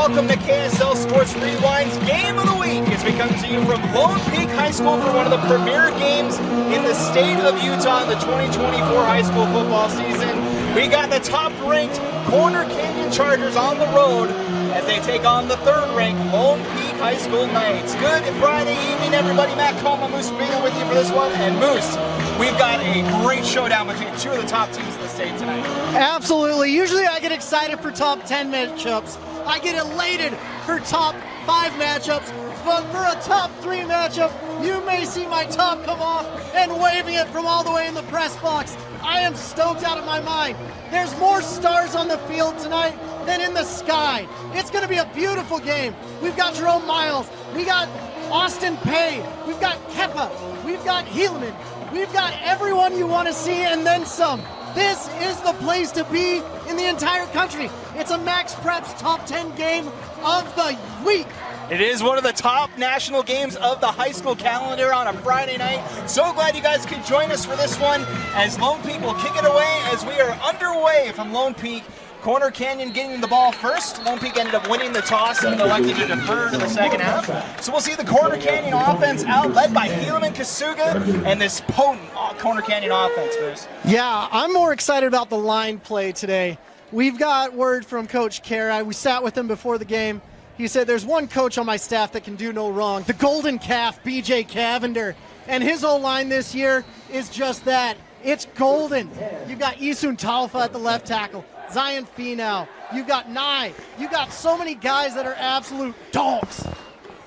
welcome to KSL Sports Rewind's Game of the Week as we come to you from Lone Peak High School for one of the premier games in the state of Utah in the 2024 high school football season. We got the top-ranked Corner Canyon Chargers on the road as they take on the third-ranked Lone Peak High School Knights. Good Friday evening, everybody. Matt Coleman, Moose Bingham with you for this one. And Moose, we've got a great showdown between two of the top teams in the state tonight. Absolutely. Usually I get excited for top 10 matchups. I get elated for top 5 matchups. But for a top 3 matchup, you may see my top come off and waving it from all the way in the press box. I am stoked out of my mind. There's more stars on the field tonight than in the sky. It's going to be a beautiful game. We've got Jerome Miles. We got Austin Pay. We've got Keppa. We've got Helaman. We've got everyone you want to see and then some. This is the place to be in the entire country. It's a Max Preps top 10 game of the week. It is one of the top national games of the high school calendar on a Friday night. So glad you guys could join us for this one as Lone Peak will kick it away as we are underway from Lone Peak. Corner Canyon getting the ball first. Lone Peak ended up winning the toss and elected to defer to the second half. So we'll see the Corner Canyon offense out, led by Helaman Kasuga and this potent Corner Canyon offense, Bruce. Yeah, I'm more excited about the line play today. We've got word from Coach Kara. We sat with him before the game. He said there's one coach on my staff that can do no wrong, the Golden Calf, BJ Cavender. And his O-line this year is just that. It's golden. You've got Isun Talfa at the left tackle, Zion Finau. You've got Nye. You've got so many guys that are absolute dogs.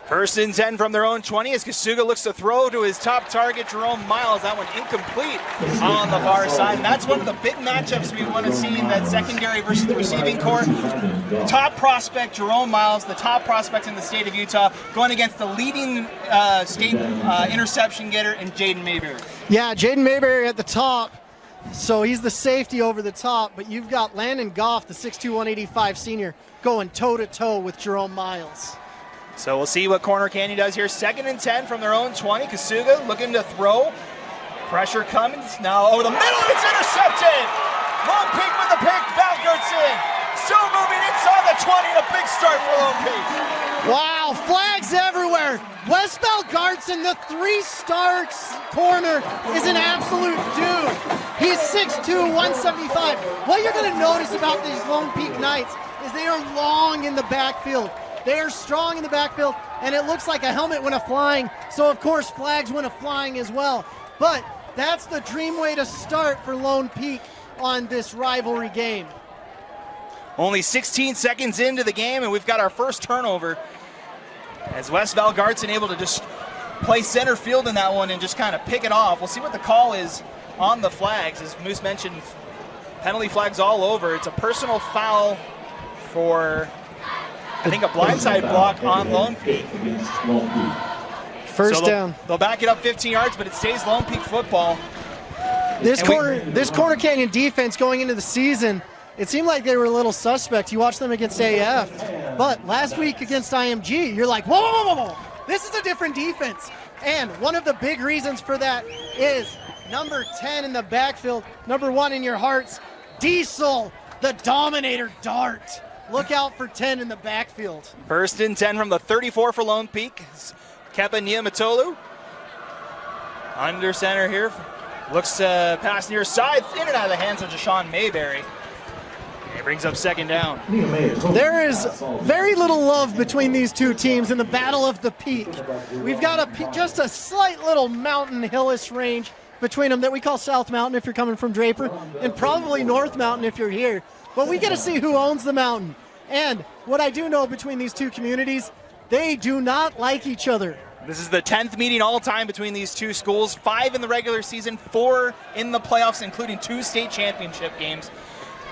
First and 10 from their own 20 as Kasuga looks to throw to his top target, Jerome Miles. That one incomplete on the far side. And that's one of the big matchups we want to see in that secondary versus the receiving core. Top prospect, Jerome Miles, the top prospect in the state of Utah, going against the leading state interception getter in Jaden Mayberry. Yeah, Jaden Mayberry at the top. So he's the safety over the top, but you've got Landon Goff, the 6'2", 185 senior, going toe-to-toe with Jerome Miles. So we'll see what Corner Canyon does here. Second and 10 from their own 20. Kasuga looking to throw. Pressure coming. Now over the middle. It's intercepted. Lone Peak with the pick. Valgertson still moving inside the 20. A big start for Lone Peak. Wow, flags everywhere. Wes Valgertson, the 3-star corner, is an absolute dude. He's 6'2", 175. What you're going to notice about these Lone Peak Knights is they are long in the backfield. They are strong in the backfield, and it looks like a helmet went a-flying, so of course flags went a-flying as well. But that's the dream way to start for Lone Peak on this rivalry game. Only 16 seconds into the game, and we've got our first turnover as Wes Valgertson able to just play center field in that one and just kind of pick it off. We'll see what the call is on the flags. As Moose mentioned, penalty flags all over. It's a personal foul for, I think, a blindside block on Lone Peak. First down. They'll back it up 15 yards, but it stays Lone Peak football. This Corner Canyon defense going into the season, it seemed like they were a little suspect. You watched them against AF, but last week against IMG, you're like, whoa, whoa, whoa, whoa. This is a different defense. And one of the big reasons for that is number 10 in the backfield, number 1 in your hearts, Diesel, the Dominator Dart. Look out for 10 in the backfield. First and 10 from the 34 for Lone Peak. Kepa Niamatolu under center here. Looks to pass near side, in and out of the hands of Jashawn Mayberry. It brings up second down. There is very little love between these two teams in the Battle of the Peak. We've got just a slight little mountain hillish range between them that we call South Mountain if you're coming from Draper, and probably North Mountain if you're here. But we get to see who owns the mountain. And what I do know between these two communities, they do not like each other. This is the 10th meeting all time between these two schools, 5 in the regular season, 4 in the playoffs, including 2 state championship games.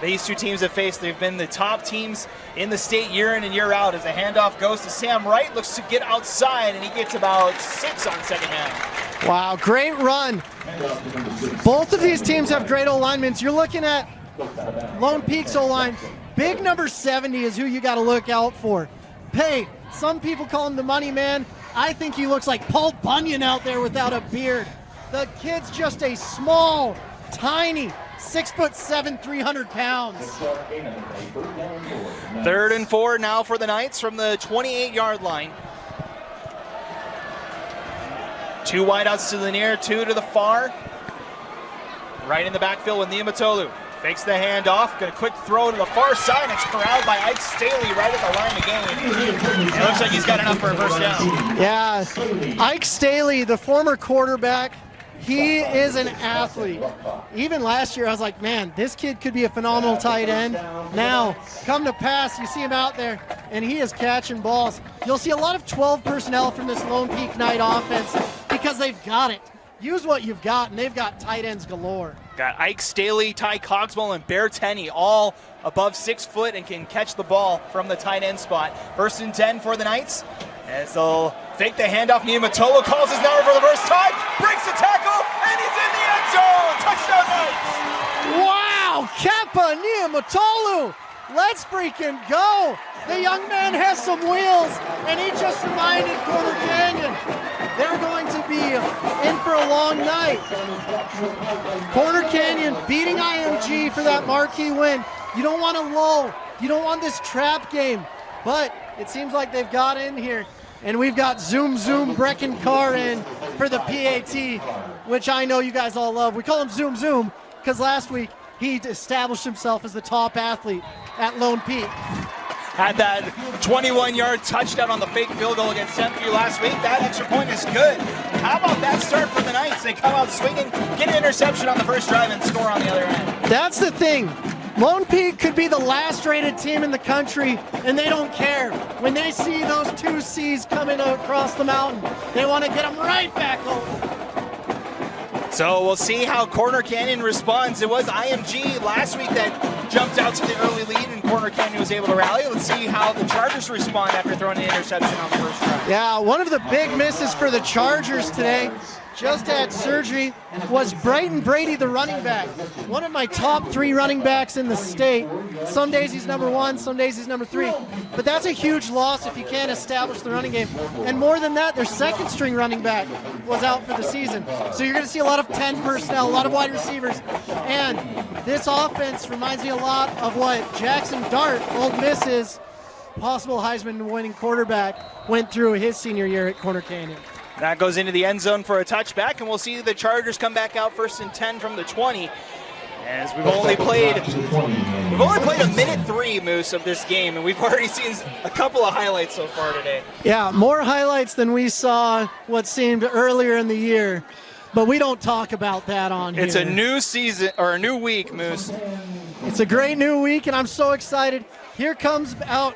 These two teams have faced, they've been the top teams in the state year in and year out as the handoff goes to Sam Wright, looks to get outside, and he gets about 6 on second half. Wow, great run. Both of these teams have great O-linemen. You're looking at Lone Peak's O-line. Big number 70 is who you got to look out for. Pay, some people call him the money man. I think he looks like Paul Bunyan out there without a beard. The kid's just a small, tiny, 6'7", 300 pounds. 3rd and 4 now for the Knights from the 28-yard line. 2 wideouts to the near, 2 to the far. Right in the backfield with Niumatolu. Fakes the handoff, got a quick throw to the far side. It's corralled by Ike Staley right at the line of game. It looks like he's got enough for a first down. Yeah, Ike Staley, the former quarterback, he is an athlete. Even last year, I was like, man, this kid could be a phenomenal tight end. Now, come to pass, you see him out there, and he is catching balls. You'll see a lot of 12 personnel from this Lone Peak Knight offense because they've got it. Use what you've got, and they've got tight ends galore. Got Ike Staley, Ty Cogswell, and Bear Tenney all above 6 foot and can catch the ball from the tight end spot. 1st and 10 for the Knights. As they'll fake the handoff, Niumatolu calls his number for the first time, breaks the tackle, and he's in the end zone. Touchdown Knights! Wow, Kappa Niumatolu, let's freaking go. The young man has some wheels, and he just reminded Corner Canyon they're going to be in for a long night. Corner Canyon beating IMG for that marquee win. You don't want to lull. You don't want this trap game. But it seems like they've got in here. And we've got Zoom Brecken Carr in for the PAT, which I know you guys all love. We call him Zoom because last week he established himself as the top athlete at Lone Peak. Had that 21-yard touchdown on the fake field goal against Tempview last week. That extra point is good. How about that start for the Knights? They come out swinging, get an interception on the first drive, and score on the other end. That's the thing. Lone Peak could be the last rated team in the country, and they don't care. When they see those 2 C's coming across the mountain, they want to get them right back over. So we'll see how Corner Canyon responds. It was IMG last week that jumped out to the early lead, and Corner Canyon was able to rally. Let's see how the Chargers respond after throwing an interception on the first drive. Yeah, one of the big misses for the Chargers today, just had surgery, was Brighton Brady, the running back. One of my top 3 running backs in the state. Some days he's number 1, some days he's number 3. But that's a huge loss if you can't establish the running game. And more than that, their 2nd string running back was out for the season. So you're going to see a lot of 10 personnel, a lot of wide receivers. And this offense reminds me a lot of what Jackson Dart, Old Miss's possible Heisman winning quarterback, went through his senior year at Corner Canyon. That goes into the end zone for a touchback, and we'll see the Chargers come back out 1st and 10 from the 20. As we've only played a minute 3, Moose, of this game, and we've already seen a couple of highlights so far today. Yeah, more highlights than we saw what seemed earlier in the year, but we don't talk about that on here. It's a new season, or a new week, Moose. It's a great new week, and I'm so excited. Here comes out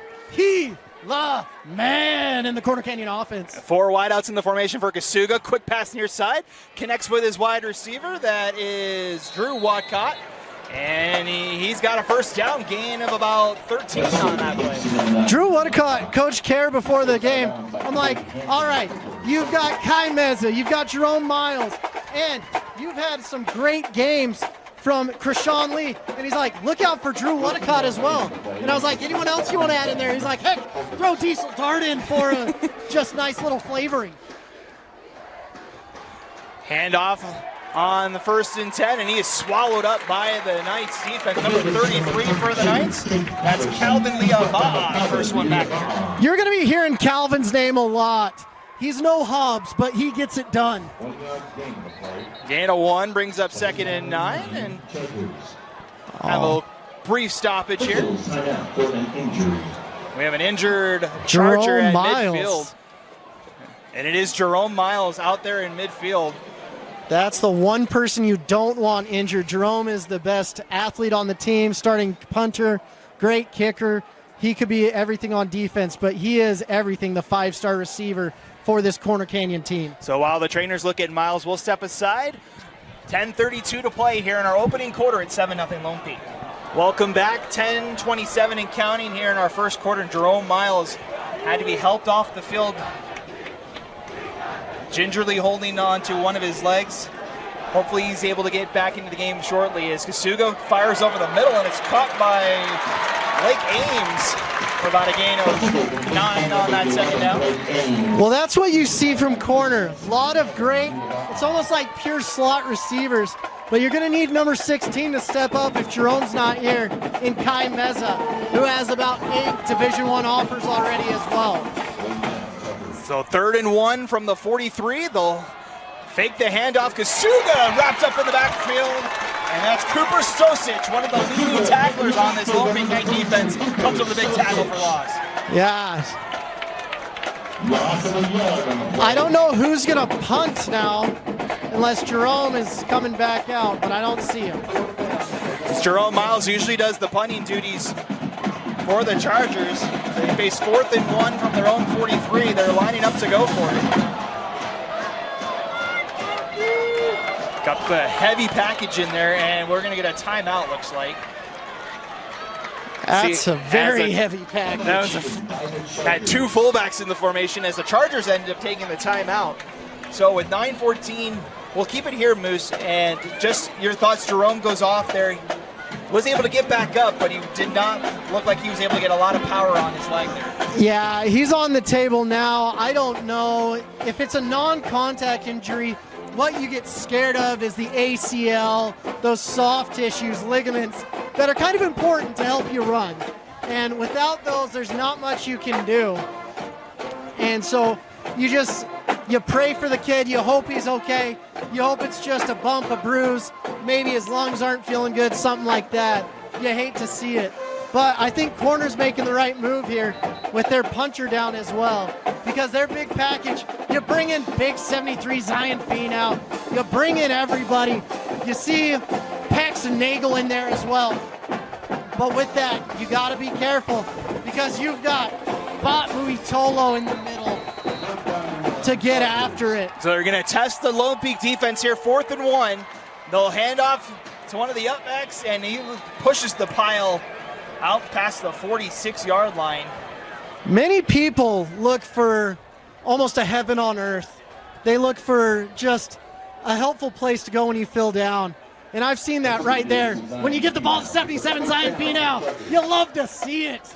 the man in the Corner Canyon offense. 4 wideouts in the formation for Kasuga. Quick pass near side. Connects with his wide receiver. That is Drew Watcott. And he's got a first down, gain of about 13 on that play. Drew Watcott, Coach Kerr before the game. I'm like, all right, you've got Kai Meza, you've got Jerome Miles, and you've had some great games from Krishawn Lee, and he's like, look out for Drew Watcott as well. And I was like, anyone else you want to add in there? He's like, heck, throw Diesel Dart in for a just nice little flavoring. Handoff on the 1st and 10, and he is swallowed up by the Knights defense. Number 33 for the Knights. That's Calvin Liaba'a, first one back there. You're going to be hearing Calvin's name a lot. He's no Hobbs, but he gets it done. Gain of 1 brings up 2nd and 9, and have a brief stoppage here. We have an injured Charger at midfield. And it is Jerome Miles out there in midfield. That's the one person you don't want injured. Jerome is the best athlete on the team, starting punter, great kicker. He could be everything on defense, but he is everything, the 5-star receiver for this Corner Canyon team. So while the trainers look at Miles, we'll step aside. 10:32 to play here in our opening quarter at 7-0 Lone Peak. Welcome back, 10:27 and counting here in our first quarter. Jerome Miles had to be helped off the field, gingerly holding on to one of his legs. Hopefully he's able to get back into the game shortly as Kasuga fires over the middle, and it's caught by Blake Ames for about a gain of 9 on that 2nd down. Well, that's what you see from corner. A lot of great, it's almost like pure slot receivers. But you're going to need number 16 to step up if Jerome's not here, in Kai Meza, who has about 8 Division I offers already as well. So 3rd and 1 from the 43. They'll fake the handoff. Kasuga wrapped up in the backfield. And that's Cooper Stosic, one of the leading tacklers on this Lone Peak Knight defense. Comes with a big tackle for loss. Yeah. I don't know who's going to punt now, unless Jerome is coming back out, but I don't see him. Jerome Miles usually does the punting duties for the Chargers. They face 4th and 1 from their own 43. They're lining up to go for it. Got the heavy package in there, and we're going to get a timeout, looks like. That's a very heavy package. That was had 2 fullbacks in the formation as the Chargers ended up taking the timeout. So with 9:14, we'll keep it here, Moose. And just your thoughts, Jerome goes off there. Was able to get back up, but he did not look like he was able to get a lot of power on his leg there. Yeah, he's on the table now. I don't know if it's a non-contact injury. What you get scared of is the ACL, those soft tissues, ligaments that are kind of important to help you run. And without those, there's not much you can do. And so you pray for the kid, you hope he's okay, you hope it's just a bump, a bruise, maybe his lungs aren't feeling good, something like that. You hate to see it. But I think corner's making the right move here with their puncher down as well, because their big package, you bring in big 73 Zion Finau, you bring in everybody, you see Paxton Nagel in there as well. But with that, you got to be careful, because you've got Bot Muitolo in the middle to get after it. So they're going to test the Lone Peak defense here, 4th and 1. They'll hand off to one of the upbacks, and he pushes the pile out past the 46-yard line. Many people look for almost a heaven on earth. They look for just a helpful place to go when you feel down. And I've seen that right there. When you give the ball to 77 Zion Finau, you'll love to see it.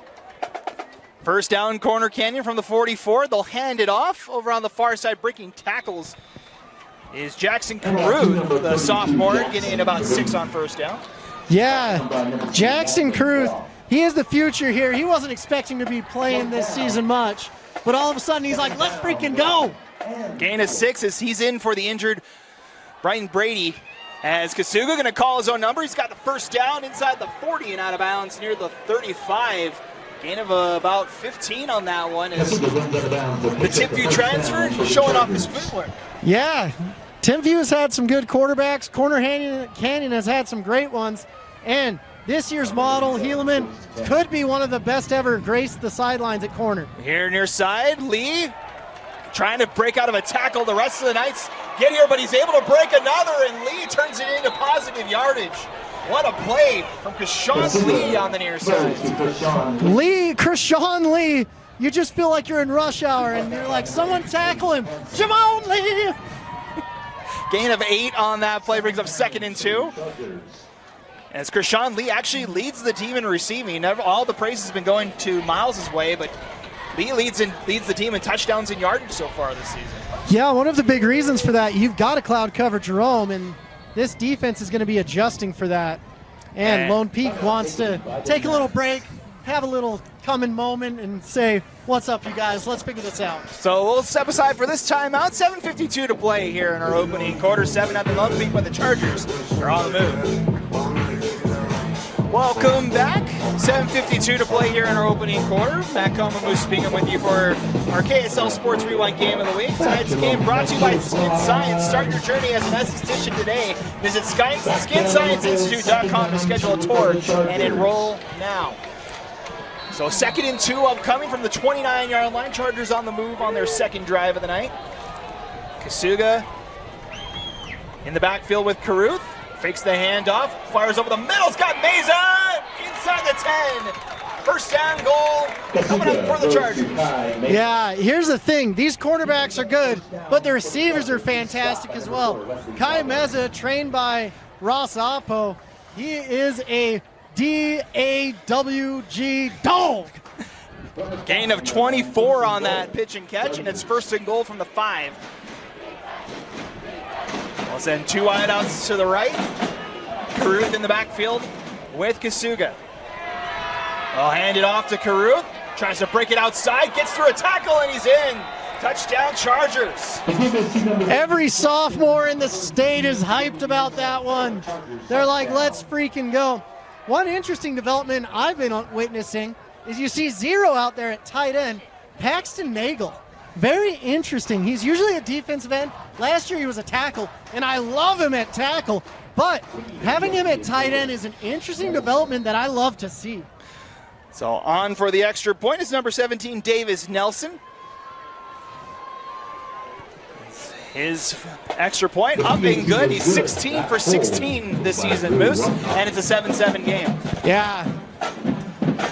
First down, Corner Canyon from the 44. They'll hand it off. Over on the far side, breaking tackles is Jackson Caruth, the sophomore, getting in about 6 on first down. Yeah, Jackson Caruth, he is the future here. He wasn't expecting to be playing this season much, but all of a sudden he's like, let's freaking go. Gain of 6 as he's in for the injured Brian Brady. As Kasuga going to call his own number. He's got the first down inside the 40 and out of bounds near the 35. Gain of about 15 on that one as the Timpview transfer showing off his footwork. Yeah, Timpview has had some good quarterbacks. Corner Canyon has had some great ones. And this year's model, Helaman, could be one of the best ever graced the sidelines at corner. Here near side, Lee trying to break out of a tackle. The rest of the Knights get here, but he's able to break another, and Lee turns it into positive yardage. What a play from Krishan Lee on the near side. Krishan Lee, you just feel like you're in rush hour, and you're like, someone tackle him. Jamon Lee! Gain of 8 on that play, brings up 2nd and 2. As Krishan Lee actually leads the team in receiving. All the praise has been going to Miles' way, but Lee leads the team in touchdowns and yardage so far this season. Yeah, one of the big reasons for that, you've got to cloud cover Jerome, and this defense is going to be adjusting for that. And Lone Peak wants to take a little break, have a little coming moment, and say, what's up, you guys? Let's figure this out. So we'll step aside for this timeout. 7:52 to play here in our opening quarter. 7-0 Lone Peak, but the Chargers are on the move. Welcome back. 7:52 to play here in our opening quarter. Matt Coleman speaking with you for our KSL Sports Rewind Game of the Week. Tonight's game brought to you by Skin Science. Start your journey as an esthetician today. Visit SkinScienceInstitute.com to schedule a tour and enroll now. So 2nd and 2 upcoming from the 29-yard line. Chargers on the move on their second drive of the night. Kasuga in the backfield with Caruth. Fakes the handoff, fires over the middle. It's got Meza inside the 10. First down goal coming up for the Chargers. Yeah, here's the thing. These quarterbacks are good, but the receivers are fantastic as well. Kai Meza, trained by Ross Oppo, he is a DAWG dog. Gain of 24 on that pitch and catch, and it's 1st and goal from the 5. We'll send 2 wideouts to the right. Caruth in the backfield with Kasuga. I'll hand it off to Caruth. Tries to break it outside, gets through a tackle, and he's in. Touchdown, Chargers. Every sophomore in the state is hyped about that one. They're like, let's freaking go. One interesting development I've been witnessing is you see Zero out there at tight end, Paxton Nagel. Very interesting. He's usually a defensive end. Last year he was a tackle, and I love him at tackle. But having him at tight end is an interesting development that I love to see. So on for the extra point is number 17, Davis Nelson. His extra point up and good. He's 16 for 16 this season, Moose, and it's a 7-7 game. Yeah.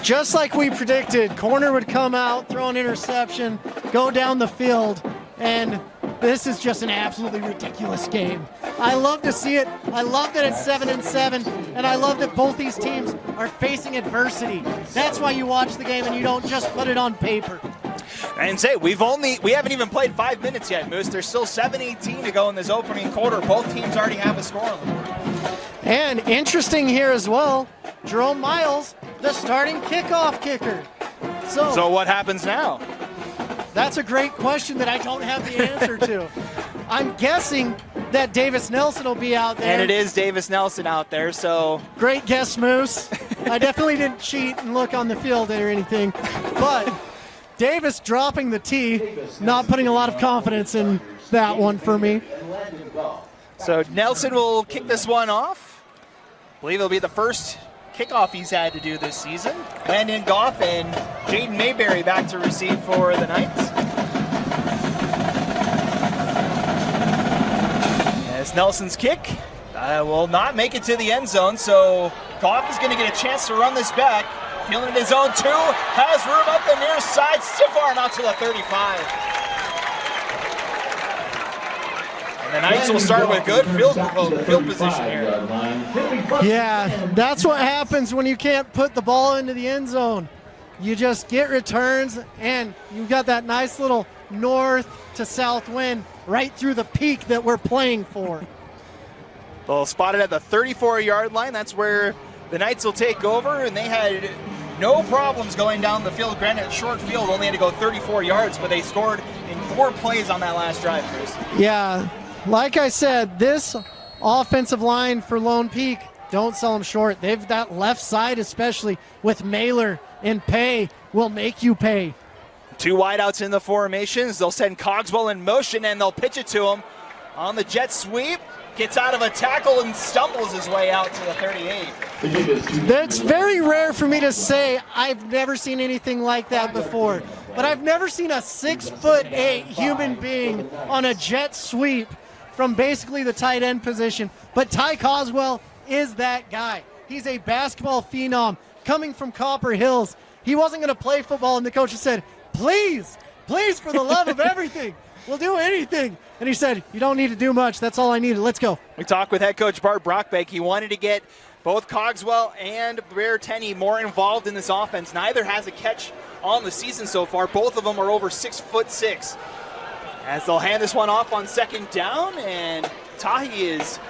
Just like we predicted, corner would come out, throw an interception, go down the field, and this is just an absolutely ridiculous game. I love to see it. I love that it's 7-7, and I love that both these teams are facing adversity. That's why you watch the game and you don't just put it on paper. And say we haven't even played 5 minutes yet, Moose. There's still 7:18 to go in this opening quarter. Both teams already have a score on the board. And interesting here as well, Jerome Miles, the starting kickoff kicker. So what happens now? That's a great question that I don't have the answer to. I'm guessing that Davis Nelson will be out there. And it is Davis Nelson out there, so. Great guess, Moose. I definitely didn't cheat and look on the field or anything. But Davis dropping the T, not putting a lot of confidence in that one for me. So Nelson will kick this one off. I believe it'll be the first kickoff he's had to do this season. Landon Goff and Jaden Mayberry back to receive for the Knights. As Nelson's kick will not make it to the end zone, so Goff is going to get a chance to run this back. Feeling in his zone 2, has room up the near side, stiff arm out to the 35. And the Knights will start with good field position here. Yeah, that's what happens when you can't put the ball into the end zone. You just get returns, and you've got that nice little north to south wind right through the peak that we're playing for. Well, spotted at the 34-yard line. That's where the Knights will take over, and they had no problems going down the field. Granted, short field only had to go 34 yards, but they scored in 4 plays on that last drive, Chris. Yeah, like I said, this offensive line for Lone Peak, don't sell them short. They've that left side, especially with Mailer and Pay, will make you pay. 2 wideouts in the formations. They'll send Cogswell in motion, and they'll pitch it to him on the jet sweep. Gets out of a tackle and stumbles his way out to the 38. That's very rare for me to say. I've never seen anything like that before. But I've never seen a 6'8" human being on a jet sweep from basically the tight end position. But Ty Coswell is that guy. He's a basketball phenom coming from Copper Hills. He wasn't going to play football, and the coach said, please, for the love of everything, we'll do anything. And he said, you don't need to do much. That's all I needed. Let's go. We talked with head coach Bart Brockbeck. He wanted to get both Cogswell and Brer Tenney more involved in this offense. Neither has a catch on the season so far. Both of them are over 6'6". As they'll hand this one off on second down, and Tahi is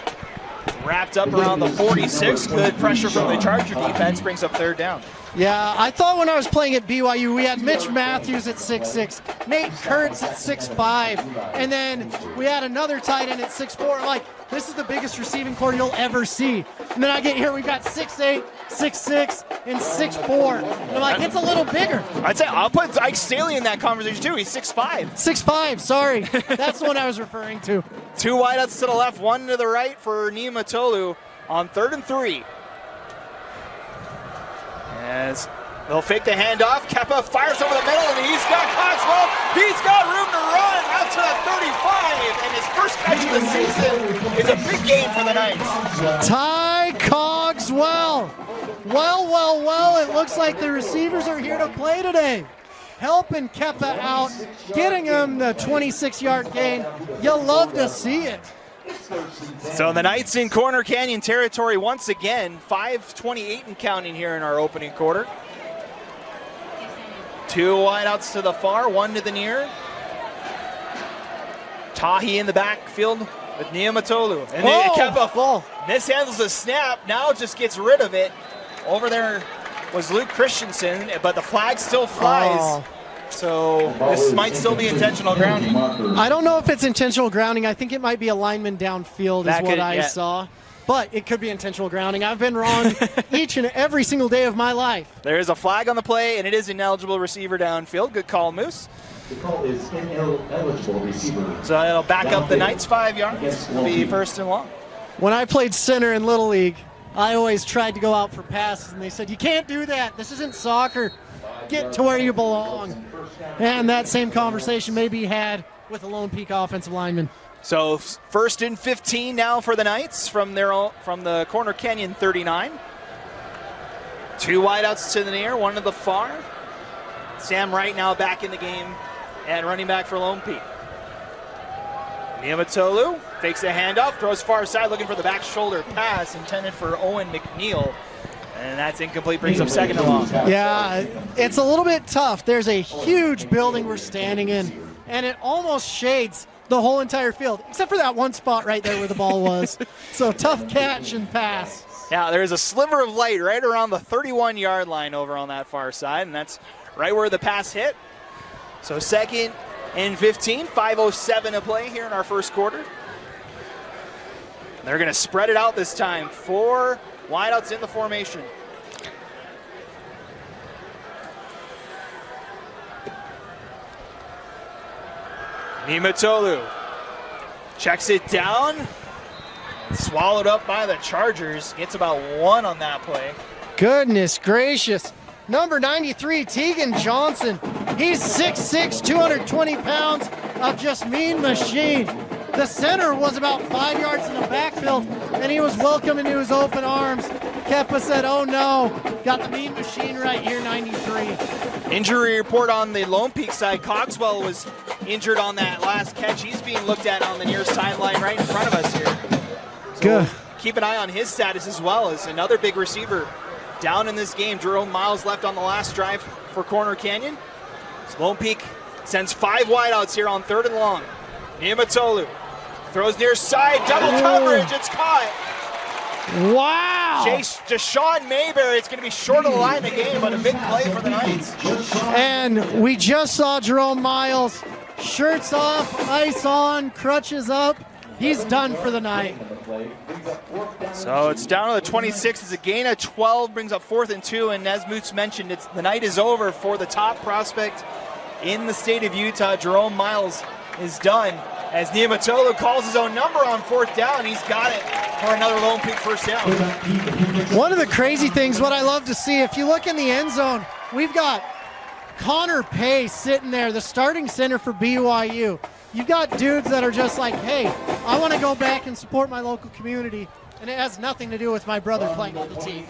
wrapped up around the 46. Good pressure from the Charger defense brings up third down. Yeah, I thought when I was playing at BYU, we had Mitch Matthews at 6'6", Nate Kurtz at 6'5", and then we had another tight end at 6'4". I'm like, this is the biggest receiving core you'll ever see. And then I get here, we've got 6'8", 6'6", and 6'4". And I'm like, it's a little bigger. I'd say I'll put Ike Staley in that conversation too. He's 6'5". 6'5", sorry. That's the one I was referring to. 2 wideouts to the left, 1 to the right for Nima Tolu on 3rd and 3. As they'll fake the handoff, Keppa fires over the middle, and he's got Cogswell. He's got room to run out to the 35, and his first catch of the season is a big game for the Knights. Ty Cogswell. Well, it looks like the receivers are here to play today. Helping Keppa out, getting him the 26-yard gain. You'll love to see it. So the Knights in Corner Canyon territory once again, 5:28 and counting here in our opening quarter. 2 wideouts to the far, 1 to the near. Tahi in the backfield with Niumatolu. And Oh, Kepa ball. mishandles the snap, now just gets rid of it. Over there was Luke Christensen, but the flag still flies. Oh. So this might still be intentional grounding. I don't know if it's intentional grounding. I think it might be a lineman downfield That is what could- I yeah. saw. But it could be intentional grounding. I've been wrong each and every single day of my life. There is a flag on the play, and it is ineligible receiver downfield. Good call, Moose. The call is ineligible receiver. So it'll back up the Knights 5 yards. It'll be first and long. When I played center in Little League, I always tried to go out for passes, and they said, you can't do that. This isn't soccer. Get to where you belong. And that same conversation may be had with a Lone Peak offensive lineman. So first and 15 now for the Knights from the Corner Canyon 39. Two wideouts to the near, one to the far. Sam Wright now back in the game and running back for Lone Peak. Niumatolu fakes the handoff, throws far side looking for the back shoulder pass intended for Owen McNeil. And that's incomplete, brings up second and long. Yeah, it's a little bit tough. There's a huge building we're standing in, and it almost shades the whole entire field, except for that one spot right there where the ball was. So tough catch and pass. Yeah, there's a sliver of light right around the 31-yard line over on that far side, and that's right where the pass hit. So second and 15, 5:07 to play here in our first quarter. They're going to spread it out this time. 4 wideouts in the formation. Niumatolu checks it down. Swallowed up by the Chargers. Gets about 1 on that play. Goodness gracious. Number 93, Tegan Johnson. He's 6'6", 220 pounds of just mean machine. The center was about 5 yards in the backfield, and he was welcome into his open arms. Kepa said, oh no, got the mean machine right here, 93. Injury report on the Lone Peak side. Cogswell was injured on that last catch. He's being looked at on the near sideline right in front of us here. So Good. keep an eye on his status as well as another big receiver down in this game. Jerome Miles left on the last drive for Corner Canyon. So Lone Peak sends 5 wideouts here on 3rd and long. Niumatolu throws near side, double coverage, it's caught. Wow. Deshaun Mayberry, it's going to be short of the line of the game, but a big play for the Knights. And we just saw Jerome Miles, shirts off, ice on, crutches up. He's done for the night. So it's down to the 26. It's a gain of 12, brings up 4th and 2. And as Moots mentioned, the night is over for the top prospect in the state of Utah. Jerome Miles is done as Niumatolu calls his own number on 4th down. He's got it for another Lone Peak first down. One of the crazy things, what I love to see, if you look in the end zone, we've got Connor Pace sitting there, the starting center for BYU. You've got dudes that are just like, hey, I want to go back and support my local community, and it has nothing to do with my brother playing on the team.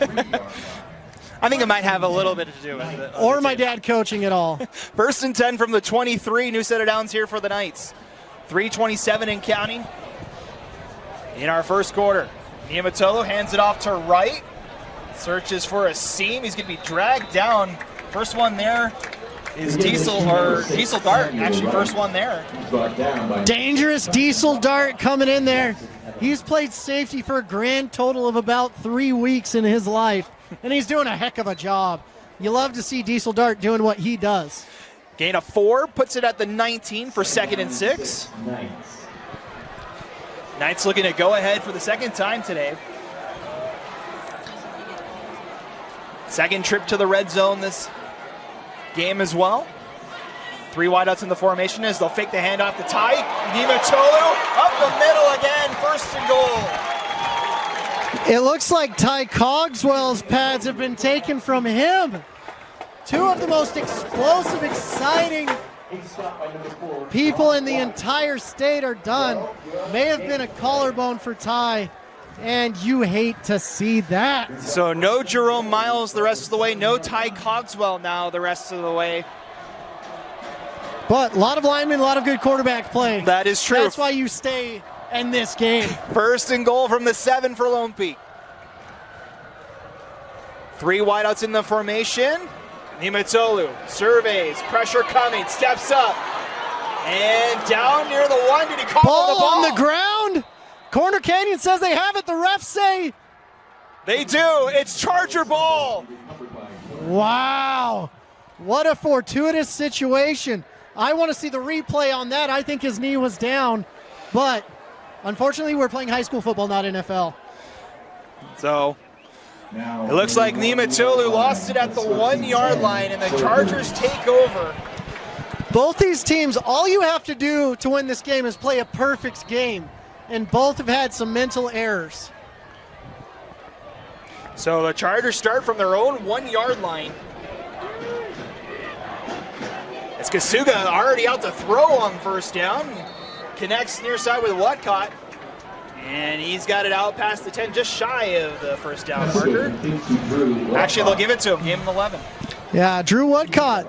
I think it might have a little bit to do with it. Or my dad coaching at all. First and 10 from the 23. New set of downs here for the Knights. 3:27 and counting in our first quarter. Niumatolu hands it off to Wright. Searches for a seam. He's going to be dragged down. First one there is Diesel Dart. Actually, first one there. Dangerous Diesel Dart coming in there. He's played safety for a grand total of about 3 weeks in his life, and he's doing a heck of a job. You love to see Diesel Dart doing what he does. Gain of 4, puts it at the 19 for 2nd and 6. Knights looking to go ahead for the second time today. Second trip to the red zone this game as well. 3 wideouts in the formation as they'll fake the handoff to Ty. Niumatolu up the middle again, 1st and goal. It looks like Ty Cogswell's pads have been taken from him. 2 of the most explosive, exciting people in the entire state are done. May have been a collarbone for Ty, and you hate to see that. So no Jerome Miles the rest of the way, no Ty Cogswell now the rest of the way. But a lot of linemen, a lot of good quarterback play. That is true. That's why you stay in this game. 1st and goal from the 7 for Lone Peak. 3 wideouts in the formation. Niumatolu surveys, pressure coming, steps up, and down near the 1. Did he call Ball the ball? on the ground. Corner Canyon says they have it. The refs say. They do. It's Charger ball. Wow. What a fortuitous situation. I want to see the replay on that. I think his knee was down. But unfortunately, we're playing high school football, not NFL. So it looks like Niumatalou lost it at the 1 yard line, and the Chargers take over. Both these teams, all you have to do to win this game is play a perfect game. And both have had some mental errors. So the Chargers start from their own 1 yard line. It's Kasuga already out to throw on first down. Connects near side with Whatcott. And he's got it out past the 10, just shy of the first down marker. Actually, they'll give it to him, game 11. Yeah, Drew Whatcott.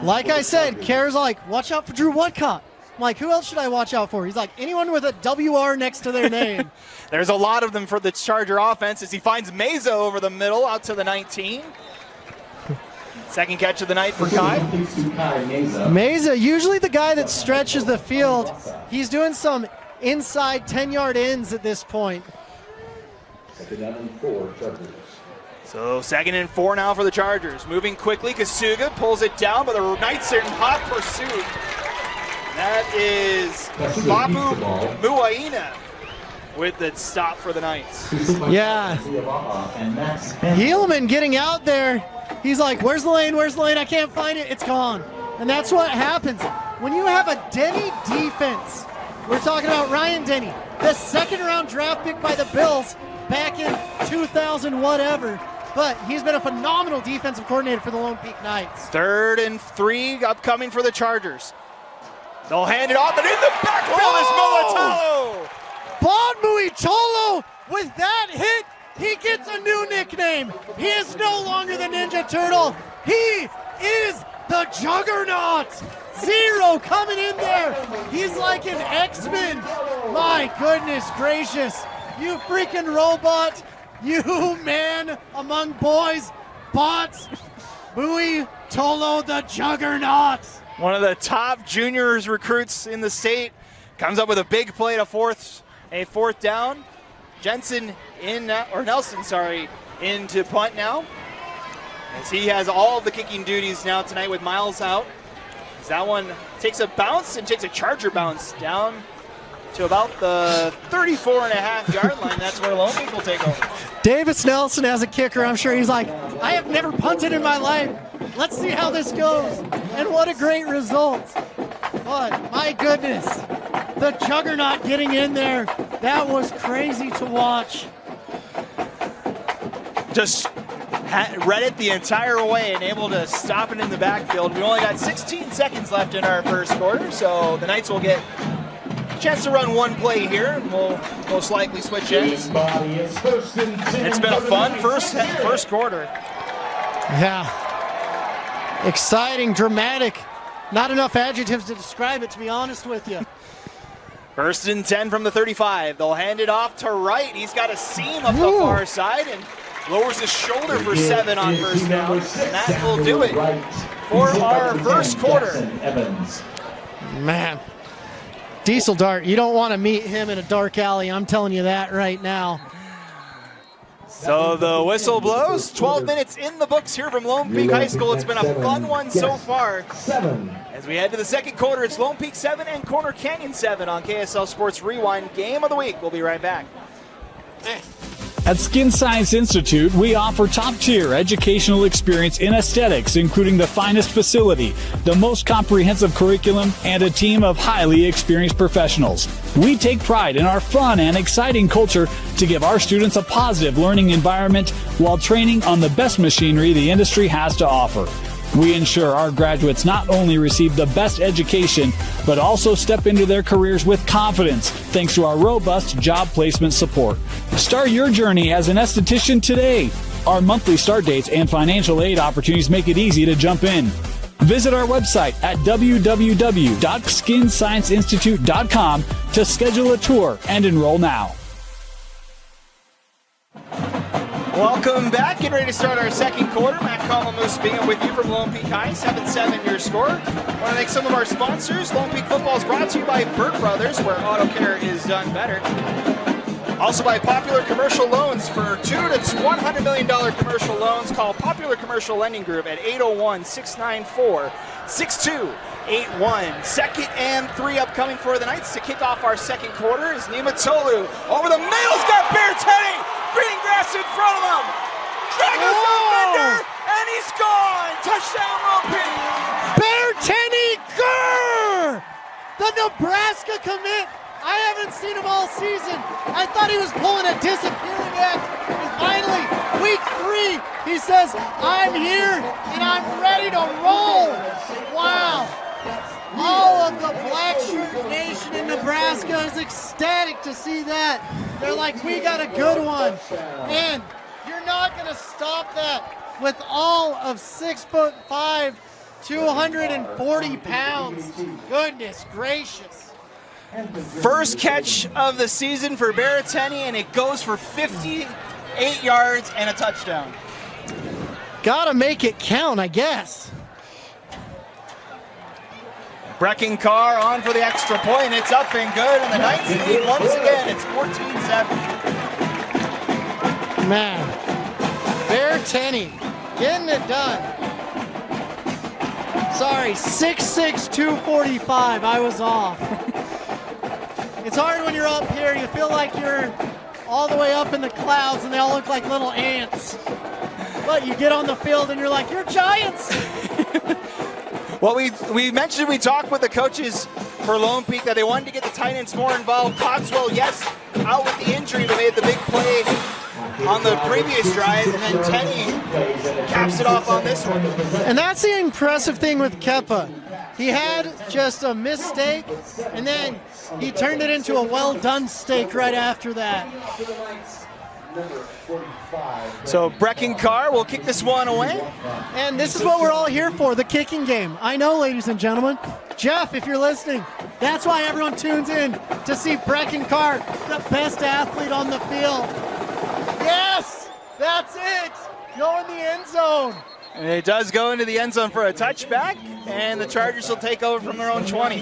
Like I said, Kerr's like, watch out for Drew Whatcott. I'm like, who else should I watch out for? He's like, anyone with a WR next to their name. There's a lot of them for the Charger offense as he finds Meza over the middle out to the 19. Second catch of the night for Kai. Meza, usually the guy that stretches the field. He's doing some inside 10-yard ends at this point. So 2nd and 4 now for the Chargers. Moving quickly, Kasuga pulls it down, but the Knights are in hot pursuit. That is Babu Muaina with the stop for the Knights. Yeah. Heelman getting out there. He's like, where's the lane? Where's the lane? I can't find it. It's gone. And that's what happens. When you have a Denny defense, we're talking about Ryan Denny, the 2nd-round draft pick by the Bills back in 2000 whatever. But he's been a phenomenal defensive coordinator for the Lone Peak Knights. 3rd and 3 upcoming for the Chargers. They'll hand it off, and in the backfield is Muatalo. Bon Muitolo, with that hit, he gets a new nickname. He is no longer the Ninja Turtle. He is the Juggernaut. Zero coming in there. He's like an X-Men. My goodness gracious. You freaking robot. You man among boys. Bots. Muitolo the Juggernaut. One of the top juniors recruits in the state comes up with a big play to a fourth down. Nelson into punt now, as he has all of the kicking duties now tonight with Miles out. As that one takes a bounce and takes a Charger bounce down to about the 34.5-yard line. That's where Lone Peak will take over. Davis Nelson as a kicker, I'm sure he's like, I have never punted in my life. Let's see how this goes. And what a great result. But my goodness, the Juggernaut getting in there, that was crazy to watch. Just read it the entire way and able to stop it in the backfield. We only got 16 seconds left in our first quarter, so the Knights will get a chance to run one play here, and we'll most likely switch ends. It's been a fun first quarter. Yeah. Exciting, dramatic. Not enough adjectives to describe it, to be honest with you. 1st and 10 from the 35. They'll hand it off to Wright. He's got a seam up the far side and lowers his shoulder for 7 on first down. And that will do it for our first quarter. Man. Diesel Dart, you don't want to meet him in a dark alley. I'm telling you that right now. So the whistle blows. 12 minutes in the books here from Lone Peak High School. It's been a fun one so far. As we head to the second quarter, it's Lone Peak 7 and Corner Canyon 7 on KSL Sports Rewind Game of the Week. We'll be right back. At Skin Science Institute, we offer top-tier educational experience in aesthetics, including the finest facility, the most comprehensive curriculum, and a team of highly experienced professionals. We take pride in our fun and exciting culture to give our students a positive learning environment while training on the best machinery the industry has to offer. We ensure our graduates not only receive the best education, but also step into their careers with confidence thanks to our robust job placement support. Start your journey as an esthetician today. Our monthly start dates and financial aid opportunities make it easy to jump in. Visit our website at www.skinscienceinstitute.com to schedule a tour and enroll now. Welcome back. Getting ready to start our second quarter. Matt Colamoose being with you from Lone Peak High, 7-7 your score. Want to thank some of our sponsors. Lone Peak Football is brought to you by Burt Brothers, where auto care is done better. Also by Popular Commercial Loans. For $2 to $100 million commercial loans, call Popular Commercial Lending Group at 801-694-6281. Second and 3 upcoming for the Knights to kick off our second quarter is Niumatalou. Over the middle, he's got Bearteni. Green grass in front of him. Dragons defender, and he's gone. Touchdown, Lone Peak. Bearteni Gurr! The Nebraska commit. I haven't seen him all season. I thought he was pulling a disappearing act. And finally, week 3, he says, I'm here and I'm ready to roll. Wow. All of the Black Shirt Nation in Nebraska is ecstatic to see that. They're like, we got a good one. And you're not going to stop that with all of 6'5", 240 pounds. Goodness gracious. First catch of the season for Bearteni, and it goes for 58 yards and a touchdown. Gotta make it count, I guess. Brecken Carr on for the extra point. It's up and good, and the Knights lead once again. It's 14-7. Man, Bearteni getting it done. Sorry, 6'6", 245. I was off. It's hard when you're up here. You feel like you're all the way up in the clouds and they all look like little ants. But you get on the field and you're like, you're giants. Well, we mentioned, we talked with the coaches for Lone Peak that they wanted to get the tight ends more involved. Cogswell, yes, out with the injury, but made the big play on the previous drive, and then Tenney caps it off on this one. And that's the impressive thing with Kepa. He had just a mistake, and then he turned it into a well-done steak right after that. So Brecken Carr will kick this one away. And this is what we're all here for, the kicking game. I know, ladies and gentlemen. Jeff, if you're listening, that's why everyone tunes in to see Brecken Carr, the best athlete on the field. Yes, that's it. Go in the end zone. And it does go into the end zone for a touchback, and the Chargers will take over from their own 20.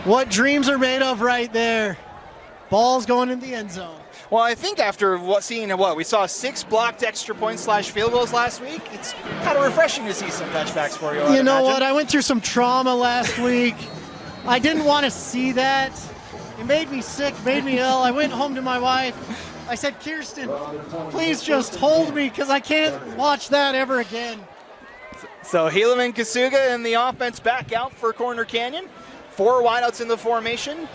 What dreams are made of right there. Ball's going in the end zone. Well, I think after seeing we saw 6 blocked extra points / field goals last week, it's kind of refreshing to see some touchbacks for you. You know what? I went through some trauma last week. I didn't want to see that. It made me sick, made me ill. I went home to my wife. I said, Kirsten, please just hold me because I can't watch that ever again. So Helaman Kasuga and the offense back out for Corner Canyon. 4 wideouts in the formation,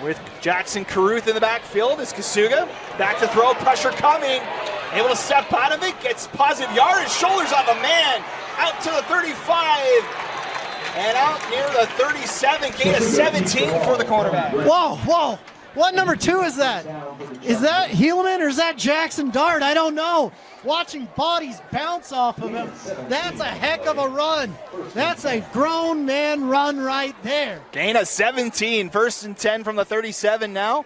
with Jackson Caruth in the backfield. Is Kasuga back to throw, pressure coming, able to step out of it, gets positive yardage, shoulders off a man, out to the 35, and out near the 37, gain of 17 for the cornerback. Whoa, whoa, what number 2 is that? Is that Helaman or is that Jackson Dart? I don't know. Watching bodies bounce off of him, that's a heck of a run. That's a grown man run right there. Gain of 17, 1st and 10 from the 37 now,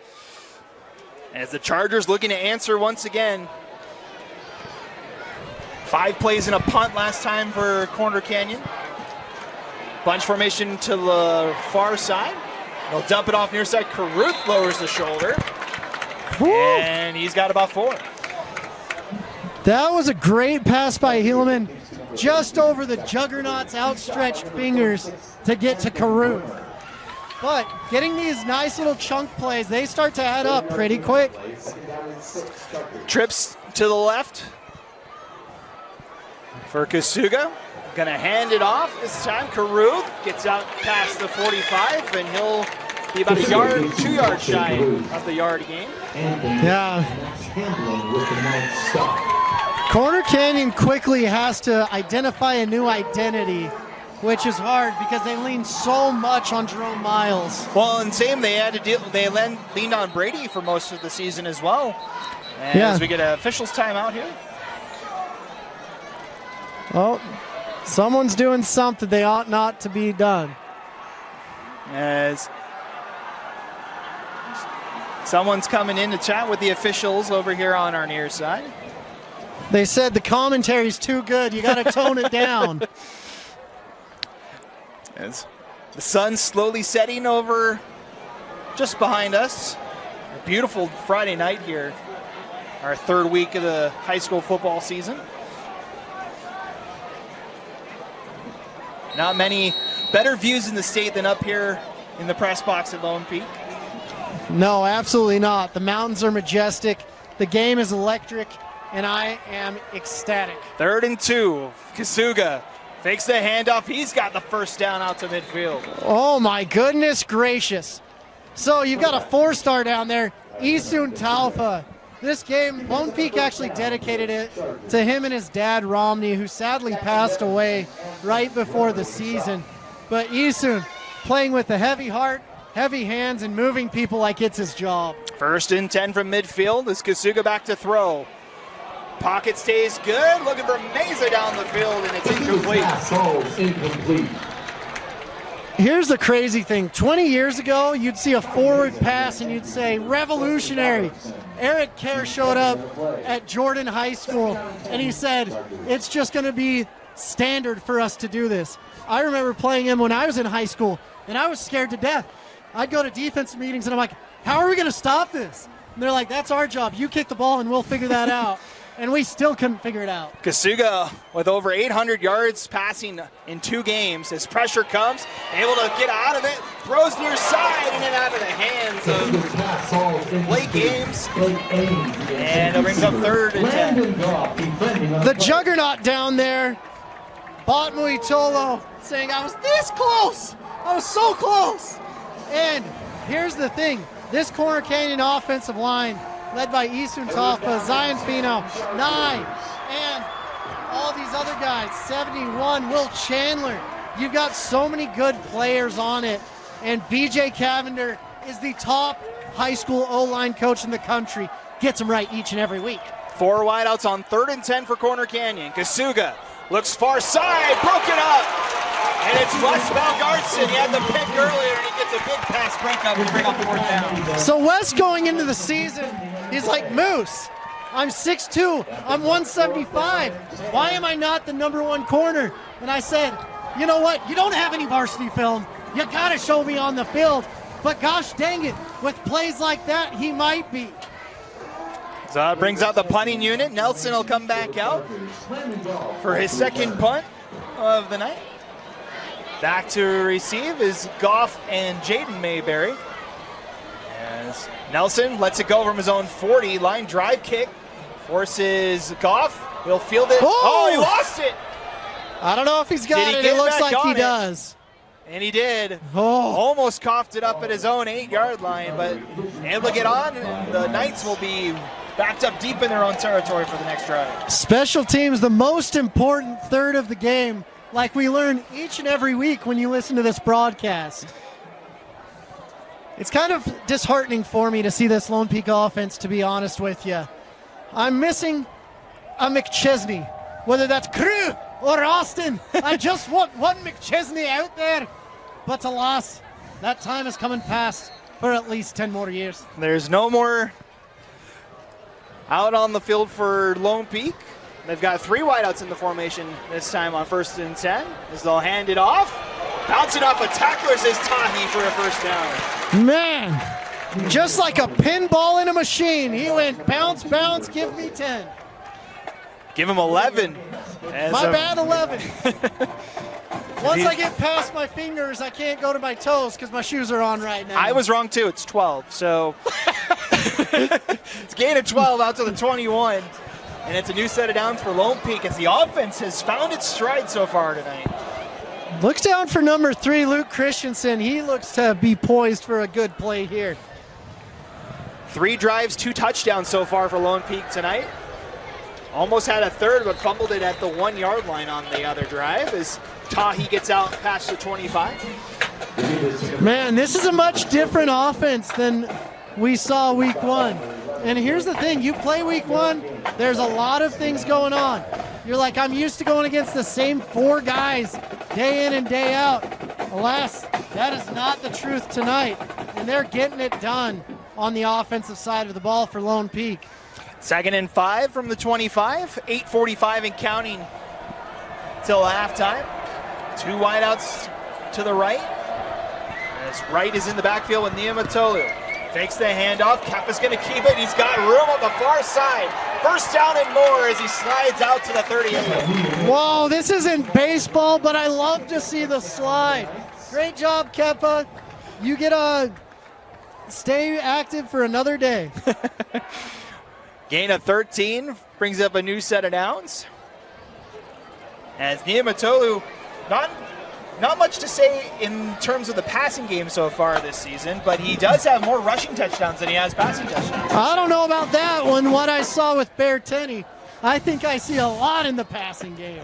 as the Chargers looking to answer once again. 5 plays and a punt last time for Corner Canyon. Bunch formation to the far side. They'll dump it off near side. Caruth lowers the shoulder. Woo. And he's got about 4. That was a great pass by Helaman, just over the Juggernaut's outstretched fingers to get to Caruth. But getting these nice little chunk plays, they start to add up pretty quick. Trips to the left for Kasuga. Gonna hand it off this time. Caruth gets out past the 45, and he'll be about 2 yards shy of the yard gain. Yeah. Corner Canyon quickly has to identify a new identity, which is hard because they lean so much on Jerome Miles. Well, and same, they had to deal. They leaned on Brady for most of the season as well. And as we get an officials timeout here. Oh, someone's doing something they ought not to be done. As someone's coming in to chat with the officials over here on our near side. They said the commentary's too good. You got to tone it down. As the sun's slowly setting over just behind us. beautiful Friday night here, our third week of the high school football season. Not many better views in the state than up here in the press box at Lone Peak. No, absolutely not. The mountains are majestic. The game is electric, and I am ecstatic. 3rd and 2. Kasuga fakes the handoff. He's got the first down out to midfield. Oh my goodness gracious. So you've got a 4-star down there, Isun Taufa. This game, Lone Peak actually dedicated it to him and his dad, Romney, who sadly passed away right before the season. But Isun, playing with a heavy heart, heavy hands, and moving people like it's his job. 1st and 10 from midfield as Kasuga back to throw. Pocket stays good, looking for Meza down the field, and it's incomplete. Incomplete. Here's the crazy thing. 20 years ago, you'd see a forward pass and you'd say, revolutionary. Eric Kerr showed up at Jordan High School and he said, it's just going to be standard for us to do this. I remember playing him when I was in high school and I was scared to death. I'd go to defense meetings and I'm like, how are we going to stop this? And they're like, that's our job. You kick the ball and we'll figure that out. And we still couldn't figure it out. Kasuga with over 800 yards passing in 2 games. As pressure comes, able to get out of it, throws near side and then out of the hands of Blake Ames. And it brings up 3rd and 10. The juggernaut down there, Bot Muitolo, saying, I was this close. I was so close. And here's the thing. This Corner Canyon offensive line, led by Isun Taufa, Zion Fino, 9, and all these other guys, 71, Will Chandler. You've got so many good players on it, and BJ Cavender is the top high school O-line coach in the country. Gets them right each and every week. 4 wideouts on 3rd and 10 for Corner Canyon. Kasuga looks far side, broken up, and it's Wes Valgartson. He had the pick earlier, and he gets a big pass breakup to bring up 4th down. So Wes going into the season, he's like, Moose, I'm 6'2", I'm 175. Why am I not the #1 corner? And I said, you know what? You don't have any varsity film. You gotta show me on the field. But gosh dang it, with plays like that, he might be. So that brings out the punting unit. Nelson will come back out for his 2nd punt of the night. Back to receive is Goff and Jaden Mayberry. As Nelson lets it go from his own 40. Line drive kick. Forces Goff. He'll field it. Oh, he lost it. I don't know if he's got Did he it. get It looks back like on he it? does. And he did. Oh. Almost coughed it up at his own 8-yard line, but able to get on. And the Knights will be backed up deep in their own territory for the next drive. Special teams, the most important third of the game, like we learn each and every week when you listen to this broadcast. It's kind of disheartening for me to see this Lone Peak offense, to be honest with you. I'm missing a McChesney, whether that's Crew or Austin. I just want one McChesney out there. But alas, that time is coming past for at least 10 more years. There's no more out on the field for Lone Peak. They've got 3 wideouts in the formation this time on 1st and 10 as they'll hand it off. Bouncing off a tackler says Tahi for a first down. Man, just like a pinball in a machine, he went bounce, bounce, give me 10. Give him 11. My bad, 11. Once I get past my fingers, I can't go to my toes because my shoes are on right now. I was wrong too. It's 12. So it's gain of 12 out to the 21. And it's a new set of downs for Lone Peak as the offense has found its stride so far tonight. Looks down for number 3, Luke Christensen. He looks to be poised for a good play here. 3 drives, 2 touchdowns so far for Lone Peak tonight. Almost had a third, but fumbled it at the 1-yard line on the other drive as Tahi gets out past the 25. Man, this is a much different offense than we saw week 1. And here's the thing, you play week 1, there's a lot of things going on. You're like, I'm used to going against the same 4 guys day in and day out. Alas, that is not the truth tonight. And they're getting it done on the offensive side of the ball for Lone Peak. 2nd and 5 from the 25, 8:45 and counting till halftime. 2 wideouts to the right. As Wright is in the backfield with Niamatolu. Fakes the handoff. Keppa's going to keep it. He's got room on the far side. First down and more as he slides out to the 38. Whoa, this isn't baseball, but I love to see the slide. Great job, Keppa. You get to stay active for another day. Gain of 13 brings up a new set of downs. As Niumatolu, not much to say in terms of the passing game so far this season, but he does have more rushing touchdowns than he has passing touchdowns. I don't know about that one. What I saw with Bear Tenney, I think I see a lot in the passing game.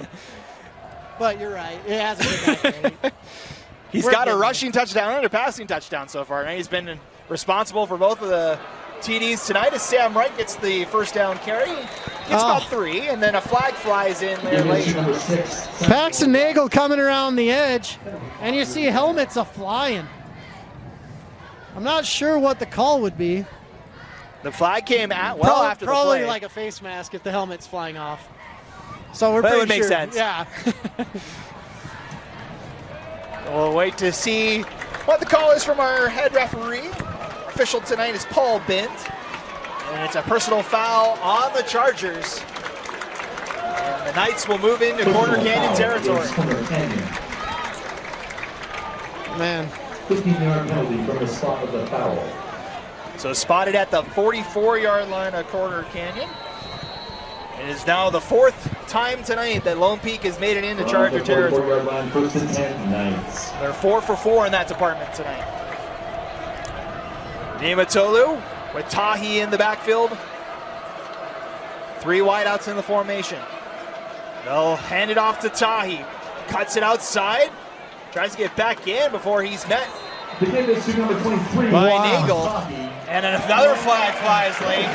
But you're right. It hasn't been that great. He's got a rushing touchdown and a passing touchdown so far. And he's been responsible for both of the TDs tonight as Sam Wright gets the first down carry. Gets about 3, and then a flag flies in there late. Paxton Nagel coming around the edge, and you see helmets a-flying. I'm not sure what the call would be. The flag came after the play. Probably like a face mask if the helmet's flying off. So we're But it pretty would make sure. sense. Yeah. We'll wait to see what the call is from our head referee. Official tonight is Paul Bint. And it's a personal foul on the Chargers. And the Knights will move into Corner Canyon territory. Man. 15-yard penalty from the spot of the foul. So spotted at the 44-yard line of Corner Canyon. It is now the 4th time tonight that Lone Peak has made it into Charger territory. 44-yard line, 1st and 10, Knights. They're 4 for 4 in that department tonight. Niumatolu with Tahi in the backfield. 3 wideouts in the formation. They'll hand it off to Tahi. Cuts it outside. Tries to get back in before he's met The game is to number 23. by Wow. Nagel. And another flag flies late.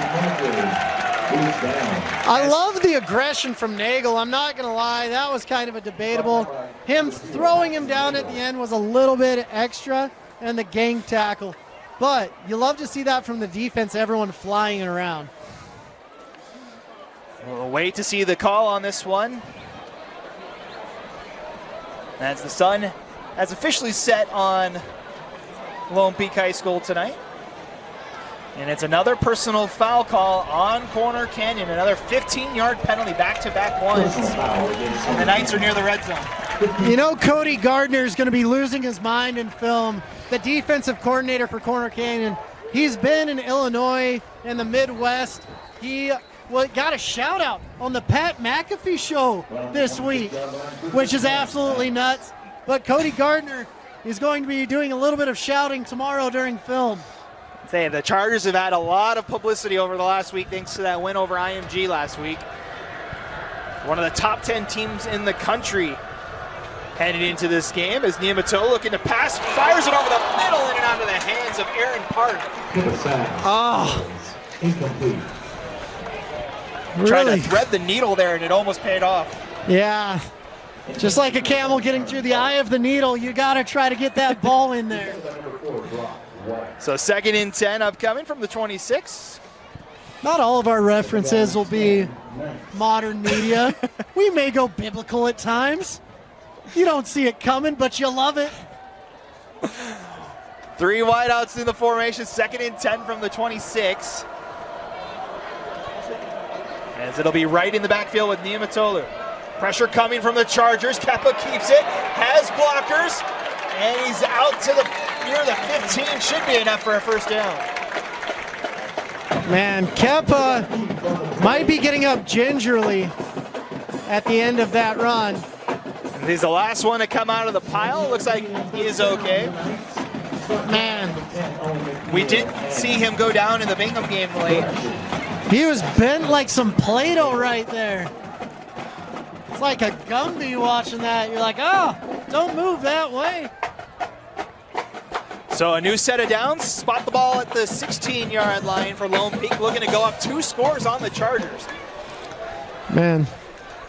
I love the aggression from Nagel. I'm not going to lie. That was kind of a debatable. Him throwing him down at the end was a little bit extra, and the gang tackle. But you love to see that from the defense, everyone flying around. We'll wait to see the call on this one. As the sun has officially set on Lone Peak High School tonight. And it's another personal foul call on Corner Canyon. Another 15-yard penalty, back-to-back ones. And the Knights are near the red zone. You know Cody Gardner is going to be losing his mind in film. The defensive coordinator for Corner Canyon. He's been in Illinois and the Midwest. He got a shout out on the Pat McAfee show this week, which is absolutely nuts. But Cody Gardner is going to be doing a little bit of shouting tomorrow during film. Say the Chargers have had a lot of publicity over the last week thanks to that win over IMG last week. One of the top 10 teams in the country headed into this game as Niumatolu looking to pass, fires it over the middle in and out of the hands of Aaron Park. Incomplete. Tried Really? to thread the needle there and it almost paid off. Yeah. Just like a camel getting through the eye of the needle, you got to try to get that ball in there. So 2nd and 10 upcoming from the 26. Not all of our references will be modern media. We may go biblical at times. You don't see it coming, but you love it. 3 wideouts in the formation, 2nd and 10 from the 26. As it'll be right in the backfield with Niumatolu. Pressure coming from the Chargers. Keppa keeps it, has blockers, and he's out to near the 15. Should be enough for a first down. Man, Keppa might be getting up gingerly at the end of that run. He's the last one to come out of the pile. Looks like he is okay. Man, We did see him go down in the Bingham game late. he was bent like some Play-Doh right there. It's like a Gumby watching that. You're like, oh, don't move that way. So a new set of downs. Spot the ball at the 16-yard line for Lone Peak. Looking to go up 2 scores on the Chargers. Man,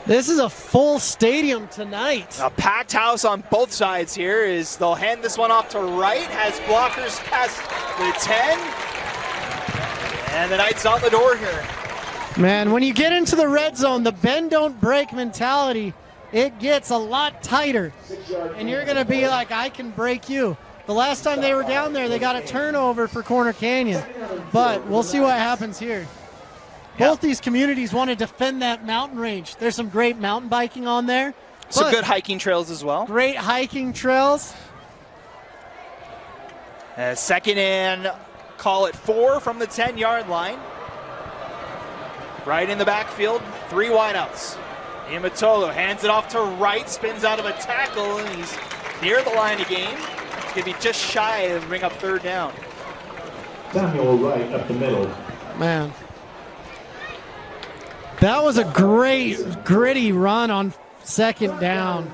this is a full stadium tonight. A packed house on both sides here. They'll hand this one off to Wright. Has blockers past the 10. And the Knights on the door here. Man, when you get into the red zone, the bend don't break mentality, it gets a lot tighter. And you're going to be like, I can break you. The last time they were down there, they got a turnover for Corner Canyon. But we'll see what happens here. Both these communities want to defend that mountain range. There's some great mountain biking on there. Some good hiking trails as well. Great hiking trails. Second and call it 4 from the 10-yard line. Right in the backfield, 3 wideouts. Imatolo hands it off to Wright, spins out of a tackle, and he's near the line of game. It's going to be just shy of bring up 3rd down. Samuel Wright up the middle. Man. That was a great, gritty run on 2nd down.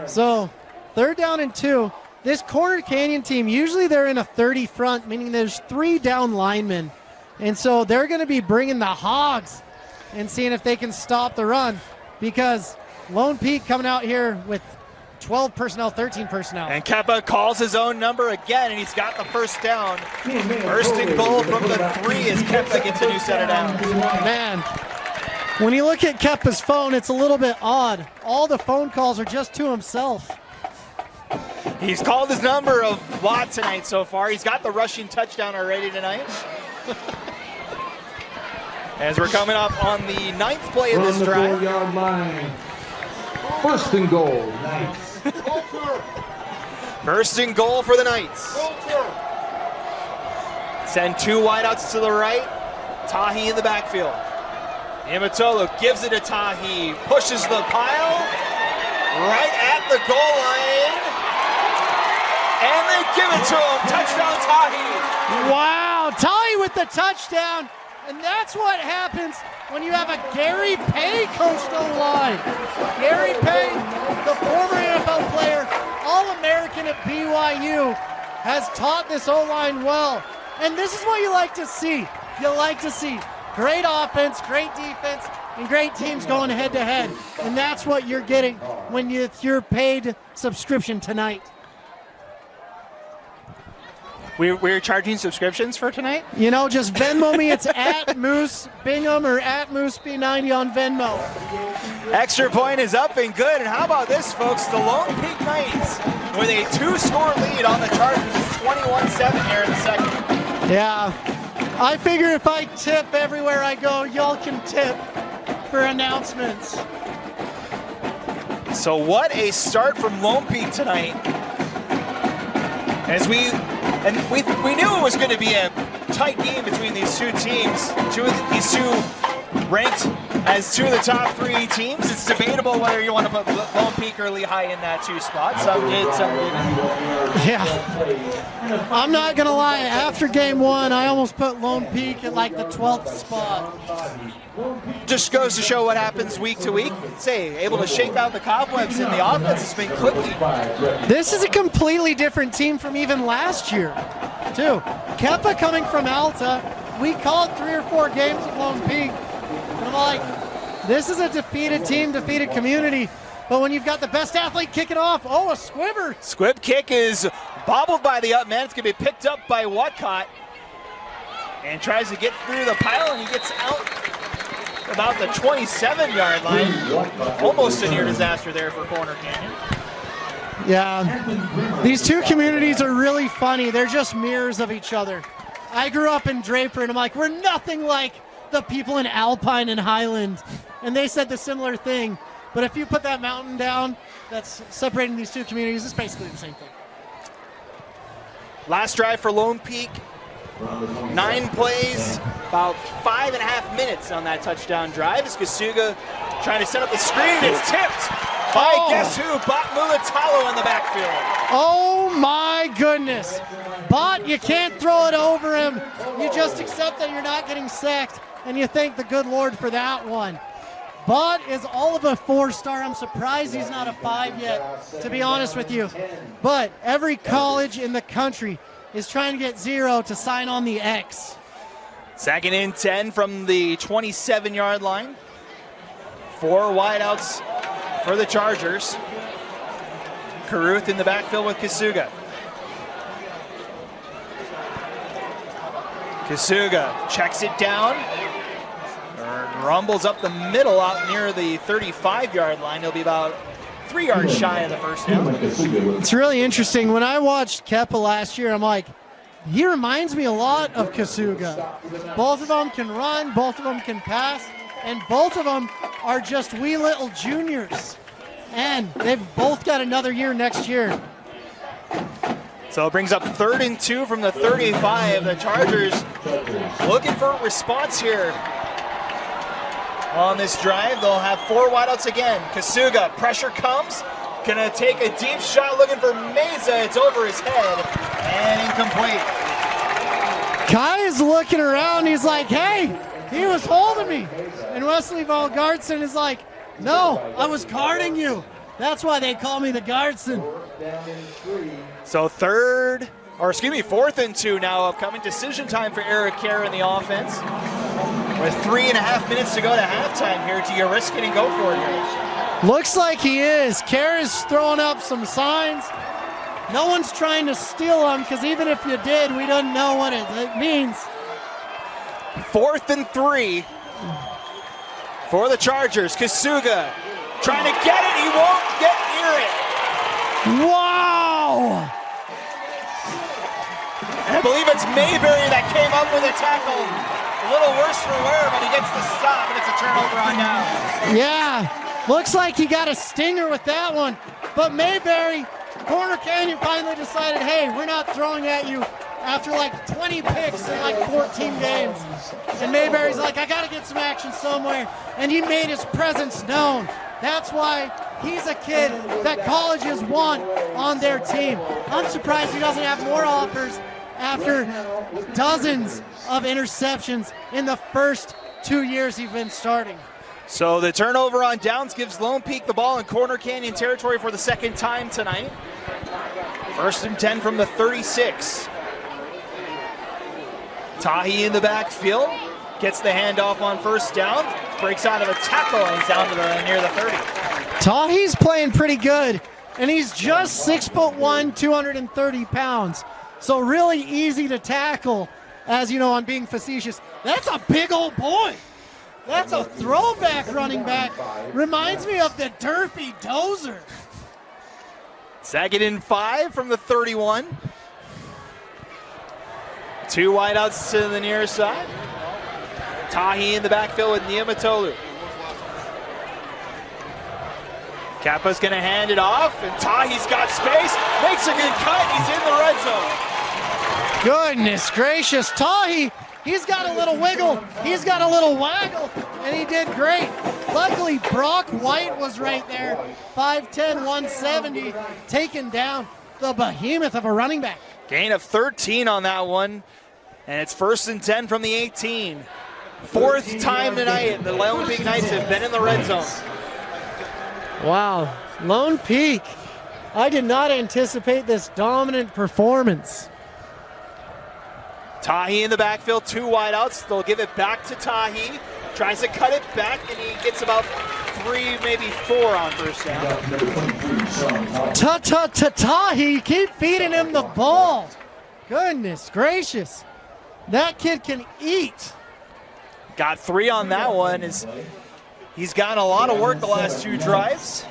So, 3rd down and 2. This Corner Canyon team, usually they're in a 30 front, meaning there's 3 down linemen. And so they're going to be bringing the hogs and seeing if they can stop the run, because Lone Peak coming out here with 12 personnel, 13 personnel. And Keppa calls his own number again, and he's got the 1st down. 1st and goal from the 3 as Keppa gets a new set of downs. Man, when you look at Keppa's phone, it's a little bit odd. All the phone calls are just to himself. He's called his number a lot tonight so far. He's got the rushing touchdown already tonight. As we're coming up on the 9th play of this drive. From the 4-yard line. 1st and goal, Knights. 1st and goal for the Knights. Send 2 wideouts to the right. Tahi in the backfield. Imatolo gives it to Tahi. Pushes the pile. Right at the goal line. And they give it to him. Touchdown Tahi. Wow, Tahi with the touchdown. And that's what happens when you have a Gary Pay coached O-line. Gary Pay, the former NFL player, All-American at BYU, has taught this O-line well. And this is what you like to see. You like to see great offense, great defense, and great teams going head-to-head. And that's what you're getting when you're paid subscription tonight. We're charging subscriptions for tonight? You know, just Venmo me. It's at Moose Bingham or at Moose B90 on Venmo. Extra point is up and good. And how about this, folks? The Lone Peak Knights with a 2-score lead on the Chargers. It's 21-7 here in the 2nd. Yeah. I figure if I tip everywhere I go, y'all can tip for announcements. So what a start from Lone Peak tonight. As we knew it was going to be a tight game between these 2 teams. These 2 ranked as 2 of the top 3 teams. It's debatable whether you want to put Lone Peak or Lehigh in that 2 spot. Some did, some didn't. Yeah. I'm not going to lie. After game 1, I almost put Lone Peak at like the 12th spot. Just goes to show what happens week to week. Say, able to shake out the cobwebs in the offense has been clicking. This is a completely different team from even last year, too. Keppa coming from Alta. We called 3 or 4 games of Lone Peak. And I'm like, this is a defeated team, defeated community. But when you've got the best athlete kicking off, a squibber. Squib kick is bobbled by the up man. It's going to be picked up by Watcott. And tries to get through the pile, and he gets out about the 27-yard line. Almost a near disaster there for Corner Canyon. Yeah, these 2 communities are really funny. They're just mirrors of each other. I grew up in Draper, and I'm like, we're nothing like the people in Alpine and Highland. And they said the similar thing. But if you put that mountain down that's separating these 2 communities, it's basically the same thing. Last drive for Lone Peak. 9 plays, about 5.5 minutes on that touchdown drive. As Kasuga trying to set up the screen. It's tipped by guess who? Bot Mulatalo in the backfield. Oh my goodness. Bot, you can't throw it over him. You just accept that you're not getting sacked, and you thank the good Lord for that one. Bot is all of a 4-star. I'm surprised he's not a 5 yet, to be honest with you. But every college in the country is trying to get 0 to sign on the X. 2nd and 10 from the 27-yard line. 4 wideouts for the Chargers. Caruth in the backfield with Kasuga. Kasuga checks it down. Rumbles up the middle out near the 35-yard line. He'll be about 3 yards shy of the first down. It's really interesting. When I watched Kepa last year, I'm like, he reminds me a lot of Kasuga. Both of them can run, both of them can pass, and both of them are just wee little juniors. And they've both got another year next year. So it brings up 3rd and 2 from the 35. The Chargers looking for a response here on this drive. They'll have 4 wideouts again. Kasuga, pressure comes. Gonna take a deep shot looking for Meza. It's over his head and incomplete. Kai is looking around. He's like, hey, he was holding me. And Wesley Valgaardson is like, no, I was guarding you. That's why they call me the Guardson. So 4th and 2 now. Upcoming decision time for Eric Kerr in the offense. With 3.5 minutes to go to halftime here. Do you risk it and go for it here? Looks like he is. Kerr is throwing up some signs. No one's trying to steal them, because even if you did, we don't know what it means. 4th and 3 for the Chargers. Kasuga trying to get it. He won't get near it. Wow! And I believe it's Mayberry that came up with a tackle. A little worse for wear, but he gets the stop, and it's a turnover on down. Yeah, looks like he got a stinger with that one. But Mayberry, Corner Canyon finally decided, hey, we're not throwing at you after like 20 picks in like 14 games. And Mayberry's like, I got to get some action somewhere. And he made his presence known. That's why he's a kid that colleges want on their team. I'm surprised he doesn't have more offers after dozens of interceptions in the first 2 years he's been starting. So the turnover on downs gives Lone Peak the ball in Corner Canyon territory for the 2nd time tonight. 1st and 10 from the 36. Tahi in the backfield, gets the handoff on 1st down, breaks out of a tackle, and he's down to near the 30. Tahi's playing pretty good, and he's just 6'1", 230 pounds. So really easy to tackle, as you know, I'm being facetious. That's a big old boy. That's a throwback running back. Reminds me of the Derpy Dozer. 2nd and 5 from the 31. 2 wideouts to the near side. Tahi in the backfield with Niamatolu. Kappa's going to hand it off, and Tahi's got space. Makes a good cut. He's in the red zone. Goodness gracious. Tahi, he's got a little wiggle. He's got a little waggle, and he did great. Luckily, Brock White was right there. 5'10", 170, taking down the behemoth of a running back. Gain of 13 on that one, and it's 1st and 10 from the 18. 4th time tonight the Lone Peak Knights have been in the red zone. Wow, Lone Peak. I did not anticipate this dominant performance. Tahi in the backfield, 2 wideouts. They'll give it back to Tahi. Tries to cut it back, and he gets about 3, maybe 4 on 1st down. Tahi, keep feeding him the ball. Goodness gracious. That kid can eat. Got 3 on that one. He's gotten a lot of work the last 2 drives.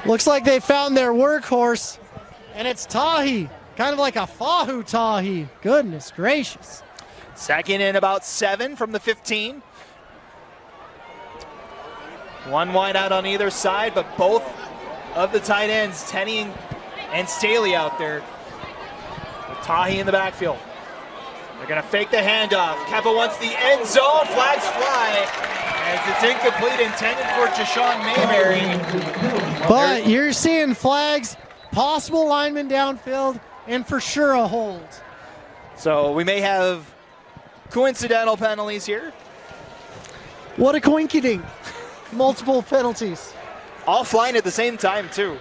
Looks like they found their workhorse, and it's Tahi. Kind of like a Fahu Tahi. Goodness gracious. 2nd and about 7 from the 15. 1 wide out on either side, but both of the tight ends, Tenney and Staley out there. With Tahi in the backfield. They're going to fake the handoff. Kappa wants the end zone. Flags fly as it's incomplete, intended for Jashawn Mayberry. But you're seeing flags, possible lineman downfield, and for sure a hold. So we may have coincidental penalties here. What a coinkydink. Multiple penalties. All flying at the same time, too.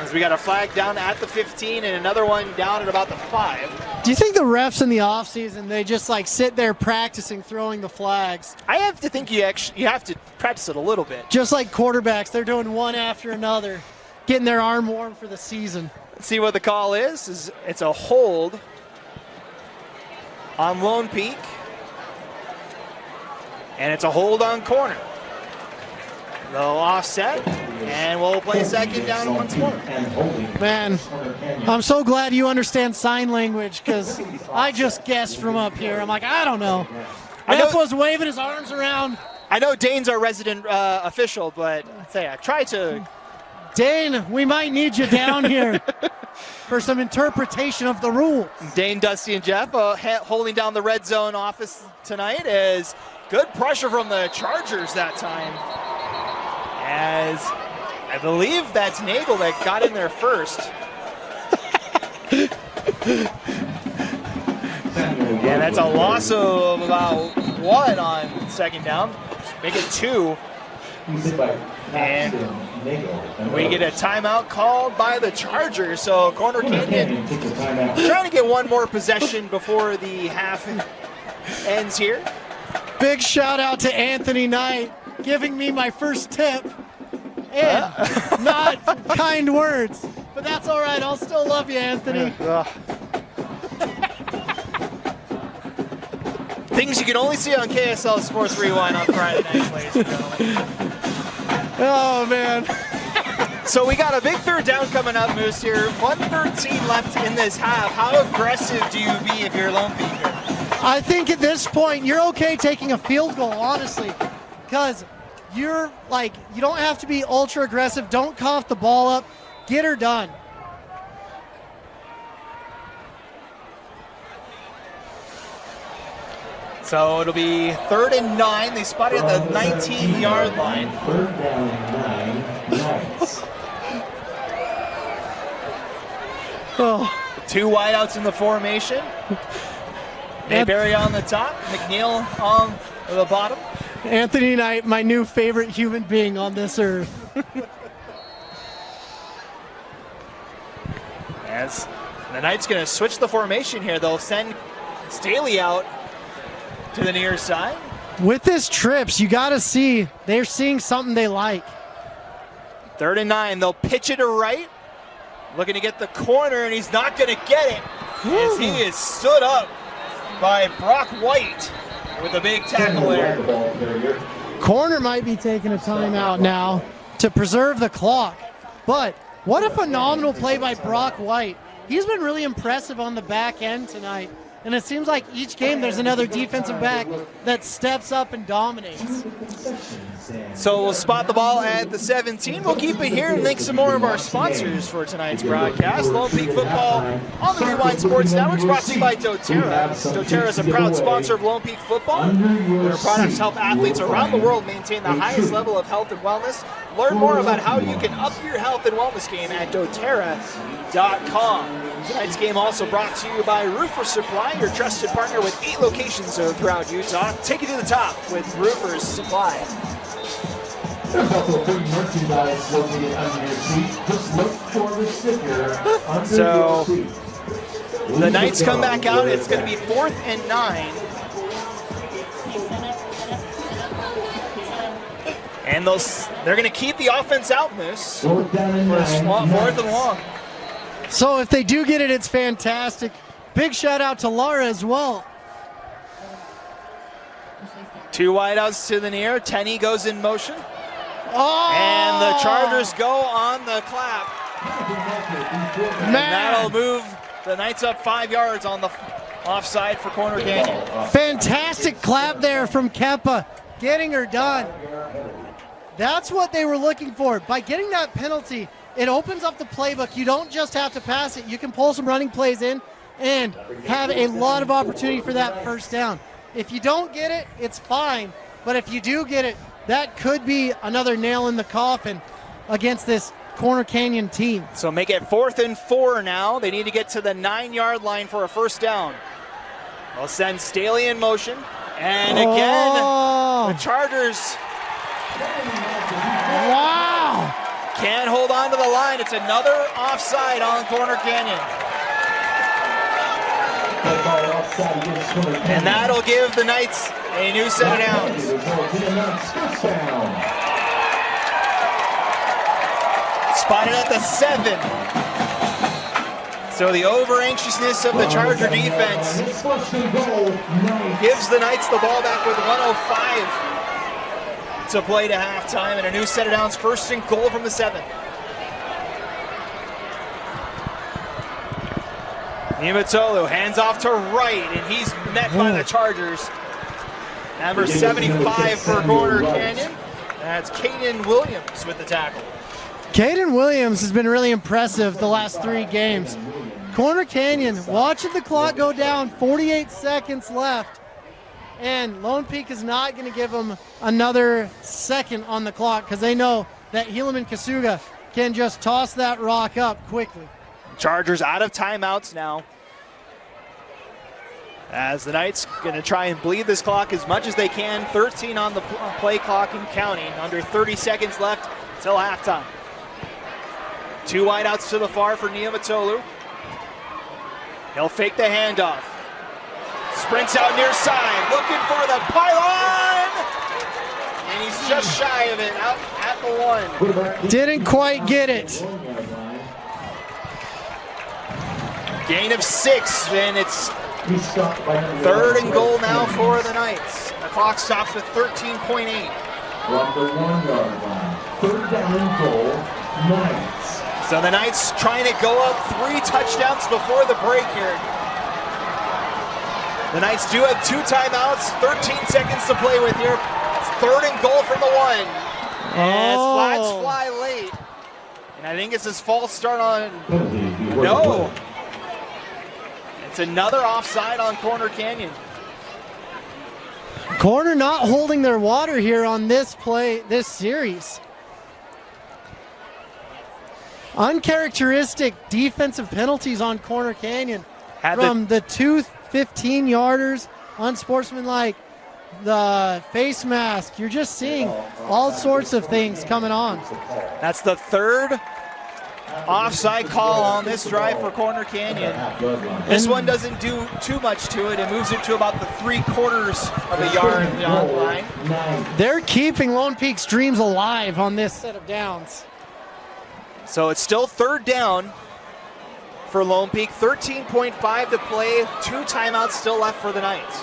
As we got a flag down at the 15 and another one down at about the 5. Do you think the refs in the offseason, they just like sit there practicing throwing the flags? I have to think you have to practice it a little bit. Just like quarterbacks, they're doing one after another, getting their arm warm for the season. Let's see what the call is. It's a hold on Lone Peak. And it's a hold on corner. They'll offset, and we'll play second down once more. Man, I'm so glad you understand sign language, because I just guessed from up here. I'm like, I don't know. Ref was waving his arms around. I know Dane's our resident official, but I try to. Dane, we might need you down here for some interpretation of the rules. Dane, Dusty, and Jeff holding down the red zone office tonight as good pressure from the Chargers that time. As I believe that's Nagel that got in there first. Yeah, that's a loss of about 1 on second down. Make it 2. And we get a timeout called by the Chargers. So Corner Canyon trying to get one more possession before the half ends here. Big shout out to Anthony Knight giving me my first tip. And not kind words. But that's all right. I'll still love you, Anthony. Things you can only see on KSL Sports Rewind on Friday nights, ladies and gentlemen. Oh, man. So we got a big third down coming up, Moose, here. 1:13 left in this half. How aggressive do you be if you're Lone Peak here? I think at this point, you're okay taking a field goal, honestly. Because you're like, you don't have to be ultra aggressive. Don't cough the ball up. Get her done. So it'll be 3rd and 9. They spot it at the 19-yard line. 3rd down and 9. Nice. Oh. 2 wideouts in the formation. Mayberry on the top, McNeil on the bottom. Anthony Knight, my new favorite human being on this earth. As the Knights going to switch the formation here, they'll send Staley out to the near side. With this trips, you got to see they're seeing something they like. 3rd and 9, they'll pitch it to right. Looking to get the corner, and he's not going to get it. As he is stood up by Brock White with a big tackle there. Corner might be taking a timeout now to preserve the clock. But what a phenomenal play by Brock White. He's been really impressive on the back end tonight. And it seems like each game there's another defensive back that steps up and dominates. So we'll spot the ball at the 17. We'll keep it here and thank some more of our sponsors for tonight's broadcast. Lone Peak Football on the Rewind Sports Network is brought to you by doTERRA. doTERRA is a proud sponsor of Lone Peak Football. Their products help athletes around the world maintain the highest level of health and wellness. Learn more about how you can up your health and wellness game at doTERRA.com. Tonight's game also brought to you by Roofers Supply, your trusted partner with 8 locations throughout Utah. Take it to the top with Roofers Supply. There's also free merchandise located under your seat. Just look for the sticker under your seat. The Knights come back out. It's going to be 4th and 9. And they're going to keep the offense out, Moose. 4th down and 9. 4th and long. So if they do get it, it's fantastic. Big shout out to Lara as well. 2 wideouts to the near. Tenney goes in motion. Oh! And the Chargers go on the clap. And that'll move the Knights up 5 yards on the offside for Corner Canyon. Fantastic clap there from Keppa, getting her done. That's what they were looking for. By getting that penalty, it opens up the playbook. You don't just have to pass it. You can pull some running plays in and have a lot of opportunity for that first down. If you don't get it, it's fine. But if you do get it, that could be another nail in the coffin against this Corner Canyon team. So make it 4th and 4 now. They need to get to the 9-yard line for a first down. They'll send Staley in motion. And again, the Chargers can't hold on to the line. It's another offside on Corner Canyon. And that'll give the Knights a new set of downs. Spotted at the 7. So the over-anxiousness of the Charger defense gives the Knights the ball back with 1:05 to play to halftime, and a new set of downs, 1st and goal from the 7. Niumatalou hands off to right, and he's met by the Chargers. Number 75 for Corner Canyon. That's Caden Williams with the tackle. Caden Williams has been really impressive the last 3 games. Corner Canyon watching the clock go down, 48 seconds left, and Lone Peak is not going to give them another second on the clock because they know that Helaman Kasuga can just toss that rock up quickly. Chargers out of timeouts now, as the Knights going to try and bleed this clock as much as they can. 13 on the play clock and counting. Under 30 seconds left till halftime. 2 wideouts to the far for Niumatalou. He'll fake the handoff. Sprints out near side, looking for the pylon! And he's just shy of it, out at the 1. Didn't quite get it. Gain of 6, and it's 3rd and goal now for the Knights. The clock stops with 13.8. From the 1-yard line. 3rd down and goal, Knights. So the Knights trying to go up 3 touchdowns before the break here. The Knights do have 2 timeouts, 13 seconds to play with here. It's 3rd and goal from the 1. And flats fly late. And I think it's his false start on. No. It's another offside on Corner Canyon. Corner not holding their water here on this play, this series. Uncharacteristic defensive penalties on Corner Canyon. From the 2 15-yarders, unsportsmanlike, the face mask. You're just seeing all sorts of things coming on. That's the 3rd offside call on this drive for Corner Canyon. This one doesn't do too much to it. It moves it to about the 3/4 of a yard on the line. They're keeping Lone Peak's dreams alive on this set of downs. So it's still 3rd down for Lone Peak. 13.5 to play. 2 timeouts still left for the Knights.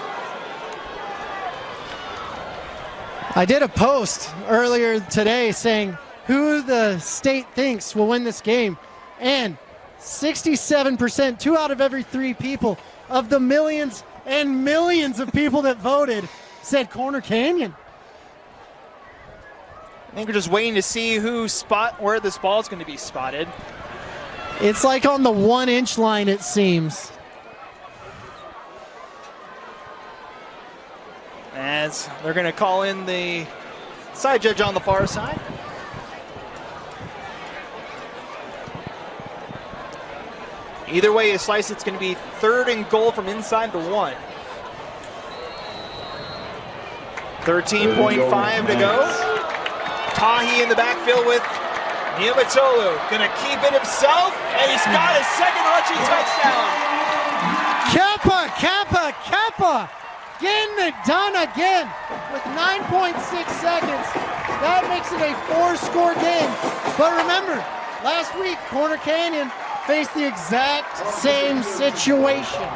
I did a post earlier today saying who the state thinks will win this game, and 67%, 2 out of every 3 people of the millions and millions of people that voted said Corner Canyon. I think we're just waiting to see where this ball is going to be spotted. It's like on the 1-inch line, it seems. As they're going to call in the side judge on the far side. Either way you slice, it's going to be 3rd and goal from inside the 1. 13.5 to go. Tahi in the backfield with Niumatalou. Gonna keep it himself, and he's got his 2nd rushing touchdown. Kappa, getting it done again with 9.6 seconds. That makes it a 4-score game. But remember, last week, Corner Canyon faced the exact same situation.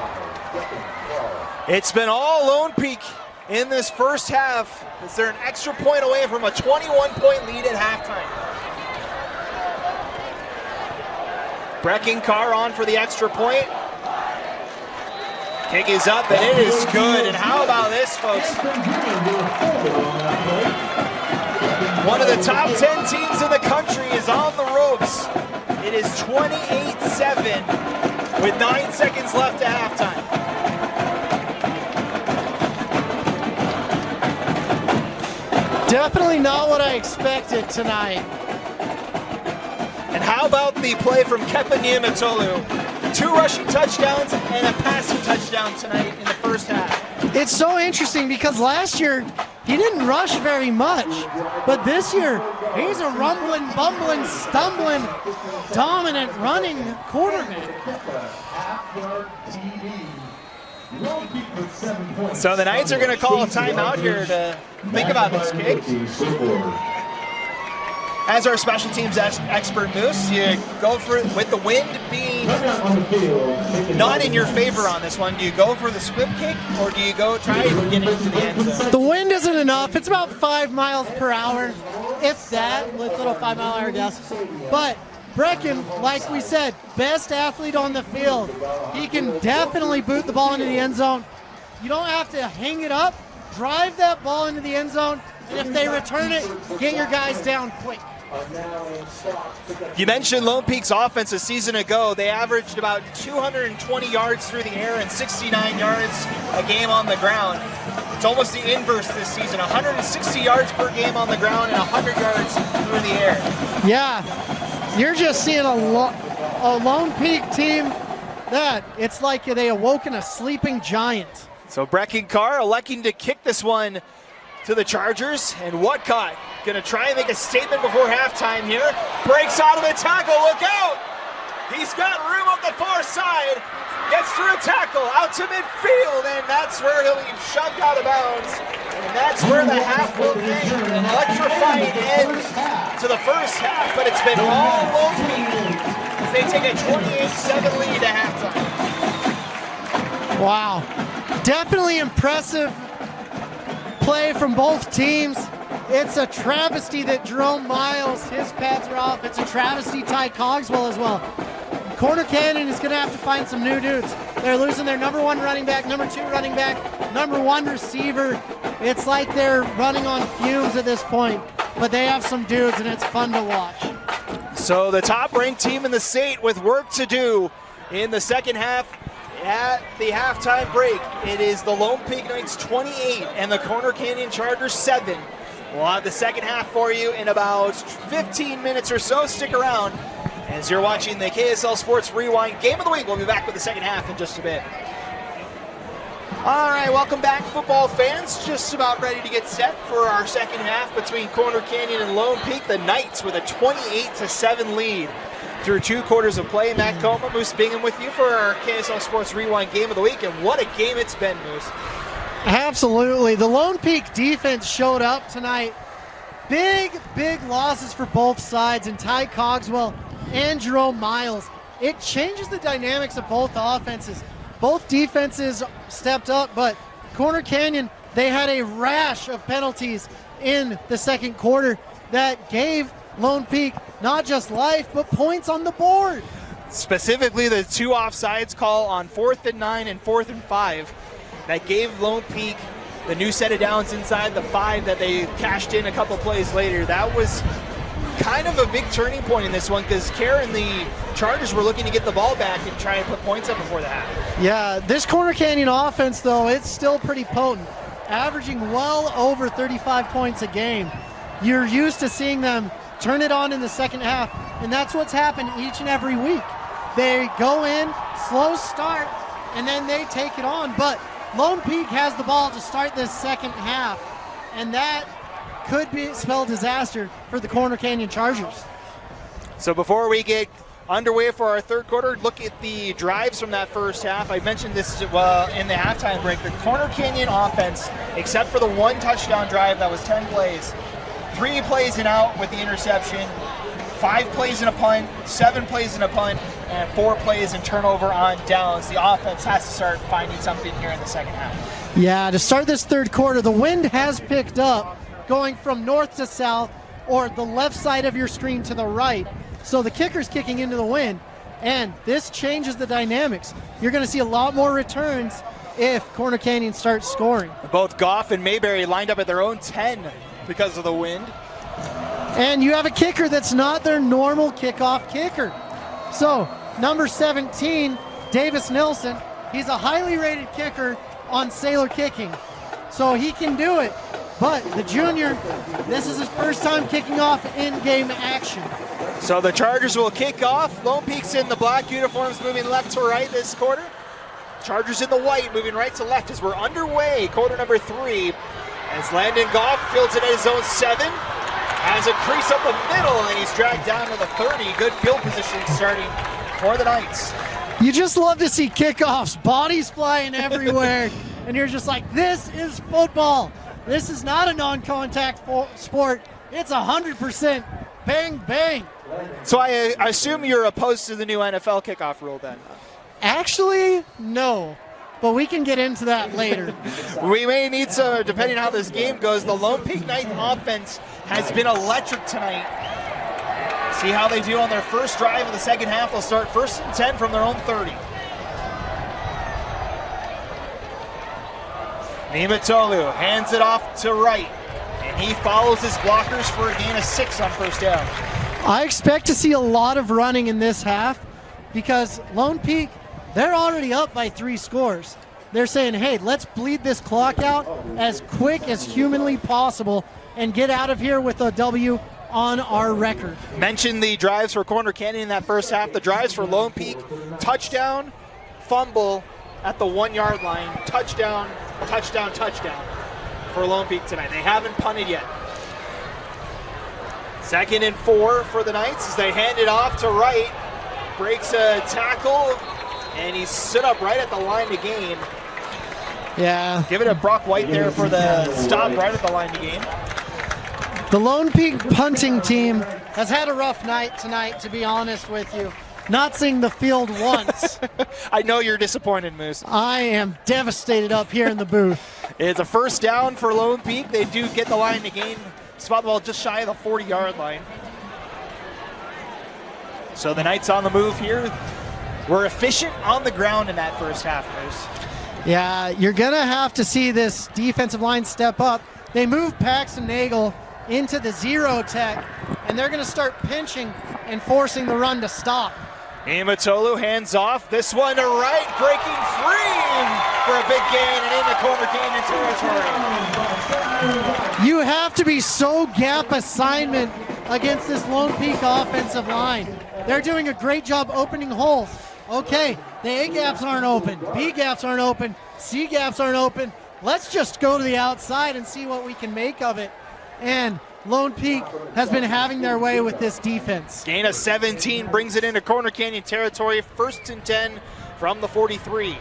It's been all Lone Peak in this first half. Is there an extra point away from a 21-point lead at halftime? Brecking Carr on for the extra point. Kick is up, and it is good. And how about this, folks? One of the top 10 teams in the country is on the ropes. It is 28-7 with 9 seconds left at halftime. Definitely not what I expected tonight. And how about the play from Kepa Niumatalou? 2 rushing touchdowns and a passing touchdown tonight in the first half. It's so interesting because last year he didn't rush very much, but this year he's a rumbling, bumbling, stumbling, dominant running quarterback. So the Knights are going to call a timeout here to think about this kick. as our special teams expert, Moose, you go for it with the wind being not in your favor on this one. Do you go for the squib kick, or do you go try and get into the end zone? The wind isn't enough. It's about 5 miles per hour, if that, with little 5 mile an hour gusts. But Brecken, like we said, best athlete on the field. He can definitely boot the ball into the end zone. You don't have to hang it up. Drive that ball into the end zone, and if they return it, get your guys down quick. You mentioned Lone Peak's offense a season ago. They averaged about 220 yards through the air and 69 yards a game on the ground. It's almost the inverse this season, 160 yards per game on the ground and 100 yards through the air. Yeah, you're just seeing a Lone Peak team that it's like they awoken a sleeping giant. So Brecken Carr electing to kick this one to the Chargers, and Whatcott gonna try and make a statement before halftime here. Breaks out of the tackle, look out! He's got room up the far side, gets through a tackle, out to midfield, and that's where he'll be shoved out of bounds. And that's where the half will be. An electrifying end to the first half, but it's been all Lone Peak as they take a 28-7 lead at halftime. Wow. Definitely impressive play from both teams. It's a travesty that Jerome Miles, his pads are off. It's a travesty Ty Cogswell as well. Corner Canyon is going to have to find some new dudes. They're losing their number 1 running back, number 2 running back, number 1 receiver. It's like they're running on fumes at this point, but they have some dudes, and it's fun to watch. So the top-ranked team in the state with work to do in the second half. At the halftime break, it is the Lone Peak Knights 28 and the Corner Canyon Chargers 7. We'll have the second half for you in about 15 minutes or so. Stick around as you're watching the KSL Sports Rewind Game of the Week. We'll be back with the second half in just a bit. All right, welcome back, football fans. Just about ready to get set for our second half between Corner Canyon and Lone Peak. The Knights with a 28-7 lead through 2 quarters of play. Matt Coma, Moose Bingham with you for our KSL Sports Rewind Game of the Week, and what a game it's been, Moose. Absolutely. The Lone Peak defense showed up tonight. Big losses for both sides, and Ty Cogswell and Jerome Miles. It changes the dynamics of both offenses. Both defenses stepped up, but Corner Canyon, they had a rash of penalties in the second quarter that gave Lone Peak not just life, but points on the board. Specifically, the 2 offsides call on 4th and 9 and 4th and 5 that gave Lone Peak the new set of downs inside the 5 that they cashed in a couple plays later. That was kind of a big turning point in this one because Kerr and the Chargers were looking to get the ball back and try and put points up before the half. Yeah, this Corner Canyon offense, though, it's still pretty potent, averaging well over 35 points a game. You're used to seeing them turn it on in the second half, and that's what's happened each and every week. They go in, slow start, and then they take it on. But Lone Peak has the ball to start this second half, and that could spell disaster for the Corner Canyon Chargers. So before we get underway for our third quarter, look at the drives from that first half. I mentioned this in the halftime break. The Corner Canyon offense, except for the 1 touchdown drive that was 10 plays, 3 plays and out with the interception, 5 plays in a punt, 7 plays in a punt, and 4 plays in turnover on downs. The offense has to start finding something here in the second half. Yeah, to start this third quarter, the wind has picked up, going from north to south, or the left side of your screen to the right. So the kicker's kicking into the wind, and this changes the dynamics. You're going to see a lot more returns if Corner Canyon starts scoring. Both Goff and Mayberry lined up at their own 10 because of the wind. And you have a kicker that's not their normal kickoff kicker. So, number 17, Davis Nilsson, he's a highly rated kicker on Sailor Kicking. So he can do it. But the junior, this is his first time kicking off in-game action. So the Chargers will kick off. Lone Peak's in the black uniforms, moving left to right this quarter. Chargers in the white, moving right to left as we're underway. Quarter number 3, as Landon Goff fields it at his own 7. Has a crease up the middle, and he's dragged down to the 30. Good field position starting for the Knights. You just love to see kickoffs, bodies flying everywhere, and you're just like, this is football. This is not a non-contact sport. It's 100% bang, bang. So I assume you're opposed to the new NFL kickoff rule then? Actually, no. But we can get into that later. We may need some, depending on how this game goes. The Lone Peak Knights offense has been electric tonight. See how they do on their first drive of the second half. They'll start 1st and 10 from their own 30. Niumatalou hands it off to Wright, and he follows his blockers for a gain of 6 on first down. I expect to see a lot of running in this half because Lone Peak, they're already up by 3 scores. They're saying, hey, let's bleed this clock out as quick as humanly possible and get out of here with a W on our record. Mentioned the drives for Corner Canyon in that first half. The drives for Lone Peak, touchdown, fumble at the 1-yard line, touchdown, touchdown, touchdown for Lone Peak tonight. They haven't punted yet. 2nd and 4 for the Knights as they hand it off to Wright. Breaks a tackle, and he stood up right at the line to gain. Yeah. Give it to Brock White there for the stop right at the line to gain. The Lone Peak punting team has had a rough night tonight, to be honest with you. Not seeing the field once. I know you're disappointed, Moose. I am devastated up here in the booth. It's a first down for Lone Peak. They do get the line to gain. Spot the ball just shy of the 40-yard line. So the Knights on the move here. We're efficient on the ground in that first half, Moose. Yeah, you're going to have to see this defensive line step up. They move Paxton Nagel into the 0 tech, and they're going to start pinching and forcing the run to stop. Niumatalou hands off. This one to Wright, breaking free for a big gain and into Corner Canyon territory. You have to be so gap assignment against this Lone Peak offensive line. They're doing a great job opening holes. Okay, the A gaps aren't open, B gaps aren't open, C gaps aren't open. Let's just go to the outside and see what we can make of it. And Lone Peak has been having their way with this defense. Gain of 17 brings it into Corner Canyon territory. 1st and 10 from the 43.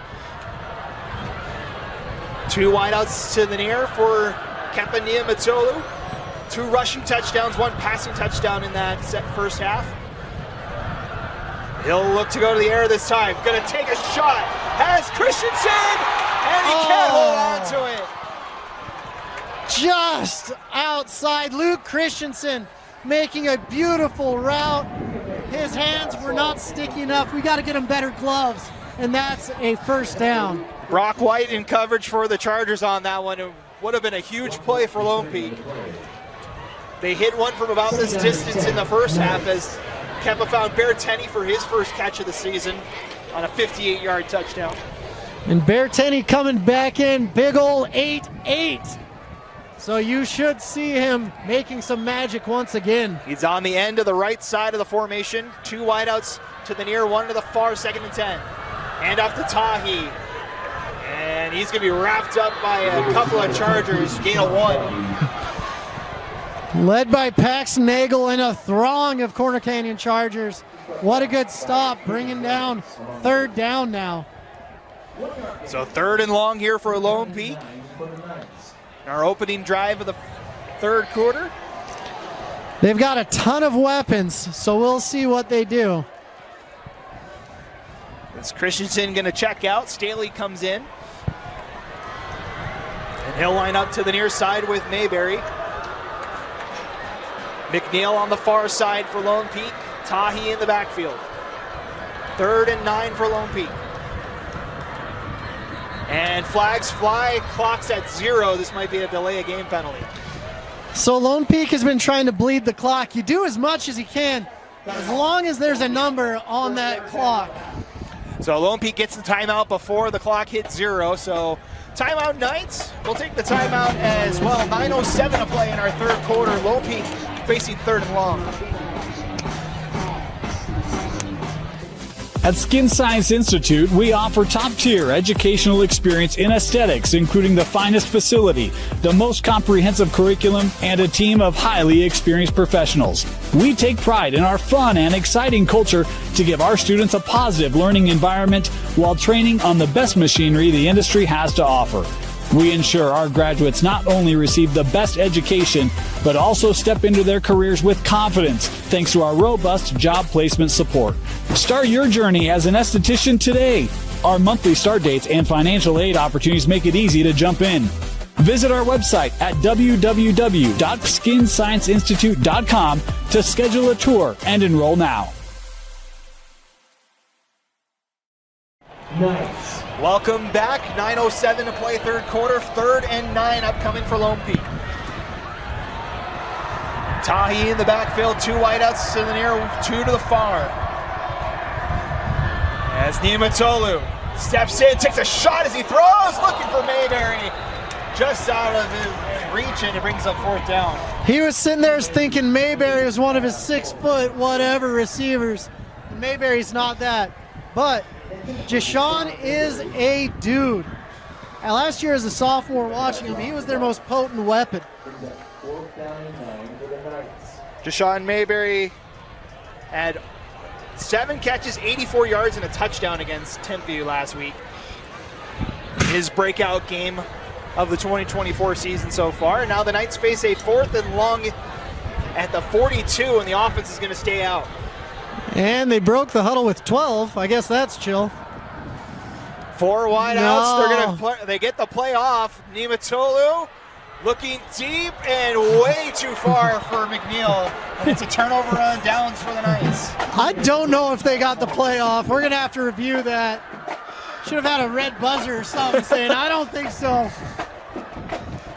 2 wideouts to the near for Kepa Niumatalou. 2 rushing touchdowns, 1 passing touchdown in that first half. He'll look to go to the air this time. Gonna take a shot. Has Christensen, and he can't hold on to it. Just outside, Luke Christensen making a beautiful route. His hands were not sticky enough. We got to get him better gloves, and that's a first down. Brock White in coverage for the Chargers on that one. It would have been a huge play for Lone Peak. They hit one from about this distance in the first half as Kepa found Berteni for his first catch of the season on a 58-yard touchdown. And Berteni coming back in, big ol' 8-8. So you should see him making some magic once again. He's on the end of the right side of the formation. 2 wideouts to the near, 1 to the far, 2nd and 10. Hand off to Tahi. And he's going to be wrapped up by a couple of Chargers, gain of 1. Led by Paxton Nagel and a throng of Corner Canyon Chargers. What a good stop, bringing down 3rd down now. So 3rd and long here for Lone Peak. Our opening drive of the 3rd quarter. They've got a ton of weapons, so we'll see what they do. Is Christensen going to check out? Staley comes in. And he'll line up to the near side with Mayberry. McNeil on the far side for Lone Peak. Tahi in the backfield. 3rd and 9 for Lone Peak. And flags fly, clock's at 0. This might be a delay of game penalty. So Lone Peak has been trying to bleed the clock. You do as much as you can, as long as there's a number on that clock. So Lone Peak gets the timeout before the clock hits 0. So timeout Knights. We'll take the timeout as well. 9:07 to play in our 3rd quarter. Lone Peak facing 3rd and long. At Skin Science Institute, we offer top-tier educational experience in aesthetics, including the finest facility, the most comprehensive curriculum, and a team of highly experienced professionals. We take pride in our fun and exciting culture to give our students a positive learning environment while training on the best machinery the industry has to offer. We ensure our graduates not only receive the best education, but also step into their careers with confidence thanks to our robust job placement support. Start your journey as an esthetician today. Our monthly start dates and financial aid opportunities make it easy to jump in. Visit our website at www.skinscienceinstitute.com to schedule a tour and enroll now. Nice. Welcome back. 9:07 to play third quarter. 3rd and 9 upcoming for Lone Peak. Tahi in the backfield. 2 wideouts to the near, 2 to the far. As Niumatolu steps in, takes a shot as he throws, looking for Mayberry. Just out of his reach, and it brings up 4th down. He was sitting there thinking Mayberry was one of his 6-foot whatever receivers. Mayberry's not that. But Jashawn is a dude. And last year as a sophomore watching him, he was their most potent weapon. Jashawn Mayberry had 7 catches, 84 yards, and a touchdown against Timpview last week. His breakout game of the 2024 season so far. Now the Knights face a 4th and long at the 42, and the offense is going to stay out. And they broke the huddle with 12. I guess that's chill. 4 wideouts. No. They get the play off. Niumatolu looking deep and way too far for McNeil. And it's a turnover on downs for the Knights. I don't know if they got the play off. We're going to have to review that. Should have had a red buzzer or something saying, I don't think so.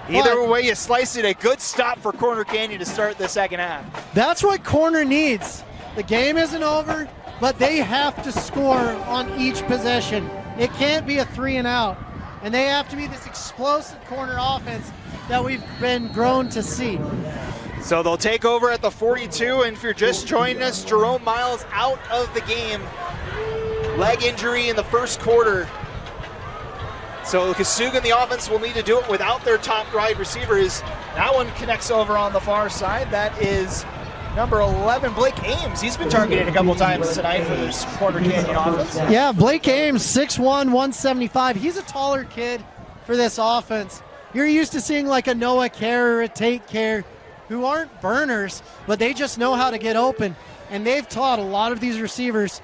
Either way you slice it, a good stop for Corner Canyon to start the second half. That's what Corner needs. The game isn't over, but they have to score on each possession. It can't be a 3 and out. And they have to be this explosive corner offense that we've been grown to see. So they'll take over at the 42, and if you're just joining us, Jerome Miles out of the game. Leg injury in the first quarter. So Kasuga and the offense will need to do it without their top wide receivers. That one connects over on the far side. That is number 11, Blake Ames. He's been targeted a couple times tonight for this Corner Canyon offense. Yeah, Blake Ames, 6'1", 175. He's a taller kid for this offense. You're used to seeing like a Noah Kerr or a Tate Kerr who aren't burners, but they just know how to get open. And they've taught a lot of these receivers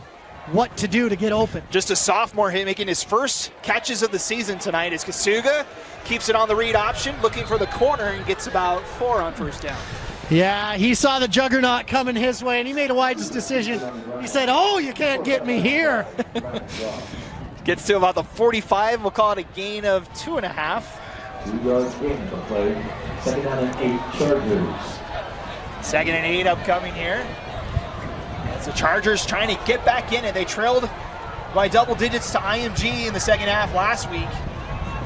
what to do to get open. Just a sophomore making his first catches of the season tonight as Kasuga keeps it on the read option, looking for the corner, and gets about 4 on first down. Yeah, he saw the juggernaut coming his way, and he made a wise decision. He said, oh, you can't get me here. Gets to about the 45. We'll call it a gain of 2.5. 2 yards gain for play. 2nd down and 8 Chargers. 2nd and 8 upcoming here. As the Chargers trying to get back in it. They trailed by double digits to IMG in the second half last week.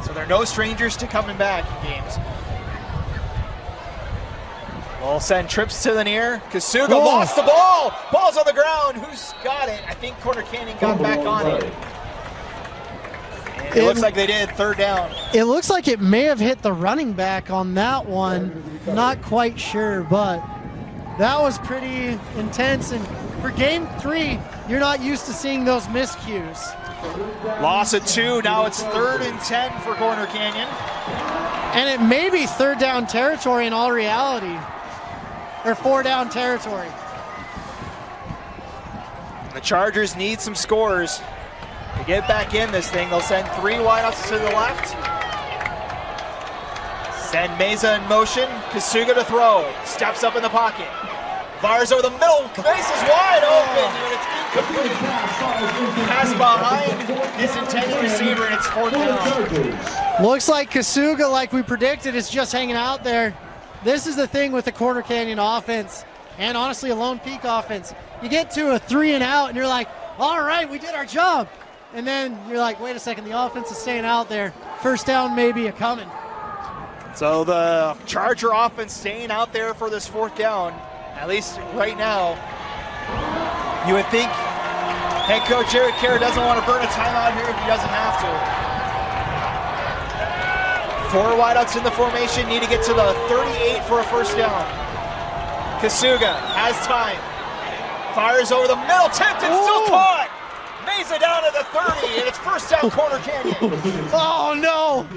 So they're no strangers to coming back in games. We'll send trips to the near. Kasuga lost the ball. Ball's on the ground. Who's got it? I think Corner Canyon got back on it. And it looks like they did. 3rd down. It looks like it may have hit the running back on that one. Not quite sure, but that was pretty intense. And for game 3, you're not used to seeing those miscues. Loss of 2. Now it's 3rd and 10 for Corner Canyon. And it may be 3rd down territory in all reality. Or 4 down territory. The Chargers need some scores to get back in this thing. They'll send 3 wideouts to the left. Send Meza in motion. Kasuga to throw. Steps up in the pocket. Fires over the middle. Base is wide open. And it's incomplete. Pass behind his intended receiver, and it's 4th down. Looks like Kasuga, like we predicted, is just hanging out there. This is the thing with the Corner Canyon offense, and honestly a Lone Peak offense. You get to a 3 and out, and you're like, all right, we did our job. And then you're like, wait a second, the offense is staying out there. First down may be a-coming. So the Charger offense staying out there for this 4th down, at least right now. You would think head coach Jared Kerr doesn't want to burn a timeout here if he doesn't have to. 4 wideouts in the formation, need to get to the 38 for a first down. Kasuga has time. Fires over the middle, tipped and still caught. Mesa down to the 30, and it's first down, Corner Canyon. Oh no!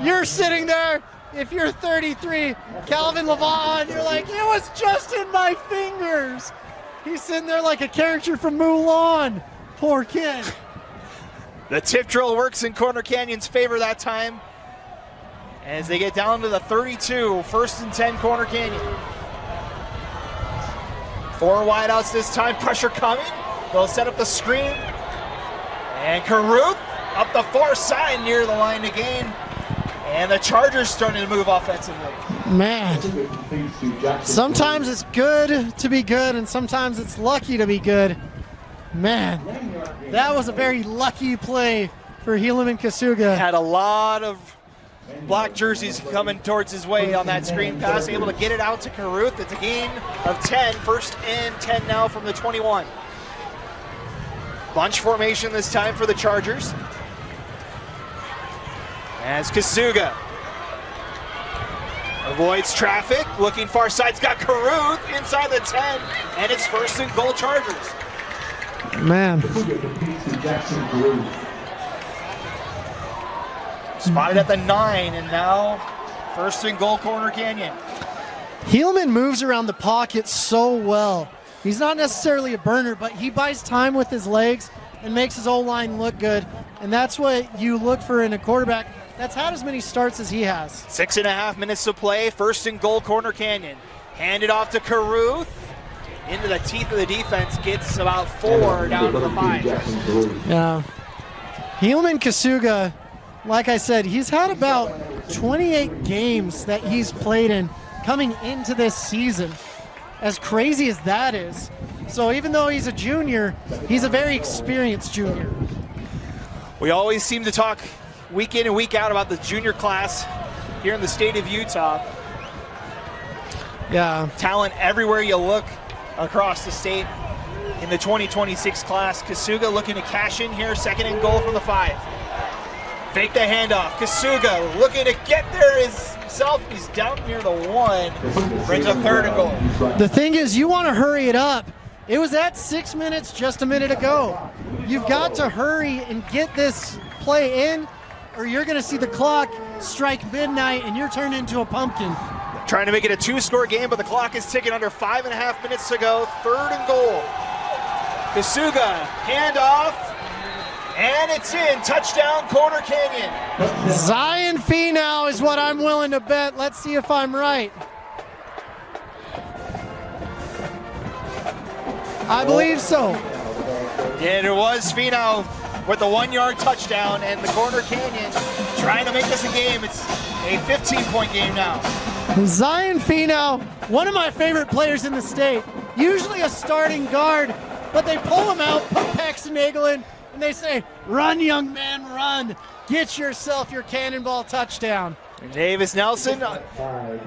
You're sitting there. If you're 33, Calvin Levon, you're like, it was just in my fingers. He's sitting there like a character from Mulan. Poor kid. The tip drill works in Corner Canyon's favor that time as they get down to the 32, first and 10, Corner Canyon. 4 wideouts this time, pressure coming. They'll set up the screen. And Caruth up the far side near the line to gain. And the Chargers starting to move offensively. Man, sometimes it's good to be good, and sometimes it's lucky to be good. Man, that was a very lucky play for Helaman Kasuga. Had a lot of black jerseys coming towards his way on that screen pass, able to get it out to Caruth. It's a gain of 10, first and 10 now from the 21. Bunch formation this time for the Chargers. As Kasuga avoids traffic, looking far side's got Caruth inside the 10, and it's first and goal, Chargers. Man. Spotted at the 9, and now first and goal, Corner Canyon. Helaman moves around the pocket so well. He's not necessarily a burner, but he buys time with his legs and makes his O-line look good, and that's what you look for in a quarterback that's had as many starts as he has. 6.5 minutes to play, first and goal, Corner Canyon. Hand it off to Caruth. Into the teeth of the defense, gets about 4 down to the 5. Yeah. Helaman Kasuga, like I said, he's had about 28 games that he's played in coming into this season. As crazy as that is. So even though he's a junior, he's a very experienced junior. We always seem to talk week in and week out about the junior class here in the state of Utah. Yeah. Talent everywhere you look across the state in the 2026 class. Kasuga looking to cash in here, second and goal from the 5. Fake the handoff. Kasuga looking to get there himself. He's down near the 1. Brings up third and goal. The thing is, you want to hurry it up. It was at 6 minutes just a minute ago. You've got to hurry and get this play in, or you're going to see the clock strike midnight and you're turned into a pumpkin. Trying to make it a 2-score game, but the clock is ticking under 5.5 minutes to go. Third and goal. Kasuga, handoff, and it's in. Touchdown, Corner Canyon. Zion Finau is what I'm willing to bet. Let's see if I'm right. I believe so. And it was Finau with the 1-yard touchdown, and the Corner Canyon trying to make this a game. It's a 15-point game now. Zion Finau, one of my favorite players in the state. Usually a starting guard, but they pull him out, put Paxton Nagel in, and they say, run, young man, run. Get yourself your cannonball touchdown. Davis Nelson,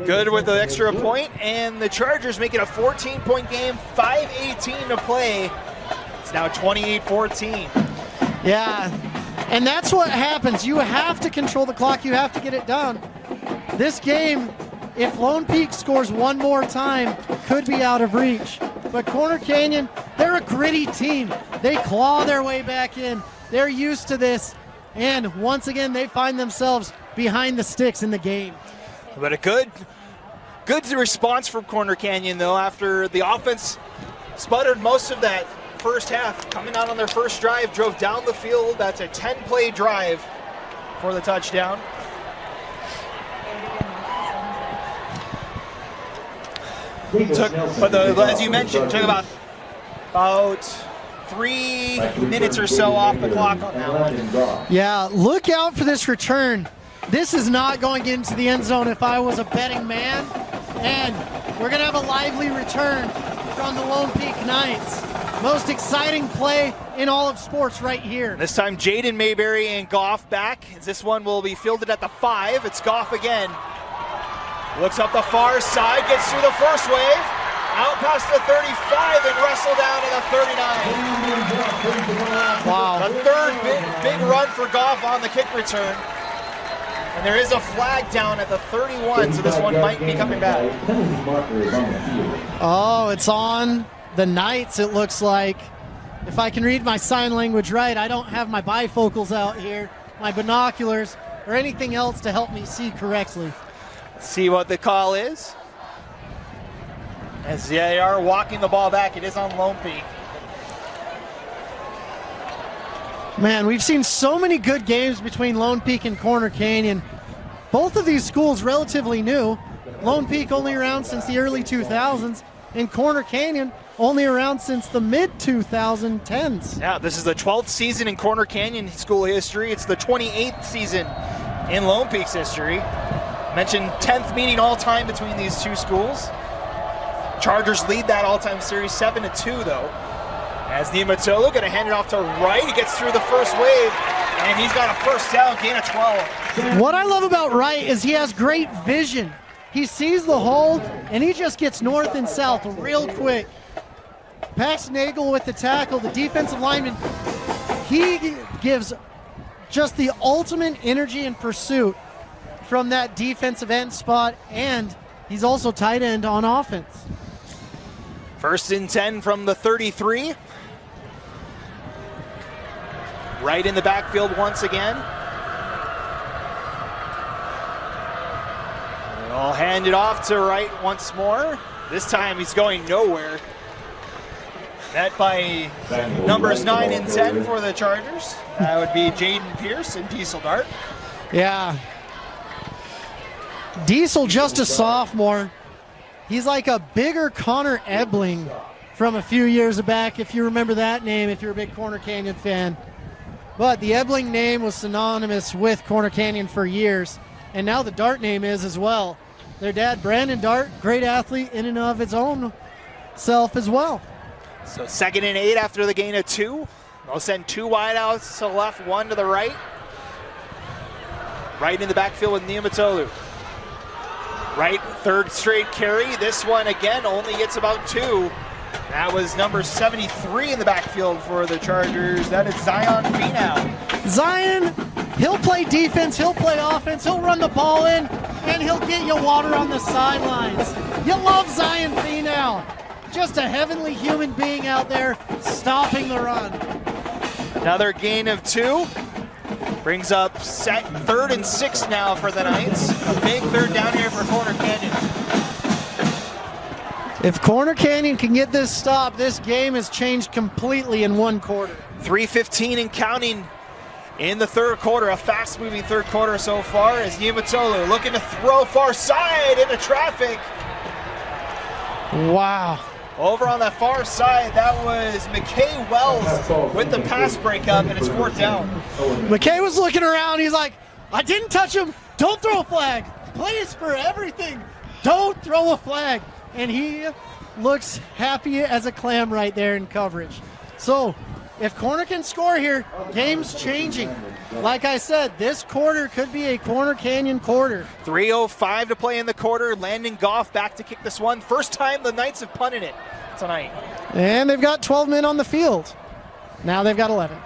good with the extra point, and the Chargers make it a 14-point game, 5:18 to play. It's now 28-14. Yeah, and that's what happens. You have to control the clock. You have to get it done. This game, if Lone Peak scores one more time, could be out of reach. But Corner Canyon, they're a gritty team. They claw their way back in. They're used to this. And once again, they find themselves behind the sticks in the game. But a good response from Corner Canyon, though, after the offense sputtered most of that first half. Coming out on their first drive, drove down the field. That's a 10-play drive for the touchdown. As you mentioned, took about 3 minutes or so off the clock on that one. Yeah, look out for this return. This is not going into the end zone if I was a betting man. And we're going to have a lively return from the Lone Peak Knights. Most exciting play in all of sports right here. This time Jaden Mayberry and Goff back. This one will be fielded at the 5. It's Goff again. Looks up the far side, gets through the first wave, out past the 35 and wrestled down to the 39. Wow. The third big run for Goff on the kick return. And there is a flag down at the 31, so this one might be coming back. Oh, it's on the Knights, it looks like. if I can read my sign language right, I don't have my bifocals out here, my binoculars, or anything else to help me see correctly. Let's see what the call is. As they are walking the ball back, it is on Lone Peak. Man, we've seen so many good games between Lone Peak and Corner Canyon. Both of these schools relatively new. Lone Peak only around since the early 2000s, and Corner Canyon only around since the mid-2010s. Yeah, this is the 12th season in Corner Canyon school history. It's the 28th season in Lone Peak's history. Mentioned 10th meeting all-time between these two schools. Chargers lead that all-time series 7-2 though. As Niumatolu going to hand it off to Wright. He gets through the first wave, and he's got a first down, gain of 12. What I love about Wright is he has great vision. He sees the hole, and he just gets north and south real quick. Pax Nagel with the tackle, the defensive lineman, he gives just the ultimate energy and pursuit from that defensive end spot, and he's also tight end on offense. First and 10 from the 33. Right in the backfield once again. I'll hand it off to Wright once more. This time he's going nowhere. Met by numbers 9 and 10 for the Chargers. That would be Jaden Pierce and Diesel Dart. Yeah. Diesel, just a sophomore. He's like a bigger Connor Ebling from a few years back, if you remember that name, if you're a big Corner Canyon fan. But the Ebling name was synonymous with Corner Canyon for years, and now the Dart name is as well. Their dad, Brandon Dart, great athlete in and of his own self as well. So 2nd and 8 after the gain of 2. They'll send 2 wideouts to the left, 1 to the right. Right in the backfield with Niumatolu. Right, 3rd straight carry. This one again only gets about 2. That was number 73 in the backfield for the Chargers. That is Zion Finau. Zion, he'll play defense, he'll play offense, he'll run the ball in, and he'll get you water on the sidelines. You love Zion Finau. Just a heavenly human being out there stopping the run. Another gain of 2. Brings up 3rd and 6 now for the Knights. A big 3rd down here for Corner Canyon. If Corner Canyon can get this stop, this game has changed completely in 1 quarter. 3:15 and counting in the 3rd quarter. A fast-moving 3rd quarter so far as Niumatolu looking to throw far side into traffic. Wow. Over on that far side, that was McKay Wells with the pass breakup, and it's 4th down. McKay was looking around. He's like, I didn't touch him. Don't throw a flag. Please, for everything, don't throw a flag. And he looks happy as a clam right there in coverage. So if Corner can score here, game's changing. Like I said, this quarter could be a Corner Canyon quarter. 3:05 to play in the quarter. Landon Goff back to kick this one. First time the Knights have punted it tonight. And they've got 12 men on the field. Now they've got 11.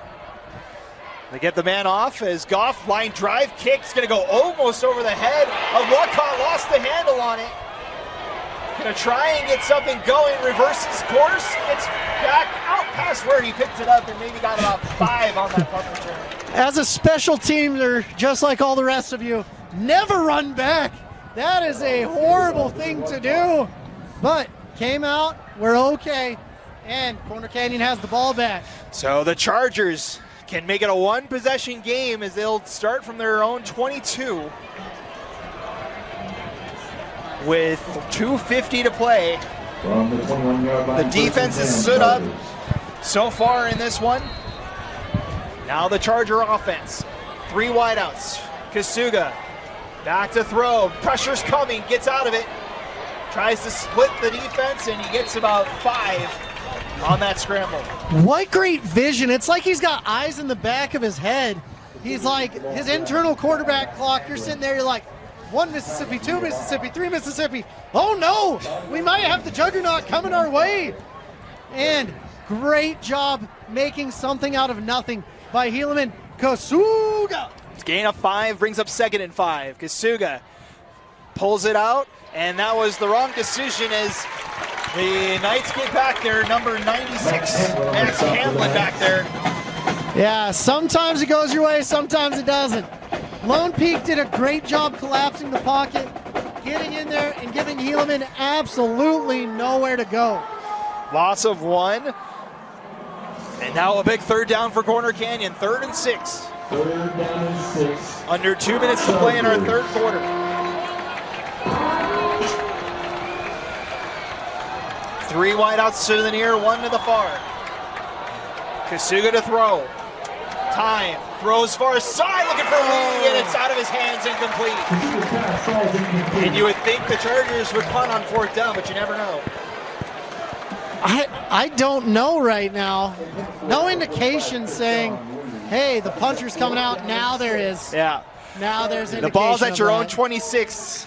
They get the man off as Goff line drive kick. It's going to go almost over the head of Whatcott. Lost the handle on it. Going to try and get something going. Reverses course. Gets back out past where he picked it up and maybe got about 5 on that punt return. As a special teamer, just like all the rest of you, never run back. That is a horrible thing to do. But came out, we're okay, and Corner Canyon has the ball back. So the Chargers can make it a 1-possession game as they'll start from their own 22 with 2:50 to play. The defense has stood up so far in this one. Now the Charger offense. 3 wideouts. Kasuga back to throw. Pressure's coming. Gets out of it. Tries to split the defense, and he gets about 5 on that scramble. What great vision. It's like he's got eyes in the back of his head. He's like his internal quarterback clock. You're sitting there, you're like, 1 Mississippi, 2 Mississippi, 3 Mississippi. Oh no, we might have the juggernaut coming our way. And great job making something out of nothing by Helaman Kasuga. Gain of 5 brings up 2nd and 5. Kasuga pulls it out, and that was the wrong decision as The Knights get back there, number 96, Max Hamlin back there. Yeah, sometimes it goes your way, sometimes it doesn't. Lone Peak did a great job collapsing the pocket, getting in there and giving Helaman absolutely nowhere to go. Loss of 1. And now a big third down for Corner Canyon, 3rd and 6. 3rd down and 6. Under 2 minutes to play in our third quarter. 3 wideouts to the near, 1 to the far. Kasuga to throw. Time, throws far side, looking for Lee, and it's out of his hands, incomplete. And you would think the Chargers would punt on 4th down, but you never know. I don't know right now. No indication saying, hey, the puncher's coming out. Now there is. Yeah. Now there's indication. The ball's at your of own that. 26.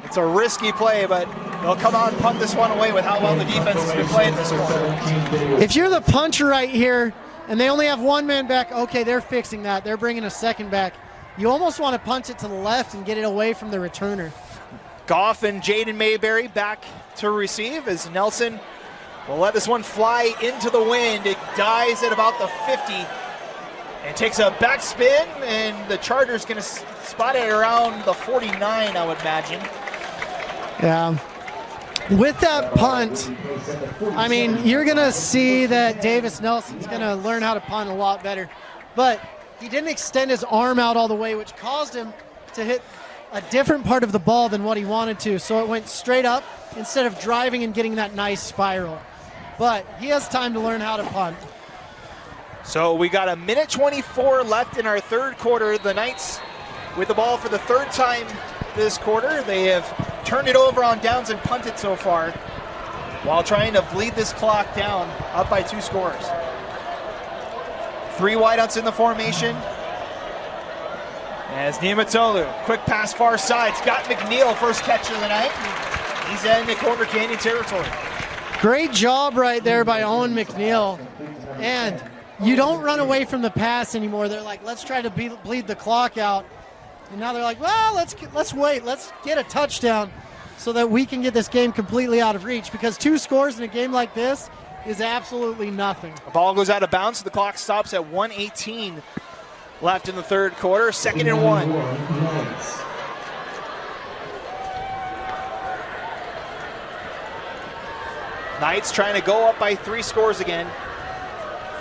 It's a risky play, but they'll come out and punt this one away with how well the defense has been playing this quarter. If you're the puncher right here and they only have 1 man back, okay, they're fixing that. They're bringing a second back. You almost want to punch it to the left and get it away from the returner. Goff and Jaden Mayberry back to receive as Nelson will let this one fly into the wind. It dies at about the 50 and takes a back spin, and the Chargers going to spot it around the 49, I would imagine. Yeah. With that punt, I mean, you're going to see that Davis Nelson's going to learn how to punt a lot better. But he didn't extend his arm out all the way, which caused him to hit a different part of the ball than what he wanted to. So it went straight up instead of driving and getting that nice spiral. But he has time to learn how to punt. So we got 1:24 left in our third quarter. The Knights with the ball for the 3rd time this quarter. They have turned it over on downs and punted so far while trying to bleed this clock down, up by 2 scores. 3 wideouts in the formation. As Niumatolu, quick pass far side. Scott McNeil, first catch of the night. He's in the Corner Canyon territory. Great job right there by Owen McNeil. And you don't run away from the pass anymore. They're like, let's try to bleed the clock out. And now they're like, well, let's wait. Let's get a touchdown so that we can get this game completely out of reach, because 2 scores in a game like this is absolutely nothing. The ball goes out of bounds. The clock stops at 1:18 left in the third quarter. 2nd and 1. Knights trying to go up by 3 scores again.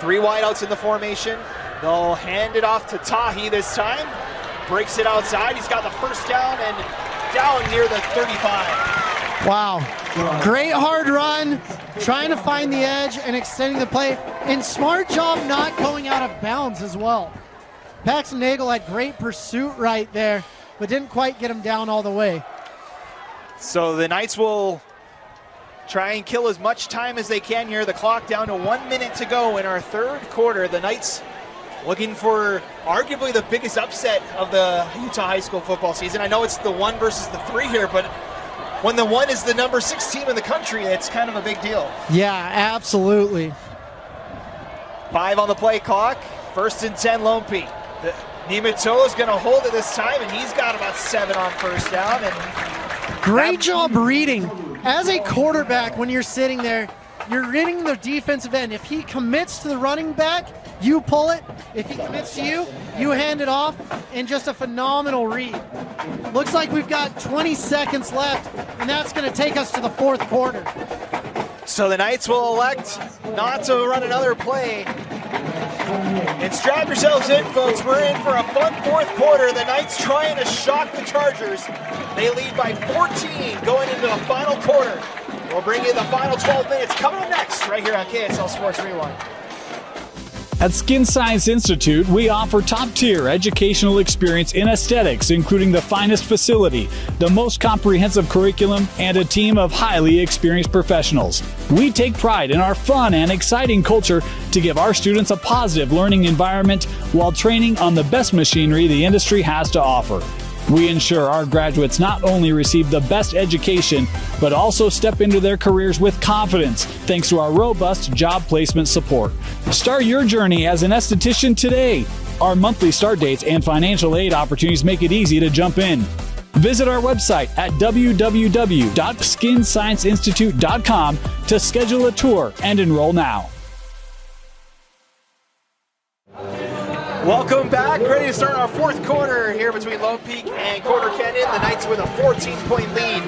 3 wideouts in the formation. They'll hand it off to Tahi this time. Breaks it outside. He's got the first down and down near the 35. Wow. Great hard run, trying to find the edge and extending the play. And smart job not going out of bounds as well. Paxton Nagel had great pursuit right there, but didn't quite get him down all the way. So the Knights will try and kill as much time as they can here. The clock down to 1 minute to go in our third quarter. The Knights looking for arguably the biggest upset of the Utah high school football season. I know it's the 1 versus the 3 here, but when the 1 is the number 6 team in the country, it's kind of a big deal. Yeah, absolutely. 5 on the play clock. 1st and 10, Lone Peak. Niumatolu is going to hold it this time, and he's got about 7 on first down. And great job reading. As a quarterback, when you're sitting there, you're reading the defensive end. If he commits to the running back, you pull it. If he commits to you, you hand it off, and just a phenomenal read. Looks like we've got 20 seconds left, and that's going to take us to the 4th quarter. So the Knights will elect not to run another play. And strap yourselves in, folks. We're in for a fun 4th quarter. The Knights trying to shock the Chargers. They lead by 14 going into the final quarter. We'll bring you the final 12 minutes coming up next right here on KSL Sports Rewind. At Skin Science Institute, we offer top-tier educational experience in aesthetics, including the finest facility, the most comprehensive curriculum, and a team of highly experienced professionals. We take pride in our fun and exciting culture to give our students a positive learning environment while training on the best machinery the industry has to offer. We ensure our graduates not only receive the best education, but also step into their careers with confidence thanks to our robust job placement support. Start your journey as an esthetician today. Our monthly start dates and financial aid opportunities make it easy to jump in. Visit our website at www.skinscienceinstitute.com to schedule a tour and enroll now. Welcome back. Ready to start our fourth quarter here between Lone Peak and Corner Canyon. The Knights with a 14-point lead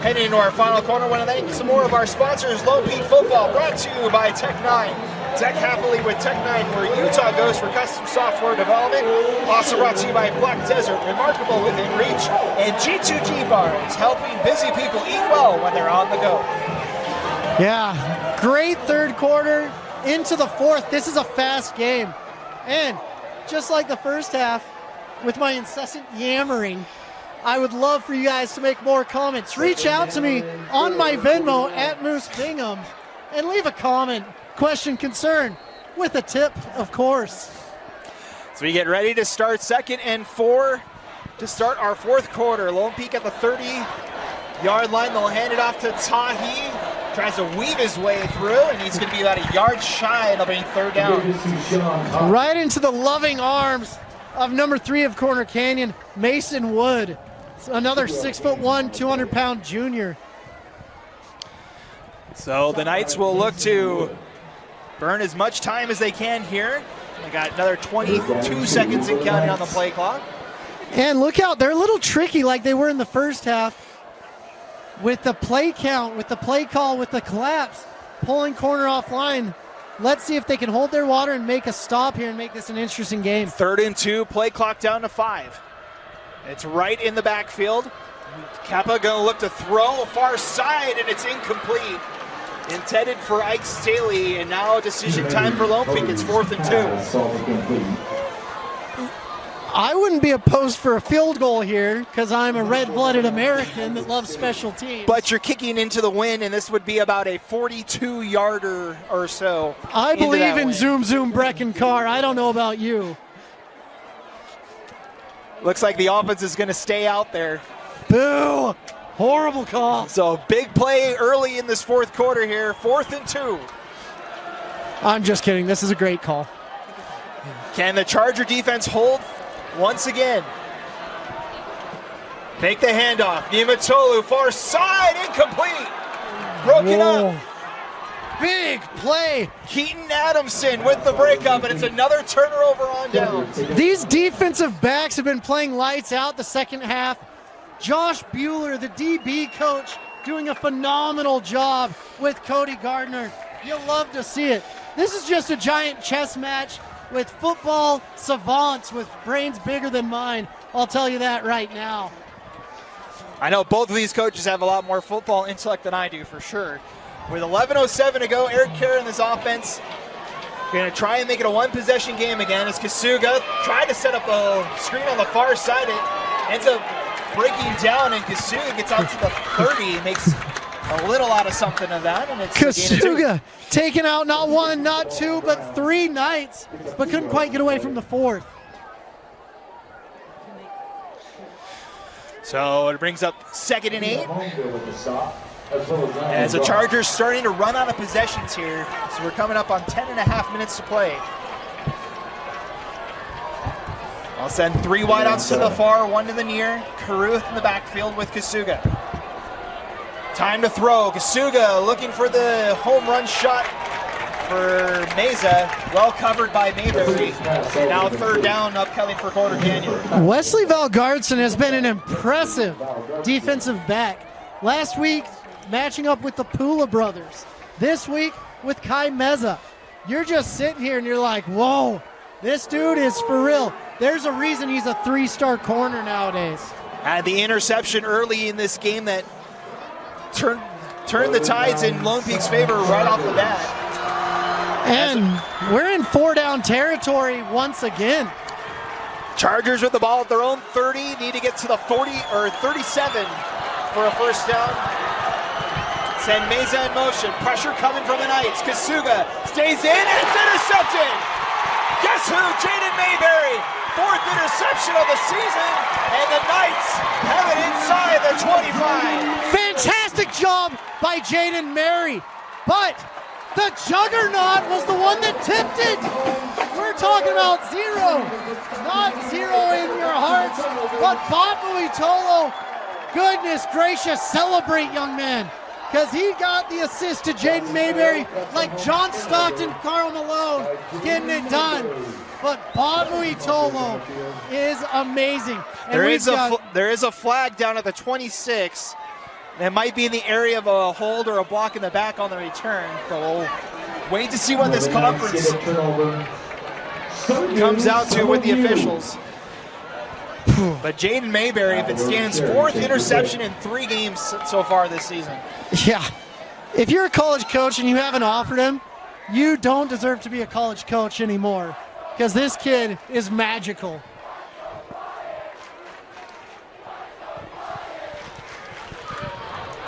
heading into our final quarter. I want to thank some more of our sponsors. Lone Peak Football brought to you by Tech9. Tech happily with Tech9, where Utah goes for custom software development. Also brought to you by Black Desert, remarkable within reach, and G2G Bars, helping busy people eat well when they're on the go. Yeah, great third quarter into the fourth. This is a fast game. And just like the first half, with my incessant yammering, I would love for you guys to make more comments. Reach out to me on my Venmo at Moose Bingham and leave a comment, question, concern, with a tip, of course. So we get ready to start 2nd and 4 to start our fourth quarter. Lone Peak at the 30-yard line. They'll hand it off to Tahi. Tries to weave his way through, and he's going to be about a yard shy. It'll be 3rd down. Right into the loving arms of number 3 of Corner Canyon, Mason Wood. Another 6'1", 200-pound junior. So the Knights will look to burn as much time as they can here. They got another 22 seconds and counting on the play clock. And look out, they're a little tricky like they were in the first half with the play count, with the play call, with the collapse, pulling corner offline. Let's see if they can hold their water and make a stop here and make this an interesting game. 3rd and 2, play clock down to 5. It's right in the backfield. Kappa going to look to throw far side, and it's incomplete. Intended for Ike Staley, and now decision time for Lone Peak. It's 4th and 2. I wouldn't be opposed for a field goal here because I'm a red-blooded American that loves special teams. But you're kicking into the wind, and this would be about a 42-yarder or so. I believe in Zoom Zoom Brecken Carr. I don't know about you. Looks like the offense is going to stay out there. Boo! Horrible call. So big play early in this fourth quarter here. 4th and 2. I'm just kidding. This is a great call. Can the Charger defense hold once again? Make the handoff. Niumatolu, far side, incomplete. Broken up. Big play. Keaton Adamson with the breakup, and it's another turnover on downs. These defensive backs have been playing lights out the second half. Josh Bueller, the DB coach, doing a phenomenal job with Cody Gardner. You'll love to see it. This is just a giant chess match with football savants with brains bigger than mine. I'll tell you that right now. I know both of these coaches have a lot more football intellect than I do, for sure. With 11:07 to go, Eric Kerr in this offense going to try and make it a one-possession game again as Kasuga tried to set up a screen on the far side. It ends up breaking down, and Kasuga gets out to the 30, makes a little out of something of that, and it's Kasuga taking out not one, not two, but 3 Knights, but couldn't quite get away from the 4th. So it brings up 2nd and 8. As the Chargers starting to run out of possessions here, so we're coming up on 10.5 minutes to play. I'll send 3 wideouts to the far, 1 to the near. Caruth in the backfield with Kasuga. Time to throw. Kasuga looking for the home run shot for Meza. Well covered by Mayberry. And now 3rd down upcoming for Corner Canyon. Wesley Valgardson has been an impressive defensive back. Last week, matching up with the Pula brothers. This week with Kai Meza. You're just sitting here and you're like, whoa, this dude is for real. There's a reason he's a 3-star corner nowadays. Had the interception early in this game that turned the tides in Lone Peak's favor right off the bat. And we're in 4-down territory once again. Chargers with the ball at their own 30, need to get to the 40 or 37 for a 1st down. Send Meza in motion, pressure coming from the Knights. Kasuga stays in, and it's intercepted. Guess who? Jaden Mayberry, 4th interception of the season, and the Knights have it inside the 25. Fantastic job by Jaden Mary, but the juggernaut was the one that tipped it. We're talking about 0, not 0 in your hearts, but Papu Itolo goodness gracious, celebrate, young man. Because he got the assist to Jaden Mayberry like John Stockton, Karl Malone, getting it done. But Bob Muitolo is amazing. And there is a flag down at the 26. That might be in the area of a hold or a block in the back on the return. But we'll wait to see what this conference comes out to with the officials. But Jaden Mayberry, if it stands, 4th interception in 3 games so far this season. Yeah. If you're a college coach and you haven't offered him, you don't deserve to be a college coach anymore. Because this kid is magical.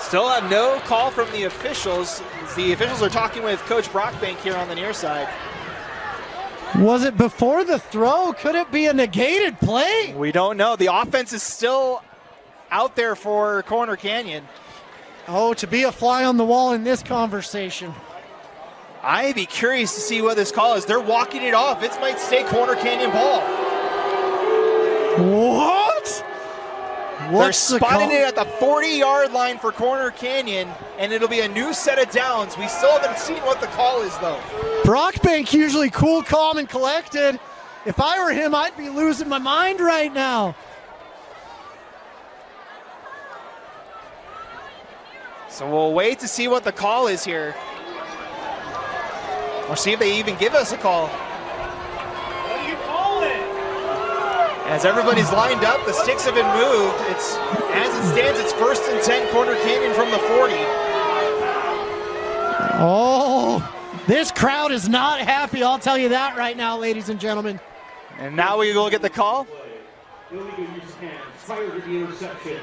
Still have no call from the officials. The officials are talking with Coach Brockbank here on the near side. Was it before the throw? Could it be a negated play? We don't know. The offense is still out there for Corner Canyon. Oh, to be a fly on the wall in this conversation. I'd be curious to see what this call is. They're walking it off. It might stay Corner Canyon ball. What? They're spotting it at the 40-yard line for Corner Canyon, and it'll be a new set of downs. We still haven't seen what the call is, though. Brockbank usually cool, calm, and collected. If I were him, I'd be losing my mind right now. So we'll wait to see what the call is here. Or see if they even give us a call. What do you call it? As everybody's lined up, the sticks have been moved. As it stands, it's 1st and 10, Corner Canyon from the 40. Oh, this crowd is not happy. I'll tell you that right now, ladies and gentlemen. And now we will get the call. Illegal use of hands prior to the interception.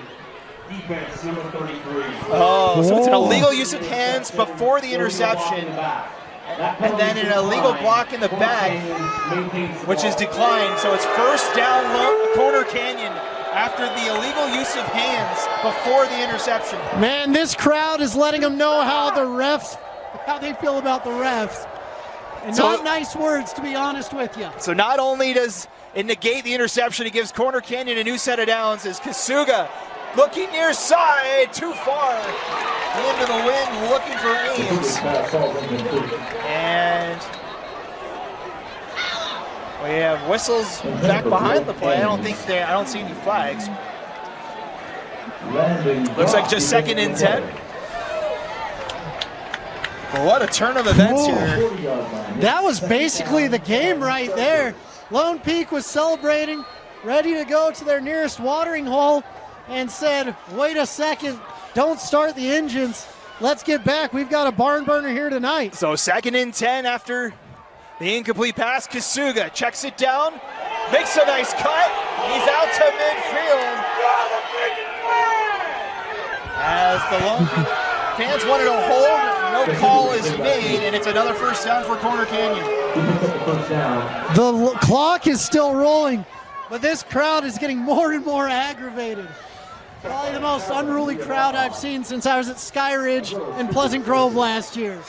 Defense number 33. Oh, so it's an illegal use of hands before the interception. And then an illegal block in the back, which is declined. So it's 1st down Corner Canyon after the illegal use of hands before the interception. Man, this crowd is letting them know how they feel about the refs. And So- not nice words, to be honest with you. So not only does it negate the interception, it gives Corner Canyon a new set of downs as Kasuga looking near side, too far into the wind, looking for Ames. And we have whistles back behind the play. I don't see any flags. Looks like just 2nd and 10. Well, what a turn of events here. That was basically the game right there. Lone Peak was celebrating, ready to go to their nearest watering hole, and said, wait a second, don't start the engines. Let's get back. We've got a barn burner here tonight. So 2nd and 10 after the incomplete pass. Kasuga checks it down, makes a nice cut. He's out to midfield. As the Lone Peak fans wanted to hold, no call is made, and it's another 1st down for Corner Canyon. The clock is still rolling, but this crowd is getting more and more aggravated. Probably the most unruly crowd I've seen since I was at Sky Ridge in Pleasant Grove last year.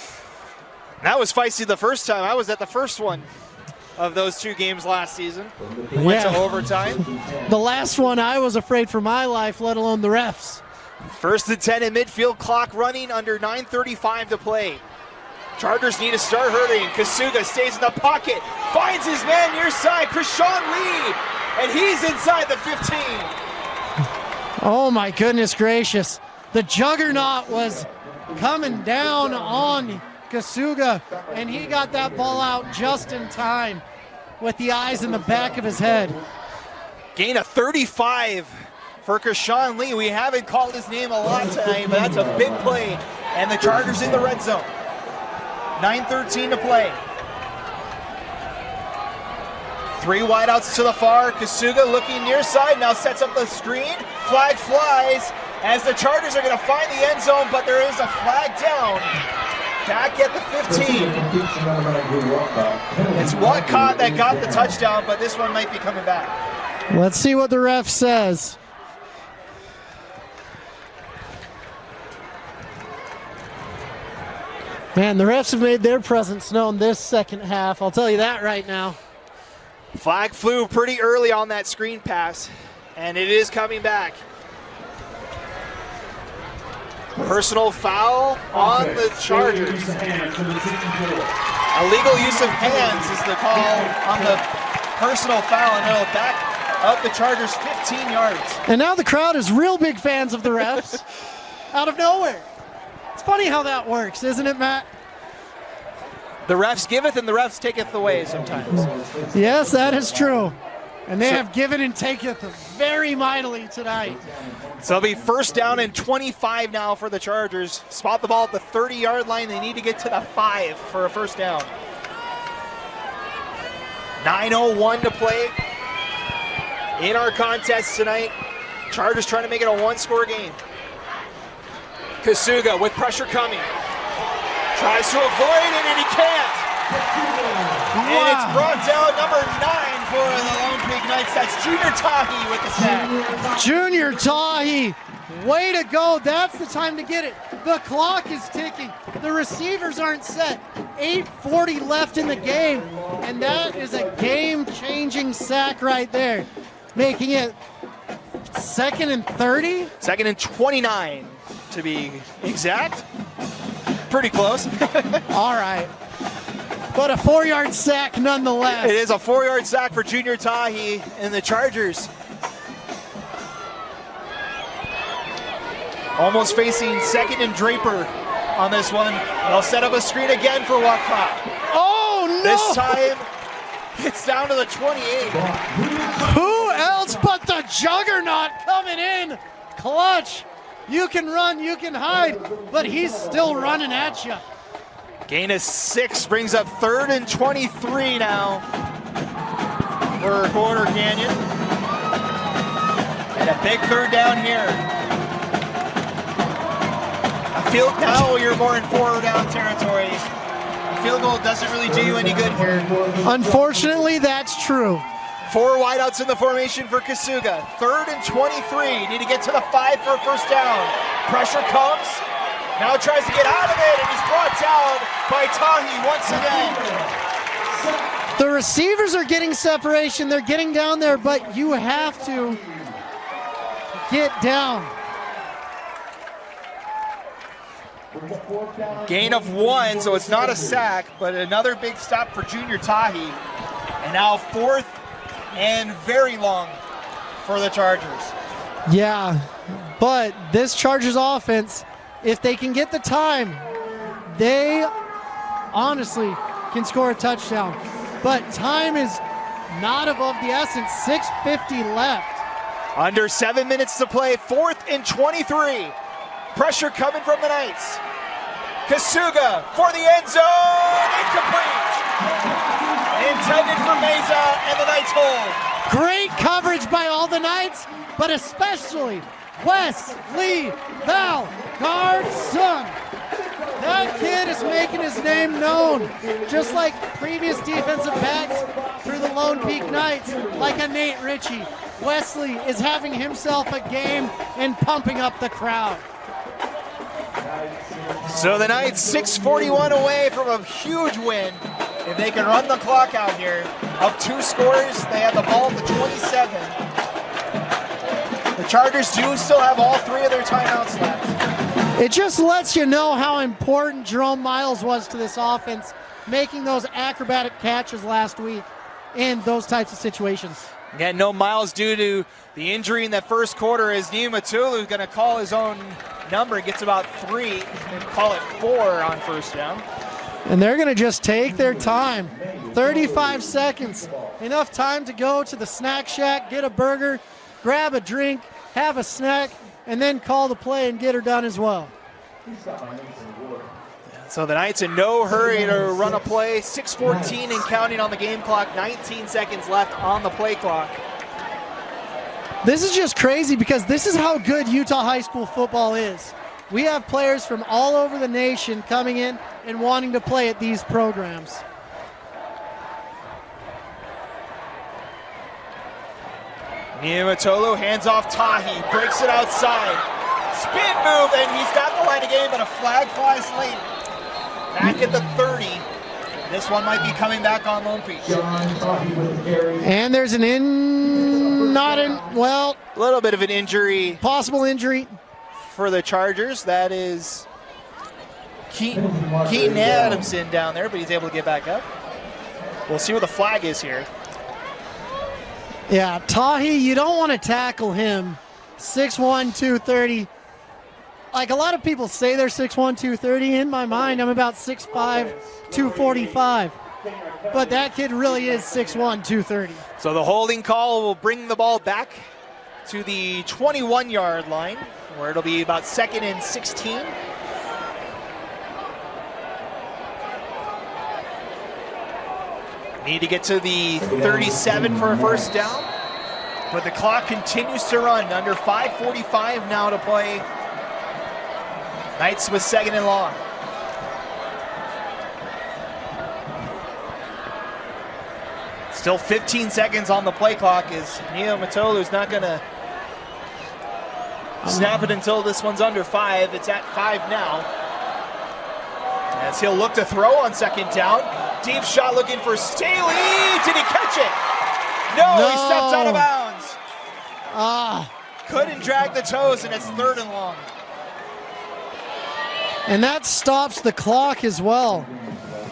That was feisty the first time. I was at the first one of those 2 games last season. Went to overtime. The last one, I was afraid for my life, let alone the refs. 1st and 10 in midfield, clock running under 9:35 to play. Chargers need to start hurting. Kasuga stays in the pocket, finds his man near side, Krishawn Lee, and he's inside the 15. Oh my goodness gracious. The juggernaut was coming down on Kasuga, and he got that ball out just in time with the eyes in the back of his head. Gain of 35 for Krishawn Lee. We haven't called his name a lot tonight, but that's a big play. And the Chargers in the red zone. 9:13 to play. 3 wideouts to the far. Kasuga looking near side, now sets up the screen. Flag flies as the Chargers are going to find the end zone, but there is a flag down. Back at the 15. It's Watcott that got the touchdown, but this one might be coming back. Let's see what the ref says. Man, the refs have made their presence known this second half. I'll tell you that right now. Flag flew pretty early on that screen pass, and it is coming back. Personal foul on the Chargers. Illegal use of hands is the call on the personal foul, and it'll back up the Chargers 15 yards. And now the crowd is real big fans of the refs out of nowhere. It's funny how that works, isn't it, Matt? The refs giveth and the refs taketh away sometimes. Yes, that is true. And they have given and taketh very mightily tonight. So it'll be first down and 25 now for the Chargers. Spot the ball at the 30-yard line. They need to get to the 5 for a first down. 9:01 to play in our contest tonight. Chargers trying to make it a one-score game. Kasuga with pressure coming. Tries to avoid it, and he can't. And it's brought down, number 9 for the Lone Peak Knights. That's Junior Tahi with the sack. Junior Tahi, way to go. That's the time to get it. The clock is ticking. The receivers aren't set. 8:40 left in the game, and that is a game-changing sack right there, making it 2nd and 30? 2nd and 29 to be exact. Pretty close. All right. But a 4-yard sack nonetheless. It is a 4-yard sack for Junior Tahi and the Chargers. Almost facing 2nd and Draper on this one. They'll set up a screen again for Wacott. Oh, no! This time, it's down to the 28. Who else but the Juggernaut coming in? Clutch. You can run, you can hide, but he's still running at you. Gain of 6 brings up 3rd and 23 now for Corner Canyon. And a big third down here. A field goal, you're more in 4 down territory. A field goal doesn't really do you any good here. Unfortunately, that's true. 4 wideouts in the formation for Kasuga. 3rd and 23. Need to get to the 5 for a first down. Pressure comes. Now tries to get out of it, and he's brought down by Tahi once again. The receivers are getting separation. They're getting down there, but you have to get down. Gain of 1, so it's not a sack, but another big stop for Junior Tahi. And now 4th and very long for the Chargers. Yeah, but this Chargers offense, if they can get the time, they honestly can score a touchdown. But time is not above the essence. 6:50 left. Under 7 minutes to play, 4th and 23. Pressure coming from the Knights. Kasuga for the end zone, incomplete. Intended for Meza, and the Knights hold. Great coverage by all the Knights, but especially Wesley Valgaardson. That kid is making his name known, just like previous defensive backs through the Lone Peak Knights, like a Nate Ritchie. Wesley is having himself a game and pumping up the crowd. So the Knights 6:41 away from a huge win. If they can run the clock out here, up 2 scores, they have the ball at the 27. The Chargers do still have all 3 of their timeouts left. It just lets you know how important Jerome Miles was to this offense, making those acrobatic catches last week in those types of situations. Again, no Miles due to the injury in that first quarter, as Niumatulu is going to call his own number. Gets about 3 and call it 4 on first down. And they're going to just take their time. 35 seconds. Enough time to go to the snack shack, get a burger, grab a drink, have a snack, and then call the play and get her done as well. So the Knights in no hurry to run a play. 6:14 and counting on the game clock. 19 seconds left on the play clock. This is just crazy because this is how good Utah high school football is. We have players from all over the nation coming in and wanting to play at these programs. Niumatolu hands off Tahi, breaks it outside. Spin move, and he's got the line of game, but a flag flies late. Back at the 30. This one might be coming back on Lone Peak. And there's a little bit of an injury. Possible injury. for the Chargers. That is Keaton Adamson down there, but he's able to get back up. We'll see what the flag is here. Yeah, Tahi, you don't want to tackle him. 6'1", 230. Like a lot of people say they're 6'1", 230. In my mind, I'm about 6'5", 245. But that kid really is 6'1", 230. So the holding call will bring the ball back to the 21-yard line, where it'll be about 2nd and 16. Need to get to the 37 for a first down, but the clock continues to run. Under 5:45 now to play. Knights with 2nd and long. Still 15 seconds on the play clock as Neo Matolu's not going to snap it until this one's under 5. It's at 5 now. As he'll look to throw on 2nd down. Deep shot looking for Staley. Did he catch it? No, he stepped out of bounds. Couldn't drag the toes, and it's 3rd and long. And that stops the clock as well.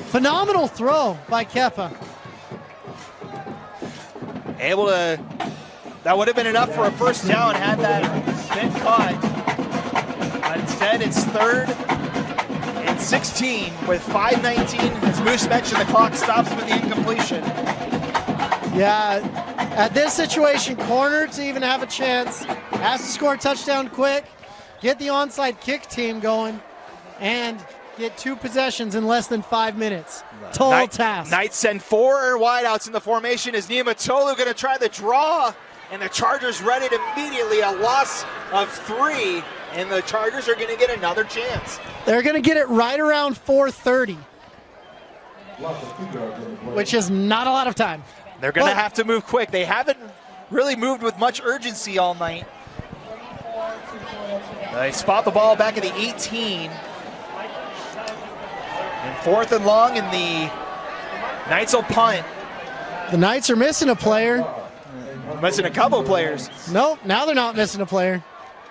Phenomenal throw by Kepa. Able to, that would have been enough for a first down had that been caught. But instead, it's 3rd and 16 with 5:19. As Moose mentioned, the clock stops with the incompletion. Yeah, at this situation, corner to even have a chance has to score a touchdown quick, get the onside kick team going, and get 2 possessions in less than 5 minutes. Tall task. Knights send 4 wideouts in the formation. Is Niumatolu going to try the draw? And the Chargers read it immediately. A loss of 3, and the Chargers are going to get another chance. They're going to get it right around 4:30, which is not a lot of time. They're going to have to move quick. They haven't really moved with much urgency all night. They spot the ball back at the 18. And 4th and long, and the Knights will punt. The Knights are missing a player. Missing a couple of players. Nope, now they're not missing a player.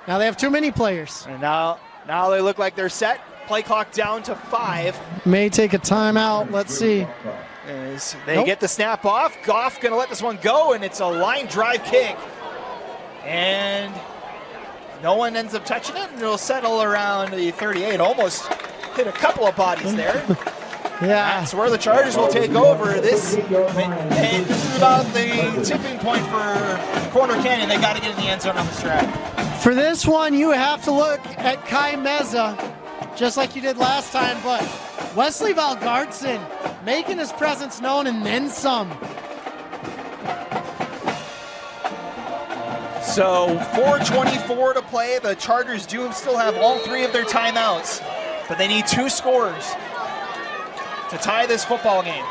Now they have too many players. And now they look like they're set. Play clock down to 5. May take a timeout. Let's see. As they get the snap off, Goff going to let this one go, and it's a line drive kick. And no one ends up touching it, and it'll settle around the 38. Almost hit a couple of bodies there. Yeah. That's where the Chargers will take over. This is about the tipping point for Corner Canyon. They got to get in the end zone on the strap. For this one, you have to look at Kai Meza, just like you did last time, but Wesley Valgaardson making his presence known and then some. So 4:24 to play. The Chargers do still have all 3 of their timeouts, but they need 2 scores to tie this football game.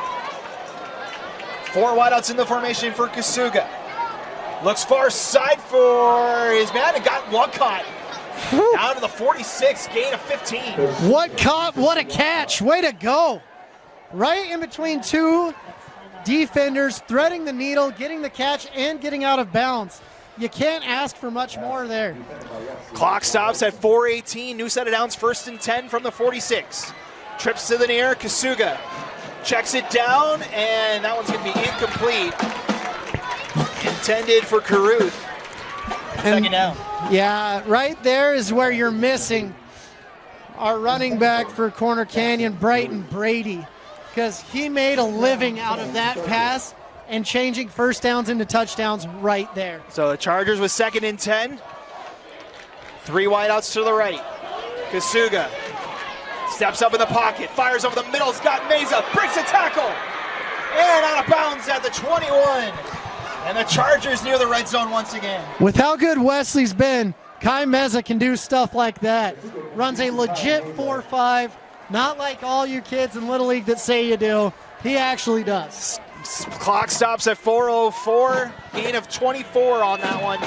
4 wideouts in the formation for Kasuga. Looks far side for his man and got one caught. Down to the 46, gain of 15. What a catch. Way to go. Right in between 2 defenders, threading the needle, getting the catch, and getting out of bounds. You can't ask for much more there. Clock stops at 4:18. New set of downs, 1st and 10 from the 46. Trips to the near. Kasuga checks it down, and that one's going to be incomplete. Intended for Caruth. 2nd down. Yeah, right there is where you're missing our running back for Corner Canyon, Brighton Brady, because he made a living out of that pass and changing first downs into touchdowns right there. So the Chargers with 2nd and 10. 3 wideouts to the right. Kasuga steps up in the pocket, fires over the middle. Scott Meza breaks a tackle, and out of bounds at the 21. And the Chargers near the red zone once again. With how good Wesley's been, Kai Meza can do stuff like that. Runs a legit 4.5, not like all you kids in Little League that say you do. He actually does. Clock stops at 4:04. Gain of 24 on that one.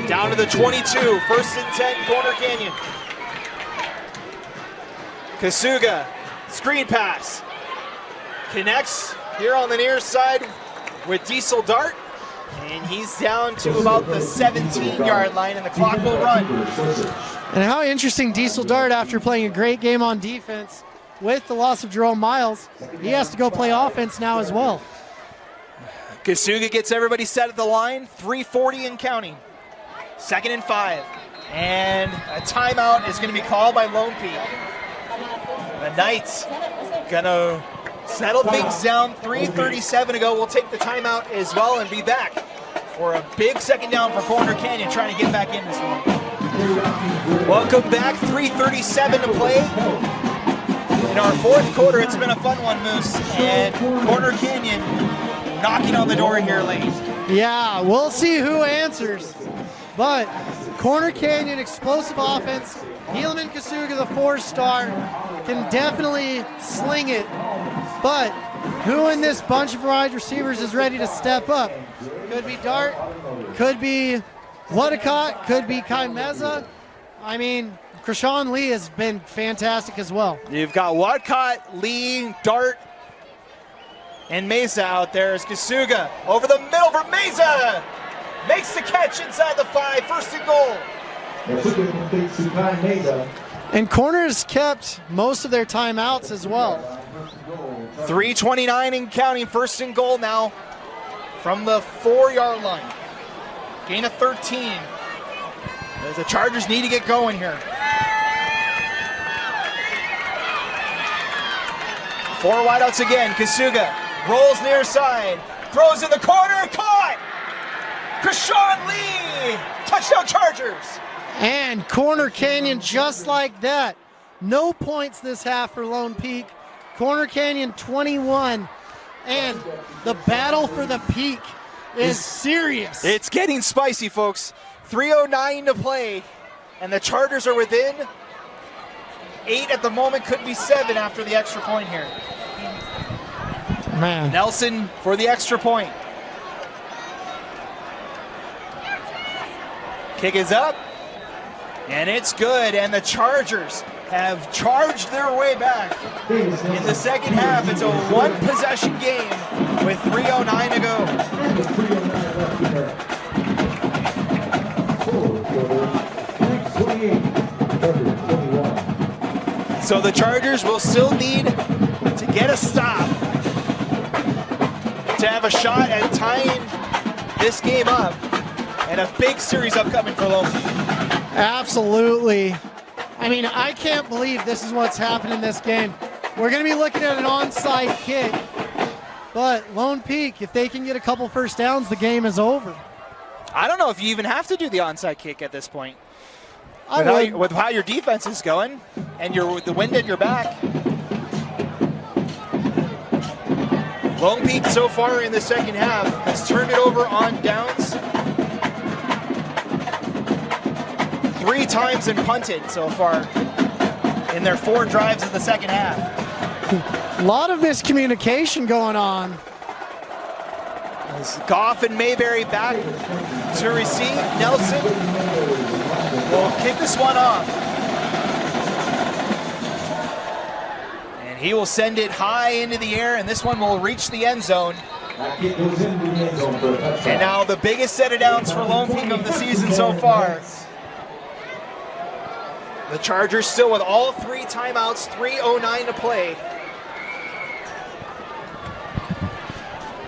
Down to the 22. 1st and 10, Corner Canyon. Kasuga, screen pass. Connects here on the near side with Diesel Dart. And he's down to about the 17-yard line, and the clock will run. And how interesting, Diesel Dart, after playing a great game on defense with the loss of Jerome Miles, he has to go play offense now as well. Kasuga gets everybody set at the line, 3:40 and counting. 2nd and 5. And a timeout is going to be called by Lone Peak. The Knights going to settle things down. 3:37 to go. We'll take the timeout as well and be back for a big 2nd down for Corner Canyon, trying to get back in this one. Welcome back. 3:37 to play. In our 4th quarter, it's been a fun one, Moose. And Corner Canyon knocking on the door here late. Yeah, we'll see who answers. But Corner Canyon, explosive offense. Helaman Kasuga, the 4-star, can definitely sling it. But who in this bunch of wide receivers is ready to step up? Could be Dart, could be Wadicott, could be Kai Meza. I mean, Krishan Lee has been fantastic as well. You've got Wadcott, Lee, Dart, and Meza out there. As Kasuga over the middle for Meza. Makes the catch inside the 5, 1st and goal. And Corners kept most of their timeouts as well. 3:29 and counting, 1st and goal now from the 4-yard line. Gain of 13. As the Chargers need to get going here. 4 wideouts again. Kasuga rolls near side, throws in the corner, caught! Krishan Lee! Touchdown Chargers! And Corner Canyon just like that. No points this half for Lone Peak. Corner Canyon 21. And the battle for the peak is serious. It's getting spicy, folks. 3:09 to play, and the Chargers are within 8 at the moment, could be 7 after the extra point here. Man. Nelson for the extra point. Kick is up, and it's good, and the Chargers have charged their way back. In the 2nd half, it's a 1-possession game with 3:09 to go. So the Chargers will still need to get a stop to have a shot at tying this game up, and a big series upcoming for Lone Peak. Absolutely. I mean, I can't believe this is what's happened in this game. We're going to be looking at an onside kick, but Lone Peak, if they can get a couple 1st downs, the game is over. I don't know if you even have to do the onside kick at this point. I With how your defense is going and with the wind at your back. Lone Peak so far in the 2nd half has turned it over on downs 3 times and punted so far in their 4 drives of the 2nd half. A lot of miscommunication going on. As Goff and Mayberry back to receive. Nelson will kick this one off. And he will send it high into the air, and this one will reach the end zone. And now the biggest set of downs for Lone Peak of the season so far. The Chargers still with all 3 timeouts, 3:09 to play.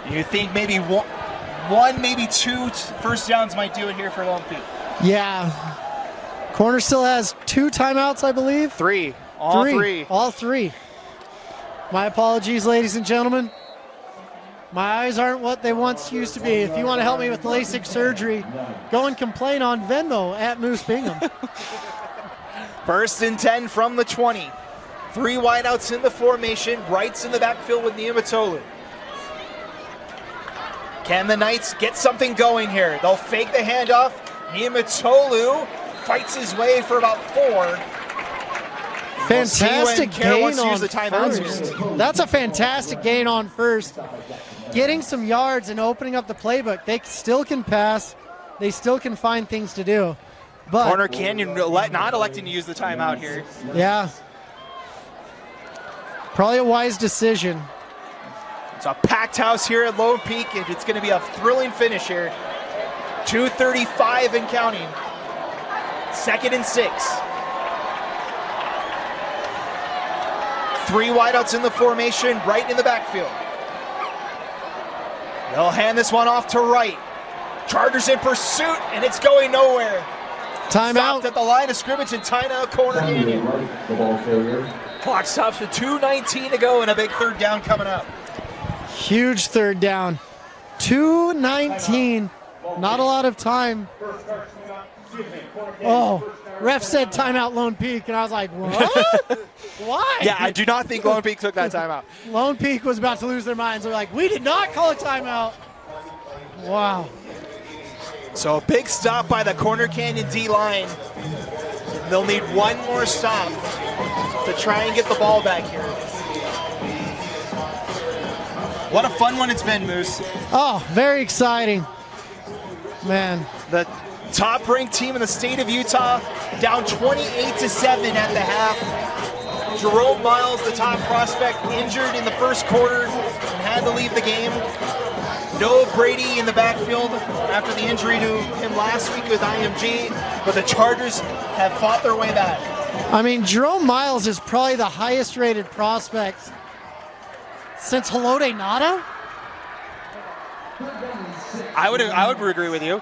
You think maybe one, maybe 2 1st downs might do it here for Lone Peak? Yeah. Corner still has 2 timeouts, I believe. 3. All 3. All 3. My apologies, ladies and gentlemen. My eyes aren't what they once used to be. If you want to help me with LASIK surgery, go and complain on Venmo at Moose Bingham. 1st and 10 from the 20. 3 wideouts in the formation. Wright's in the backfield with Niumatolu. Can the Knights get something going here? They'll fake the handoff. Niumatolu fights his way for about 4. Fantastic gain on the timeouts first. here. That's a fantastic gain on first. Getting some yards and opening up the playbook. They still can pass. They still can find things to do. But Corner Canyon not electing to use the timeout here. yeah, probably a wise decision. It's a packed house here at Lone Peak, and it's going to be a thrilling finish here. 2:35 and counting. 2nd and 6. 3 wideouts in the formation, right in the backfield. They'll hand this one off to Wright. Chargers in pursuit, and it's going nowhere. Timeout. Stopped at the line of scrimmage and timeout Corner Canyon. Clock stops with 2:19 to go and a big 3rd down coming up. Huge 3rd down. 2:19. Not a lot of time. Oh, ref said timeout Lone Peak, and I was like, what? Why? Yeah, I do not think Lone Peak took that timeout. Lone Peak was about to lose their minds. They're like, we did not call a timeout. Wow. So a big stop by the Corner Canyon D-line. They'll need one more stop to try and get the ball back here. What a fun one it's been, Moose. Oh, very exciting. Man. The top-ranked team in the state of Utah, down 28-7 at the half. Jerome Miles, the top prospect, injured in the first quarter and had to leave the game. No Brady in the backfield after the injury to him last week with IMG, but the Chargers have fought their way back. I mean, Jerome Miles is probably the highest rated prospect since Halode Nada. I would agree with you.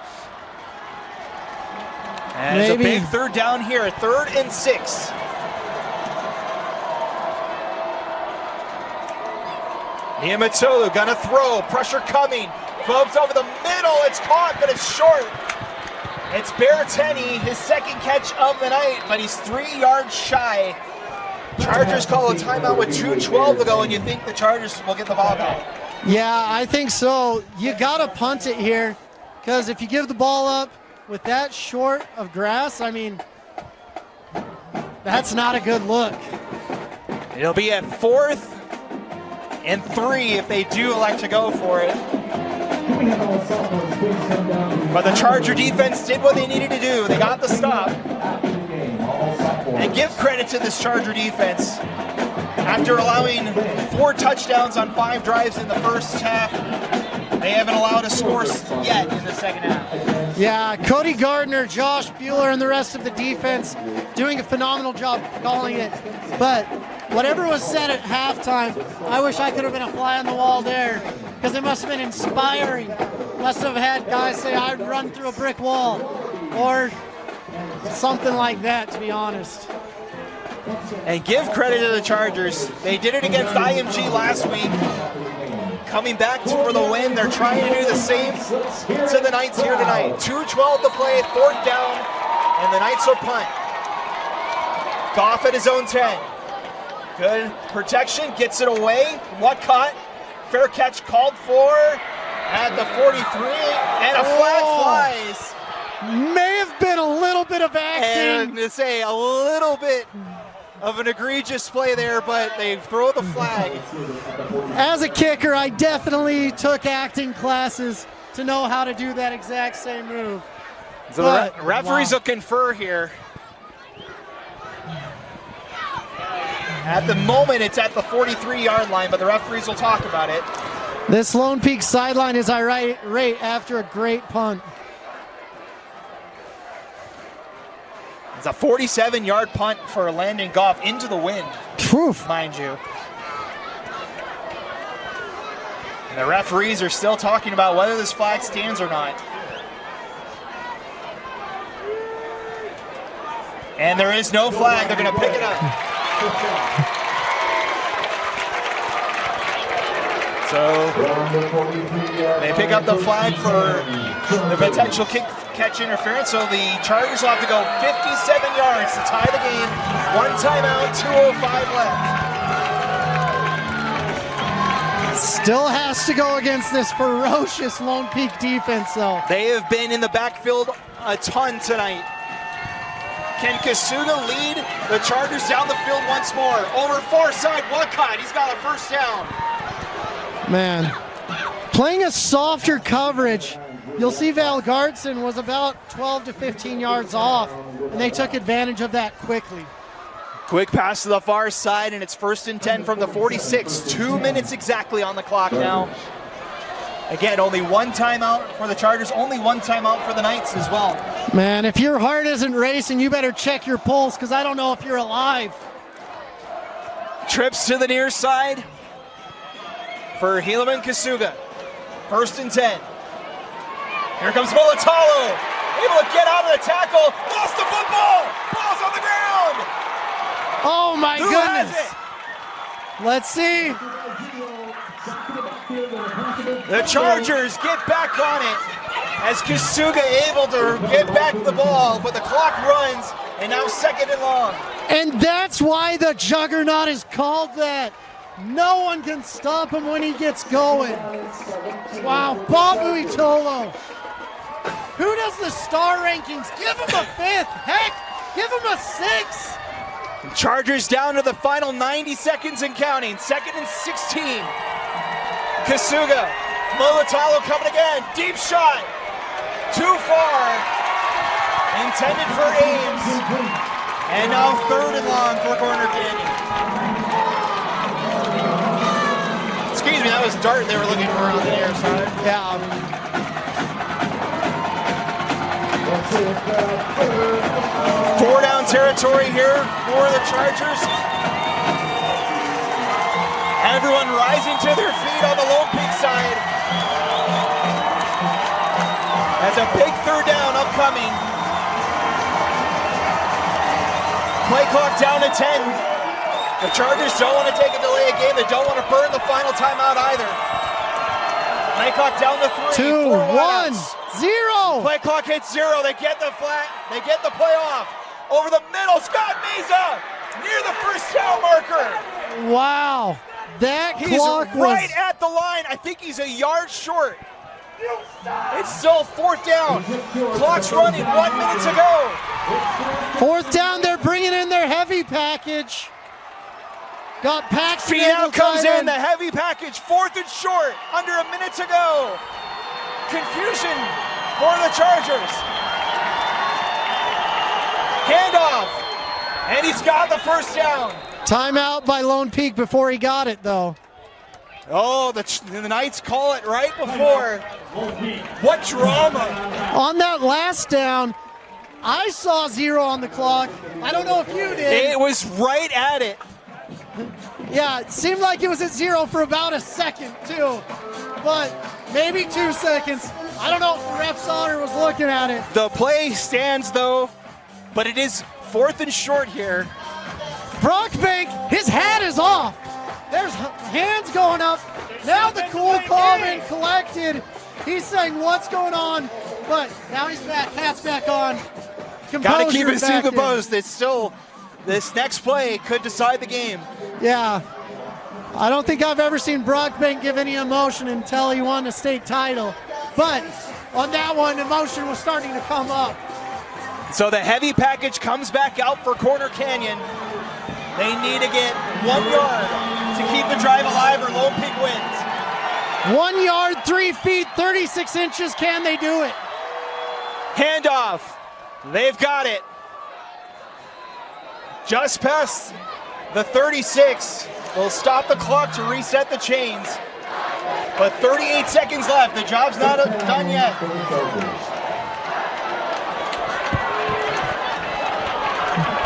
And it's a Maybe. big 3rd down here, 3rd and 6. Niumatalolo gonna throw, pressure coming, Phobes over the middle, it's caught, but it's short. It's Berrettini, his 2nd catch of the night, but he's 3 yards shy. Chargers call a timeout with 2:12 to go, and you think the Chargers will get the ball back? Yeah, I think so. You gotta punt it here, because if you give the ball up with that short of grass, I mean, that's not a good look. It'll be at 4th and 3 if they do elect to go for it. But the Charger defense did what they needed to do. They got the stop. And give credit to this Charger defense. After allowing 4 touchdowns on 5 drives in the first half, they haven't allowed a score yet in the second half. Yeah, Cody Gardner, Josh Bueller, and the rest of the defense doing a phenomenal job calling it. But whatever was said at halftime, I wish I could have been a fly on the wall there, because it must have been inspiring. Must have had guys say I'd run through a brick wall or something like that, to be honest. And give credit to the Chargers. They did it against IMG last week. Coming back for the win, they're trying to do the same to the Knights here tonight. 2:12 to play, 4th down, and the Knights will punt. Goff at his own 10. Good protection, gets it away. Whatcott, fair catch called for at the 43, and a flag flies. May have been a little bit of acting. And to say a little bit of an egregious play there, but they throw the flag. As a kicker, I definitely took acting classes to know how to do that exact same move. So the referees will confer here. At the moment, it's at the 43-yard line, but the referees will talk about it. This Lone Peak sideline is irate after a great punt. It's a 47-yard punt for Landon Goff into the wind, Oof. mind you. And the referees are still talking about whether this flag stands or not. And there is no flag. They're going to pick it up. So they pick up the flag for the potential catch interference. So the Chargers will have to go 57 yards to tie the game. 1 timeout, 2:05 left. Still has to go against this ferocious Lone Peak defense, though. They have been in the backfield a ton tonight. Can Kasuga lead the Chargers down the field once more? Over far side, Whatcott, he's got a first down. Man, playing a softer coverage, you'll see Val Gartson was about 12 to 15 yards off, and they took advantage of that quickly. Quick pass to the far side, and it's 1st and 10 from the 46. 2 minutes exactly on the clock now. Again, only one timeout for the Chargers, only one timeout for the Knights as well. Man, if your heart isn't racing, you better check your pulse, because I don't know if you're alive. Trips to the near side for Helaman Kasuga. 1st and 10. Here comes Mulatalo. Able to get out of the tackle. Lost the football. Ball's on the ground. Oh my Who goodness. has it? Let's see. The Chargers get back on it as Kasuga able to get back the ball, but the clock runs, and now 2nd and long. And that's why the Juggernaut is called that. No one can stop him when he gets going. Wow, Bob Uitolo. Who does the star rankings? Give him a 5th. Heck, give him a 6. Chargers down to the final 90 seconds and counting. 2nd and 16. Kasuga. Mulatalo coming again. Deep shot. Too far. Intended for Ames. And now 3rd and long for Corner Canyon. Excuse me, that was Dart they were looking for on the near side. Yeah. 4-down territory here for the Chargers. Everyone rising to their feet on the Lone Peak side. That's a big 3rd down upcoming. Play clock down to 10. The Chargers don't want to take a delay of game. They don't want to burn the final timeout either. Play clock down to 3. 2, 1, 0. Play clock hits 0. They get the flat. They get the play off. Over the middle, Scott Meza near the 1st down marker. Wow. That He's clock right was... at the line. I think he's a yard short. It's still 4th down. Clock's running. 1 minute to go. 4th down, they're bringing in their heavy package. Got Paxton. Finau comes in, the heavy package. 4th and short. Under a minute to go. Confusion for the Chargers. Handoff. And he's got the 1st down. Timeout by Lone Peak before he got it, though. Oh, the Knights call it right before. What drama. On that last down, I saw 0 on the clock. I don't know if you did. It was right at it. Yeah, it seemed like it was at 0 for about a second, too. But maybe 2 seconds. I don't know if the ref saw it or was looking at it. The play stands, though, but it is 4th and short here. Brockbank, his hat is off. There's hands going up. Now the cool, calm, and collected. He's saying, what's going on? But now he's back, hat's back on. Got to keep Composure his back in. composed. It's still, this next play could decide the game. Yeah. I don't think I've ever seen Brockbank give any emotion until he won the state title. But on that one, emotion was starting to come up. So the heavy package comes back out for Corner Canyon. They need to get 1 yard to keep the drive alive or Lone Peak wins. 1 yard, 3 feet, 36 inches. Can they do it? Handoff. They've got it. Just past the 36. They'll stop the clock to reset the chains. But 38 seconds left. The job's not done yet.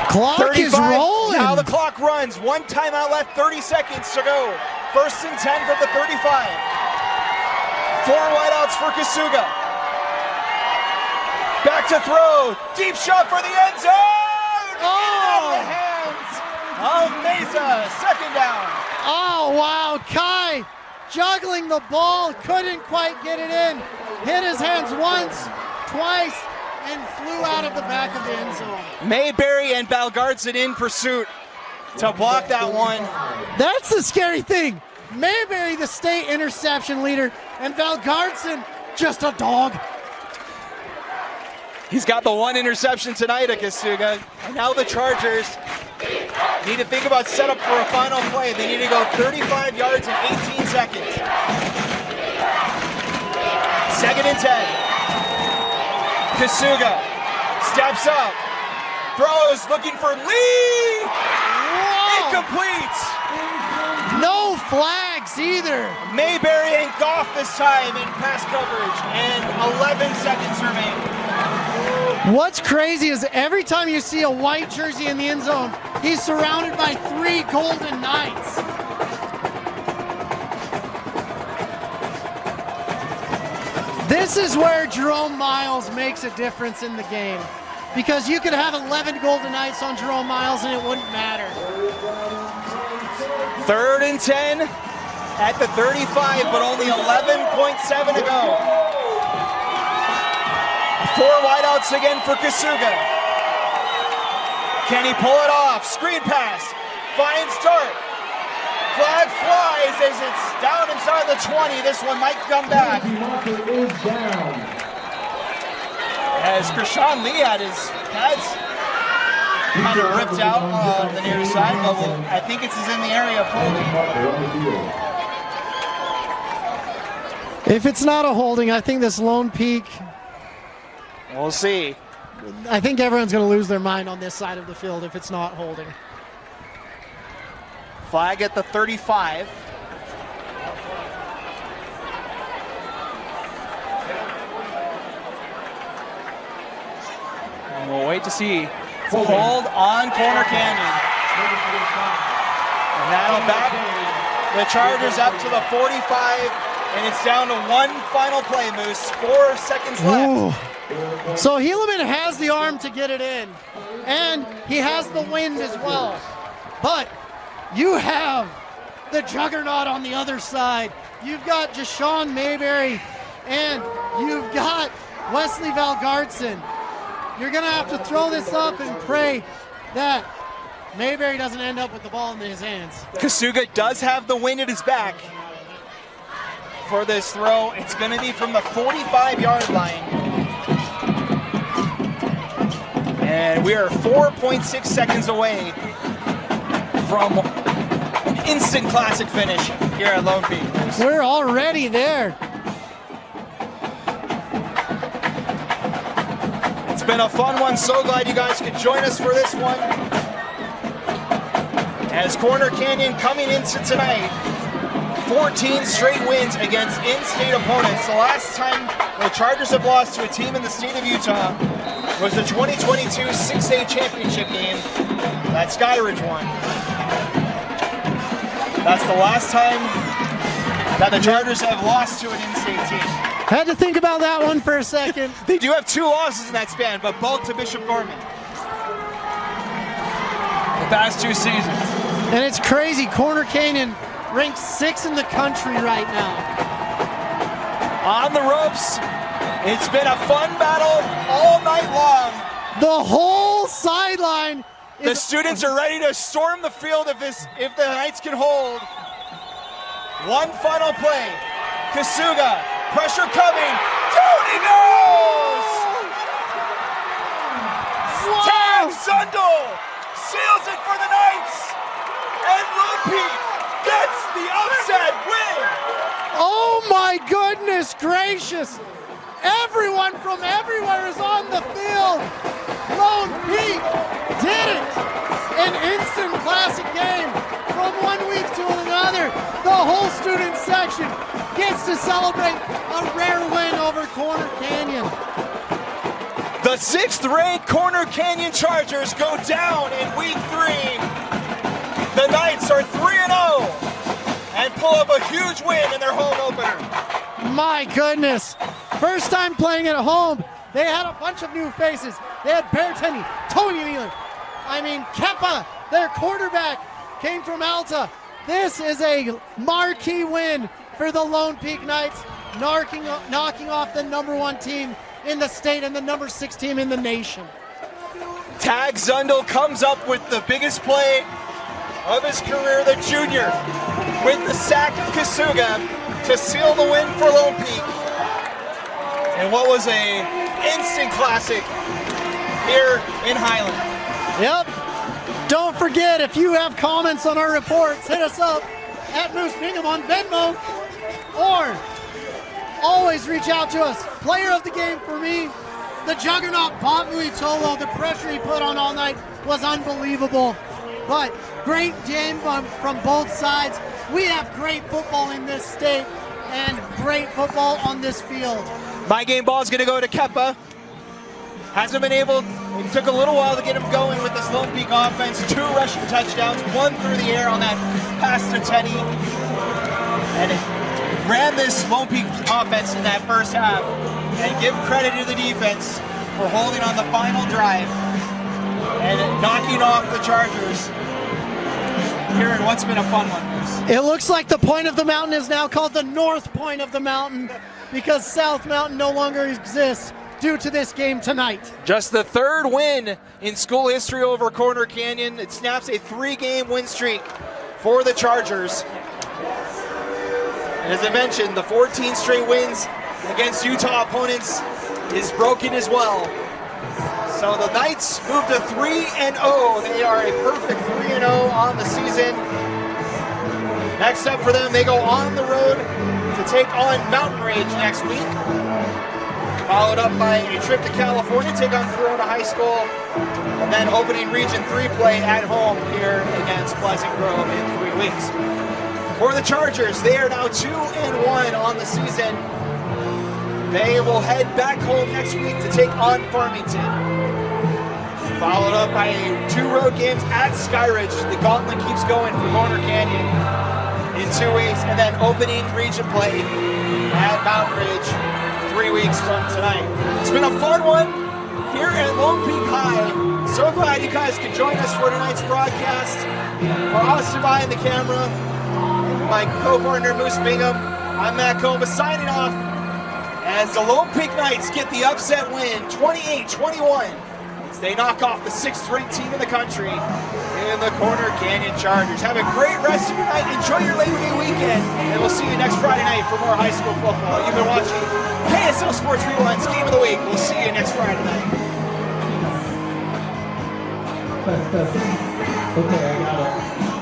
Clock 35. is rolling. Now the clock runs. 1 timeout left, 30 seconds to go. 1st and 10 from the 35. 4 wideouts for Kasuga. Back to throw. Deep shot for the end zone. Oh! In the hands of Meza. 2nd down. Oh, wow. Kai juggling the ball. Couldn't quite get it in. Hit his hands once, twice, and flew out of the back of the end zone. Mayberry and Valgardson in pursuit to block that one. That's the scary thing. Mayberry, the state interception leader, and Valgardson, just a dog. He's got the 1 interception tonight at Kasuga. And now the Chargers need to think about setup for a final play. They need to go 35 yards in 18 seconds. 2nd and 10. Kasuga steps up, throws, looking for Lee. Incomplete. No flags either. Mayberry and Goff this time in pass coverage, and 11 seconds remain. What's crazy is every time you see a white jersey in the end zone, he's surrounded by 3 Golden Knights. This is where Jerome Miles makes a difference in the game, because you could have 11 Golden Knights on Jerome Miles and it wouldn't matter. 3rd and 10 at the 35, but only 11.7 to go. 4 wideouts again for Kasuga. Can he pull it off? Screen pass. Finds Dart. Flag flies as it's down inside the 20. This one might come back. As Krishan Lee had his pads kind of ripped out on the near side, but I think it's in the area of holding. If it's not a holding, I think this Lone Peak, We'll see. I think everyone's going to lose their mind on this side of the field if it's not holding. Flag at the 35. And we'll wait to see. It's a hold on Corner Canyon. And that'll back the Chargers up to the 45, and it's down to 1 final play, Moose. 4 seconds left. Ooh. So Helaman has the arm to get it in, and he has the wind as well. But you have the juggernaut on the other side. You've got Jashawn Mayberry, and you've got Wesley Valgaardson. You're going to have to throw this up and pray that Mayberry doesn't end up with the ball in his hands. Kasuga does have the wind at his back for this throw. It's going to be from the 45-yard line. And we are 4.6 seconds away from an instant classic finish here at Lone Peak. We're already there. It's been a fun one. So glad you guys could join us for this one. As Corner Canyon coming into tonight, 14 straight wins against in-state opponents. The last time the Chargers have lost to a team in the state of Utah was the 2022 6A championship game that Skyridge won. That's the last time that the Chargers have lost to an in-state team. Had to think about that one for a second. They do have 2 losses in that span, but both to Bishop Gorman. The past 2 seasons. And it's crazy. Corner Canyon ranked 6th in the country right now. On the ropes. It's been a fun battle all night long. The whole sideline is... The students are ready to storm the field if the Knights can hold. One final play. Kasuga, pressure coming. Down he goes! Tag Sundel seals it for the Knights. And Lone Peak gets the upset win. Oh my goodness gracious! Everyone from everywhere is on the field. Lone Peak did it! An instant classic game from one week to another. The whole student section gets to celebrate a rare win over Corner Canyon. The 6th-ranked Corner Canyon Chargers go down in week 3. The Knights are 3-0 and pull up a huge win in their home opener. My goodness. First time playing at home. They had a bunch of new faces. They had Bertini, Tony Wheeler. Keppa, their quarterback, came from Alta. This is a marquee win for the Lone Peak Knights, knocking off the #1 team in the state and the #6 team in the nation. Tag Zundel comes up with the biggest play of his career, the junior, with the sack of Kasuga to seal the win for Lone Peak. And what was a instant classic here in Highland. Yep. Don't forget, if you have comments on our reports, hit us up at Moose Bingham on Venmo, or always reach out to us. Player of the game for me, the juggernaut Bob Muitolo. The pressure he put on all night was unbelievable. But great game from both sides. We have great football in this state and great football on this field. My game ball is going to go to Kepa. Hasn't been able, it took a little while to get him going with this Lone Peak offense. 2 rushing touchdowns, 1 through the air on that pass to Teddy. And it ran this Lone Peak offense in that first half. And give credit to the defense for holding on the final drive and knocking off the Chargers here in what's been a fun one. It looks like the point of the mountain is now called the North Point of the Mountain because South Mountain no longer exists due to this game tonight. Just the 3rd win in school history over Corner Canyon. It snaps a 3-game win streak for the Chargers. And as I mentioned, the 14 straight wins against Utah opponents is broken as well. So the Knights move to 3-0. They are a perfect 3-0 on the season. Next up for them, they go on the road to take on Mountain Ridge next week. Followed up by a trip to California, take on Corona High School, and then opening Region 3 play at home here against Pleasant Grove in 3 weeks. For the Chargers, they are now 2-1 on the season. They will head back home next week to take on Farmington. Followed up by 2 road games at Skyridge. The gauntlet keeps going for Corner Canyon in 2 weeks, and then opening region play at Mountain Ridge 3 weeks from tonight. It's been a fun one here at Lone Peak High. So glad you guys could join us for tonight's broadcast. For Austin behind the camera, my co-partner Moose Bingham, I'm Matt Coma signing off as the Lone Peak Knights get the upset win 28-21. They knock off the 6th ranked team in the country in the Corner Canyon Chargers. Have a great rest of your night. Enjoy your Labor Day weekend. And we'll see you next Friday night for more high school football. You've been watching KSL Sports Rewind's Game of the Week. We'll see you next Friday night. Okay, I got it.